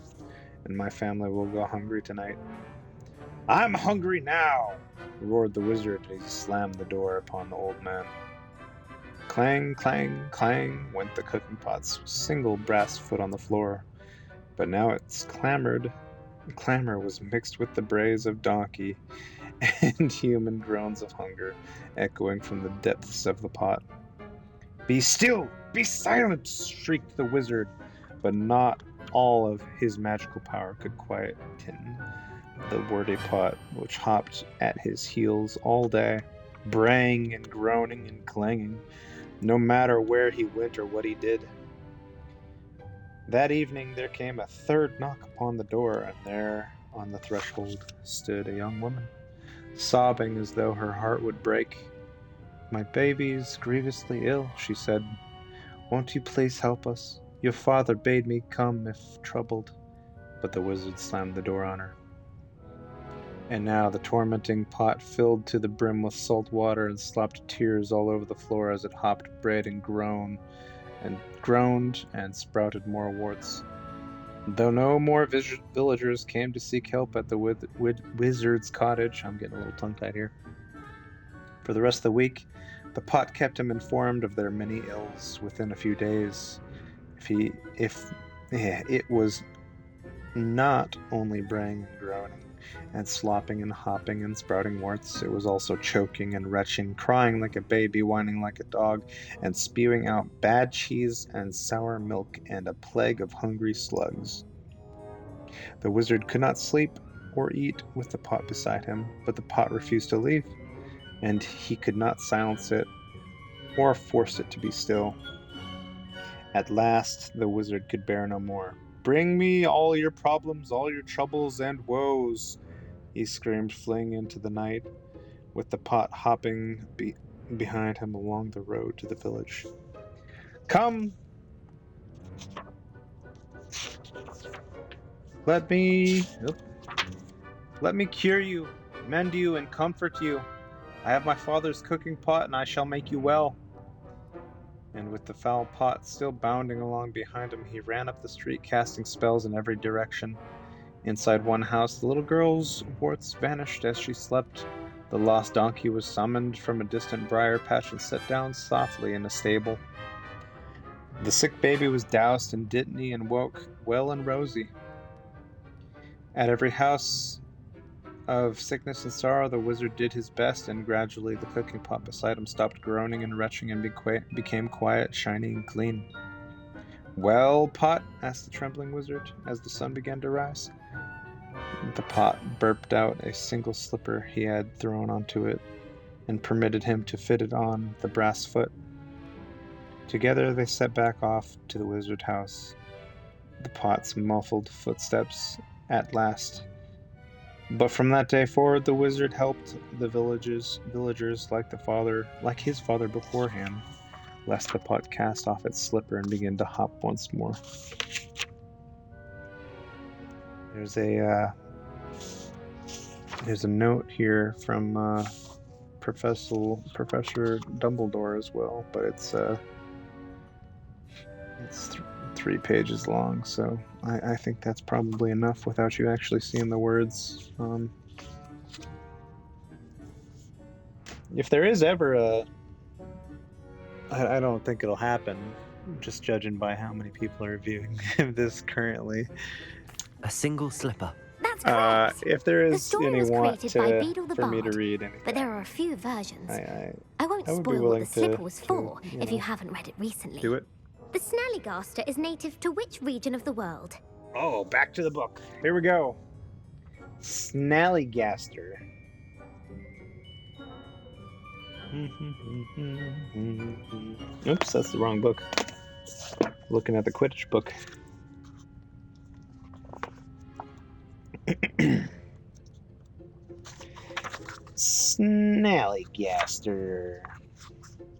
and my family will go hungry tonight." "I'm hungry now!" roared the wizard as he slammed the door upon the old man. Clang, clang, clang went the cooking pot's single brass foot on the floor, but now its clamor was mixed with the brays of donkey and human groans of hunger echoing from the depths of the pot. "Be still! Be silent!" shrieked the wizard, but not all of his magical power could quieten the wordy pot, which hopped at his heels all day, braying and groaning and clanging, no matter where he went or what he did. That evening there came a third knock upon the door, and there on the threshold stood a young woman, sobbing as though her heart would break. "My baby's grievously ill," she said. "Won't you please help us? Your father bade me come if troubled." But the wizard slammed the door on her. And now the tormenting pot filled to the brim with salt water and slopped tears all over the floor as it hopped, brayed, and groaned and sprouted more warts. Though no more villagers came to seek help at the wizard's cottage, I'm getting a little tongue-tied here. For the rest of the week, the pot kept him informed of their many ills. Within a few days, it was not only braying and groaning and slopping and hopping and sprouting warts, it was also choking and retching, crying like a baby, whining like a dog, and spewing out bad cheese and sour milk and a plague of hungry slugs. The wizard could not sleep or eat with the pot beside him, but the pot refused to leave, and he could not silence it or force it to be still. At last the wizard could bear no more. "Bring me all your problems, all your troubles and woes," he screamed, fleeing into the night, with the pot hopping behind him along the road to the village. "Come! Let me cure you, mend you, and comfort you. I have my father's cooking pot, and I shall make you well." And with the foul pot still bounding along behind him, he ran up the street, casting spells in every direction. Inside one house, the little girl's warts vanished as she slept. The lost donkey was summoned from a distant briar patch and set down softly in a stable. The sick baby was doused in dittany and woke well and rosy. At every house of sickness and sorrow, the wizard did his best, and gradually the cooking pot beside him stopped groaning and retching and became quiet, shiny, and clean. "Well, pot?" asked the trembling wizard, as the sun began to rise. The pot burped out a single slipper he had thrown onto it, and permitted him to fit it on the brass foot. Together they set back off to the wizard house, the pot's muffled footsteps at last. But from that day forward, the wizard helped the villagers like his father beforehand, lest the pot cast off its slipper and begin to hop once more. There's a note here from Professor Dumbledore as well, but it's 3 pages long, so I think that's probably enough without you actually seeing the words. If there is ever a... I don't think it'll happen, just judging by how many people are viewing this currently. A single slipper. That's correct. If there The is story any was want created by Beedle the for me to Bard, read anything, but there are a few versions. I won't would be spoil what willing the slipper to- was for to, you if you know, haven't read it recently. do it. The Snallygaster is native to which region of the world? Oh, back to the book. Here we go. Snallygaster. Oops, that's the wrong book. Looking at the Quidditch book. Snallygaster.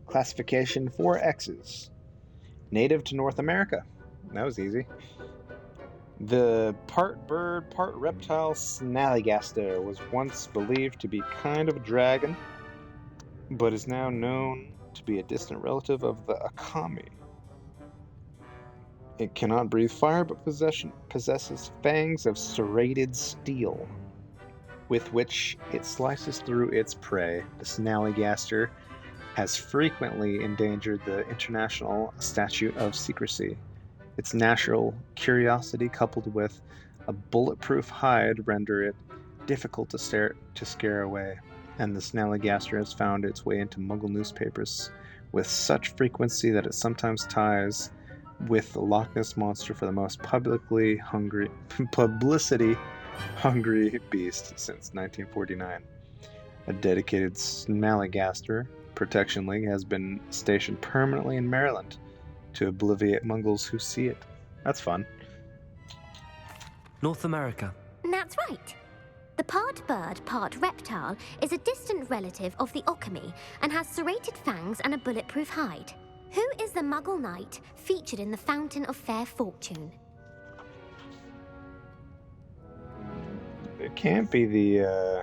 Classification 4X's. Native to North America. That was easy. The part bird, part reptile Snallygaster was once believed to be kind of a dragon, but is now known to be a distant relative of the Akami. It cannot breathe fire, but possesses fangs of serrated steel, with which it slices through its prey. The Snallygaster has frequently endangered the International Statute of Secrecy. Its natural curiosity, coupled with a bulletproof hide, render it difficult to scare away, and the Snallygaster has found its way into Muggle newspapers with such frequency that it sometimes ties with the Loch Ness Monster for the most publicity-hungry beast since 1949. A dedicated Snallygaster Protection League has been stationed permanently in Maryland to obliviate Muggles who see it. That's fun. North America. That's right. The part bird, part reptile is a distant relative of the Occamy and has serrated fangs and a bulletproof hide. Who is the Muggle knight featured in the Fountain of Fair Fortune? It can't be the,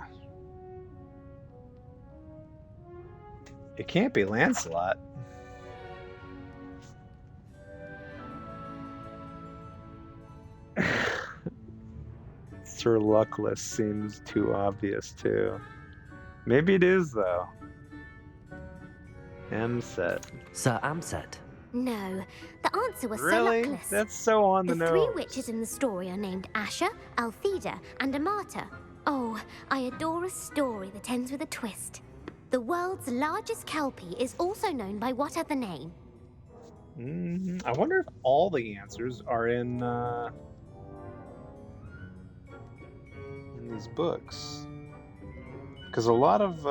It can't be Lancelot. Sir Luckless seems too obvious, too. Maybe it is, though. Amset. Sir Amset. No, the answer was Really? Sir Luckless. That's so on the The 3 nose. witches in the story are named Asher, Altheda, and Amata. Oh, I adore a story that ends with a twist. The world's largest kelpie is also known by what other name? I wonder if all the answers are in these books, because a lot of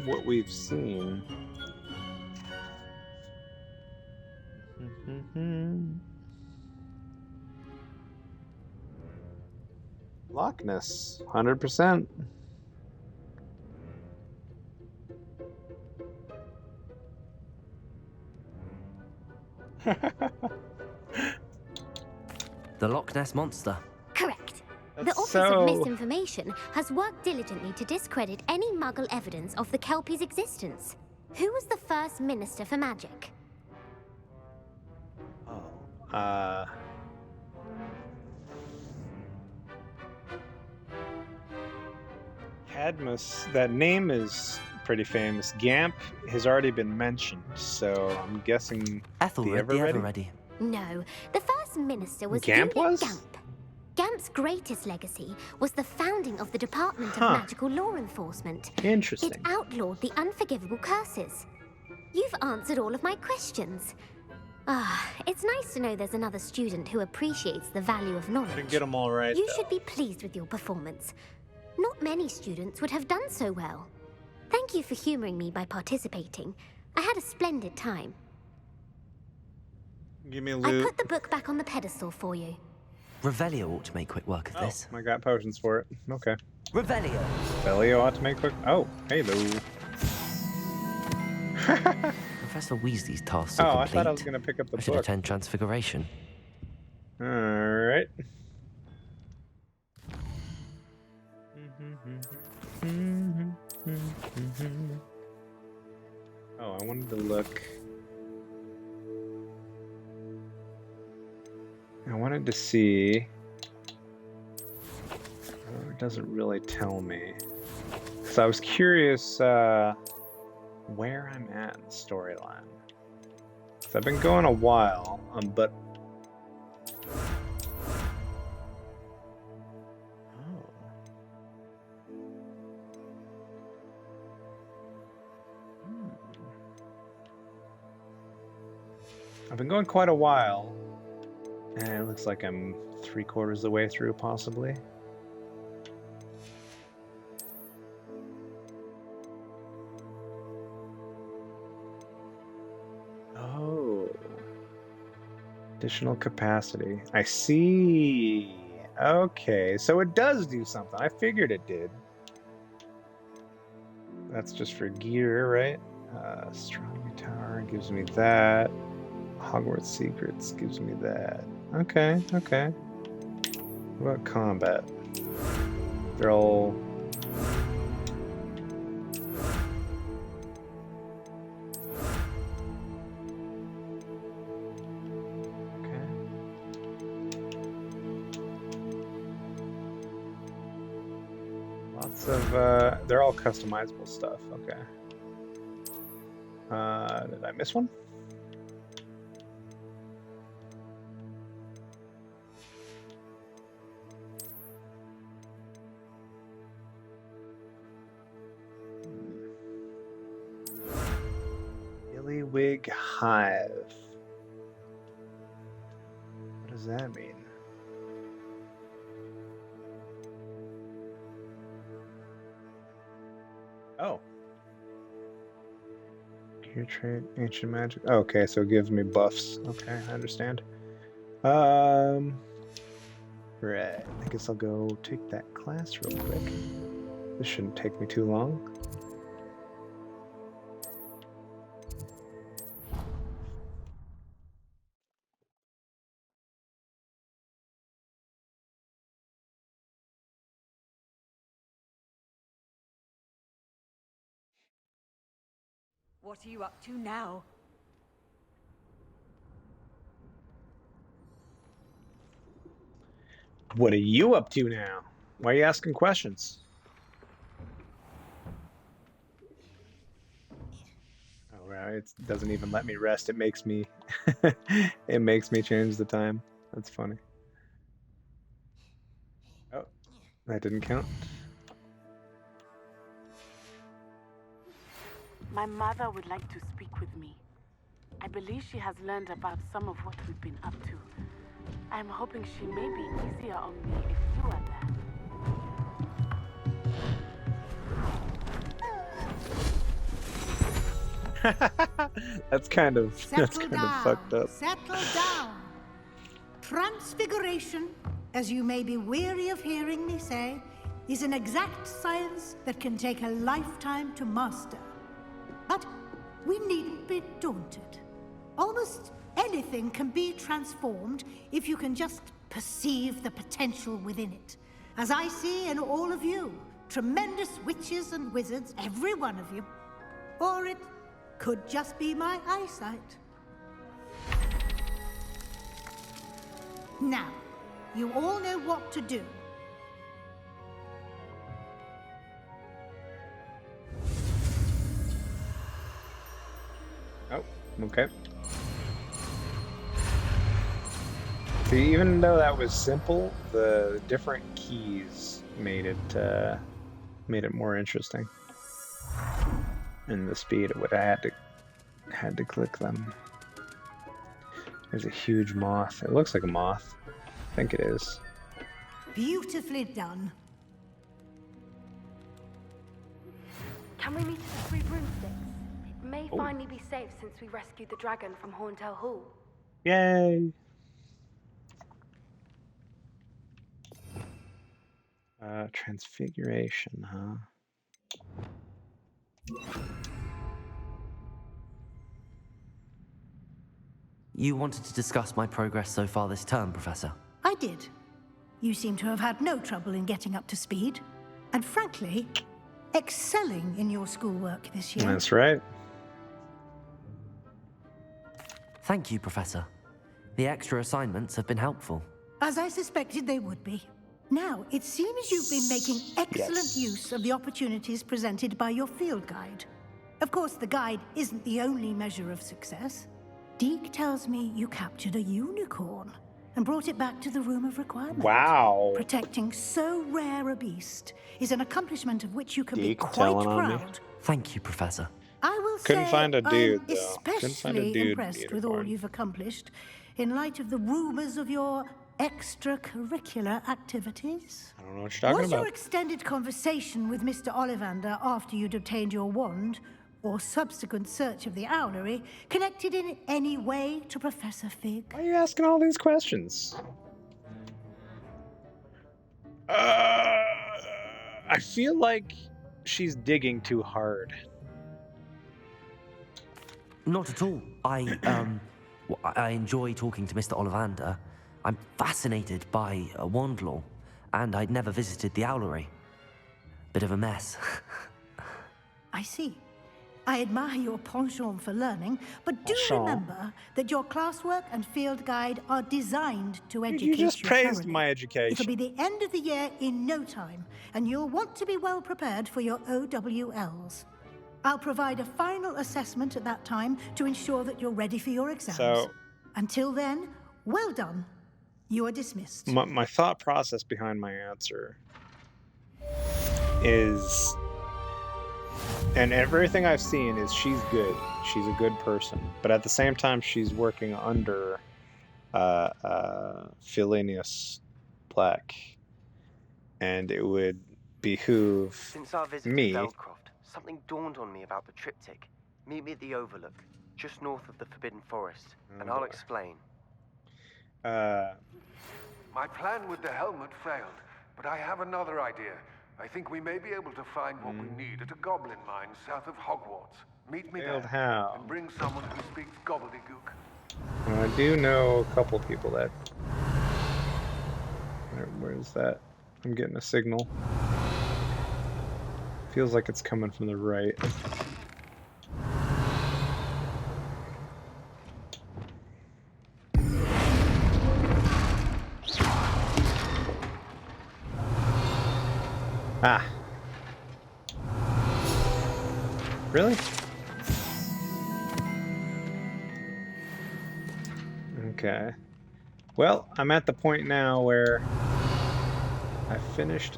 what we've seen. Loch Ness, 100%. The Loch Ness Monster. Correct. That's The Office so- of Misinformation has worked diligently to discredit any Muggle evidence of the Kelpie's existence. Who was the first Minister for Magic? Cadmus, that name is pretty famous. Gamp has already been mentioned, so I'm guessing Ethelred the Everready? Everready. No, the first minister was Gamp Julian was? Gamp. Gamp's greatest legacy was the founding of the Department of Magical Law Enforcement. Interesting. It outlawed the unforgivable curses. You've answered all of my questions. It's nice to know there's another student who appreciates the value of knowledge. Didn't get them all right, You though. should be pleased with your performance. Not many students would have done so well. Thank you for humoring me by participating. I had a splendid time. Give me a I loot. put the book back on the pedestal for you. Revelio ought to make quick work of this. I got potions for it. Okay. Revelio. Revelio ought to make quick. Oh, hello. Professor Weasley's tasks are Oh, I complete. thought I was gonna pick up the I should book. attend Transfiguration. All right. Oh, I wanted to look. I wanted to see. Oh, it doesn't really tell me. So I was curious where I'm at in the storyline. So I've been going a while, but I've been going quite a while, and it looks like I'm 3/4 of the way through, possibly. Oh. Additional capacity. I see. Okay, so it does do something. I figured it did. That's just for gear, right? Astronomy Tower gives me that. Hogwarts Secrets gives me that. Okay, okay. What about combat? They're all... Okay. Lots of, they're all customizable stuff, okay. Did I miss one? Wig Hive. What does that mean? Oh. Gear trait, ancient magic. Okay, so it gives me buffs. Okay, I understand. Right. I guess I'll go take that class real quick. This shouldn't take me too long. What are you up to now? What are you up to now? Why are you asking questions? Oh, right. It doesn't even let me rest. It makes me it makes me change the time. That's funny. Oh, that didn't count. My mother would like to speak with me. I believe she has learned about some of what we've been up to. I'm hoping she may be easier on me if you are there. That's kind of fucked up. Settle down. Transfiguration, as you may be weary of hearing me say, is an exact science that can take a lifetime to master. But we needn't be daunted. Almost anything can be transformed if you can just perceive the potential within it. As I see in all of you, tremendous witches and wizards, every one of you. Or it could just be my eyesight. Now, you all know what to do. Oh, okay. See, even though that was simple, the different keys made it more interesting. And the speed at which I had to click them. There's a huge moth. It looks like a moth. I think it is. Beautifully done. Can we meet at the Three Broomsticks? It may finally be safe since we rescued the dragon from Horntail Hall. Yay! Transfiguration, huh? You wanted to discuss my progress so far this term, Professor? I did. You seem to have had no trouble in getting up to speed. And frankly, excelling in your schoolwork this year. That's right. Thank you, Professor. The extra assignments have been helpful. As I suspected they would be. Now, it seems you've been making excellent use of the opportunities presented by your field guide. Of course, the guide isn't the only measure of success. Deke tells me you captured a unicorn and brought it back to the Room of Requirement. Wow. Protecting so rare a beast is an accomplishment of which you can be quite telling on me. proud. Thank you, Professor. I will Couldn't say find a dude, I'm though. Couldn't find a especially dude impressed with all unicorn. you've accomplished in light of the rumors of your extracurricular activities. I don't know what you're talking Was your about. extended conversation with Mr. Ollivander after you'd obtained your wand, or subsequent search of the owlery, connected in any way to Professor Fig? Why are you asking all these questions? I feel like she's digging too hard. Not at all. I enjoy talking to Mr. Ollivander. I'm fascinated by wand law, and I'd never visited the owlery. Bit of a mess. I see. I admire your penchant for learning, but do remember that your classwork and field guide are designed to educate you. You just praised thoroughly. my education. It'll be the end of the year in no time, and you'll want to be well prepared for your OWLs. I'll provide a final assessment at that time to ensure that you're ready for your exams. So, until then, well done. You are dismissed. my thought process behind my answer is, and everything I've seen is she's good. She's a good person. But at the same time, she's working under Phileas Black. And it would behoove Since our visit me. to Belcroft, something dawned on me about the triptych. Meet me at the Overlook, just north of the Forbidden Forest, and I'll explain. My plan with the helmet failed, but I have another idea. I think we may be able to find what we need at a goblin mine south of Hogwarts. Meet me Failed there. how? And bring someone who speaks gobbledygook. I do know a couple people that... Where's that? I'm getting a signal. Feels like it's coming from the right. Ah. Really? Okay. Well, I'm at the point now where I've finished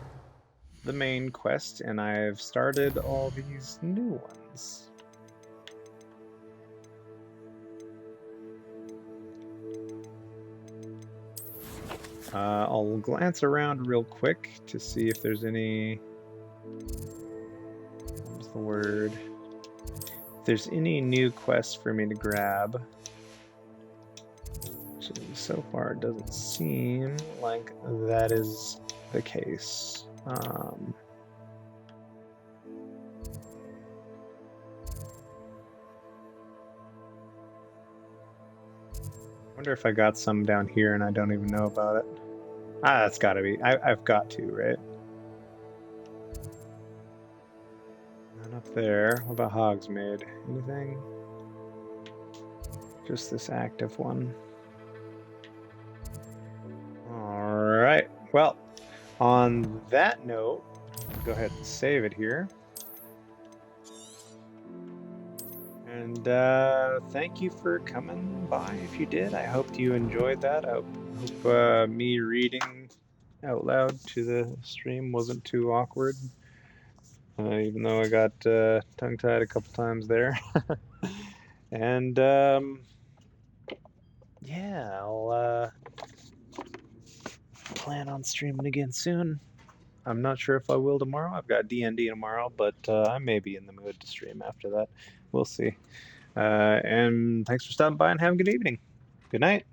the main quest and I've started all these new ones. I'll glance around real quick to see if there's any... What's the word? If there's any new quests for me to grab. So, so far it doesn't seem like that is the case. Wonder if I got some down here and I don't even know about it. Ah, that's gotta be. I've got to, right? Not up there. What about Hogsmeade? Anything? Just this active one. Alright. Well, on that note, go ahead and save it here. And thank you for coming by if you did. I hope you enjoyed that. I hope me reading out loud to the stream wasn't too awkward, even though I got tongue-tied a couple times there. And yeah, I'll plan on streaming again soon. I'm not sure if I will tomorrow. I've got D&D tomorrow, but I may be in the mood to stream after that. We'll see. And thanks for stopping by and have a good evening. Good night.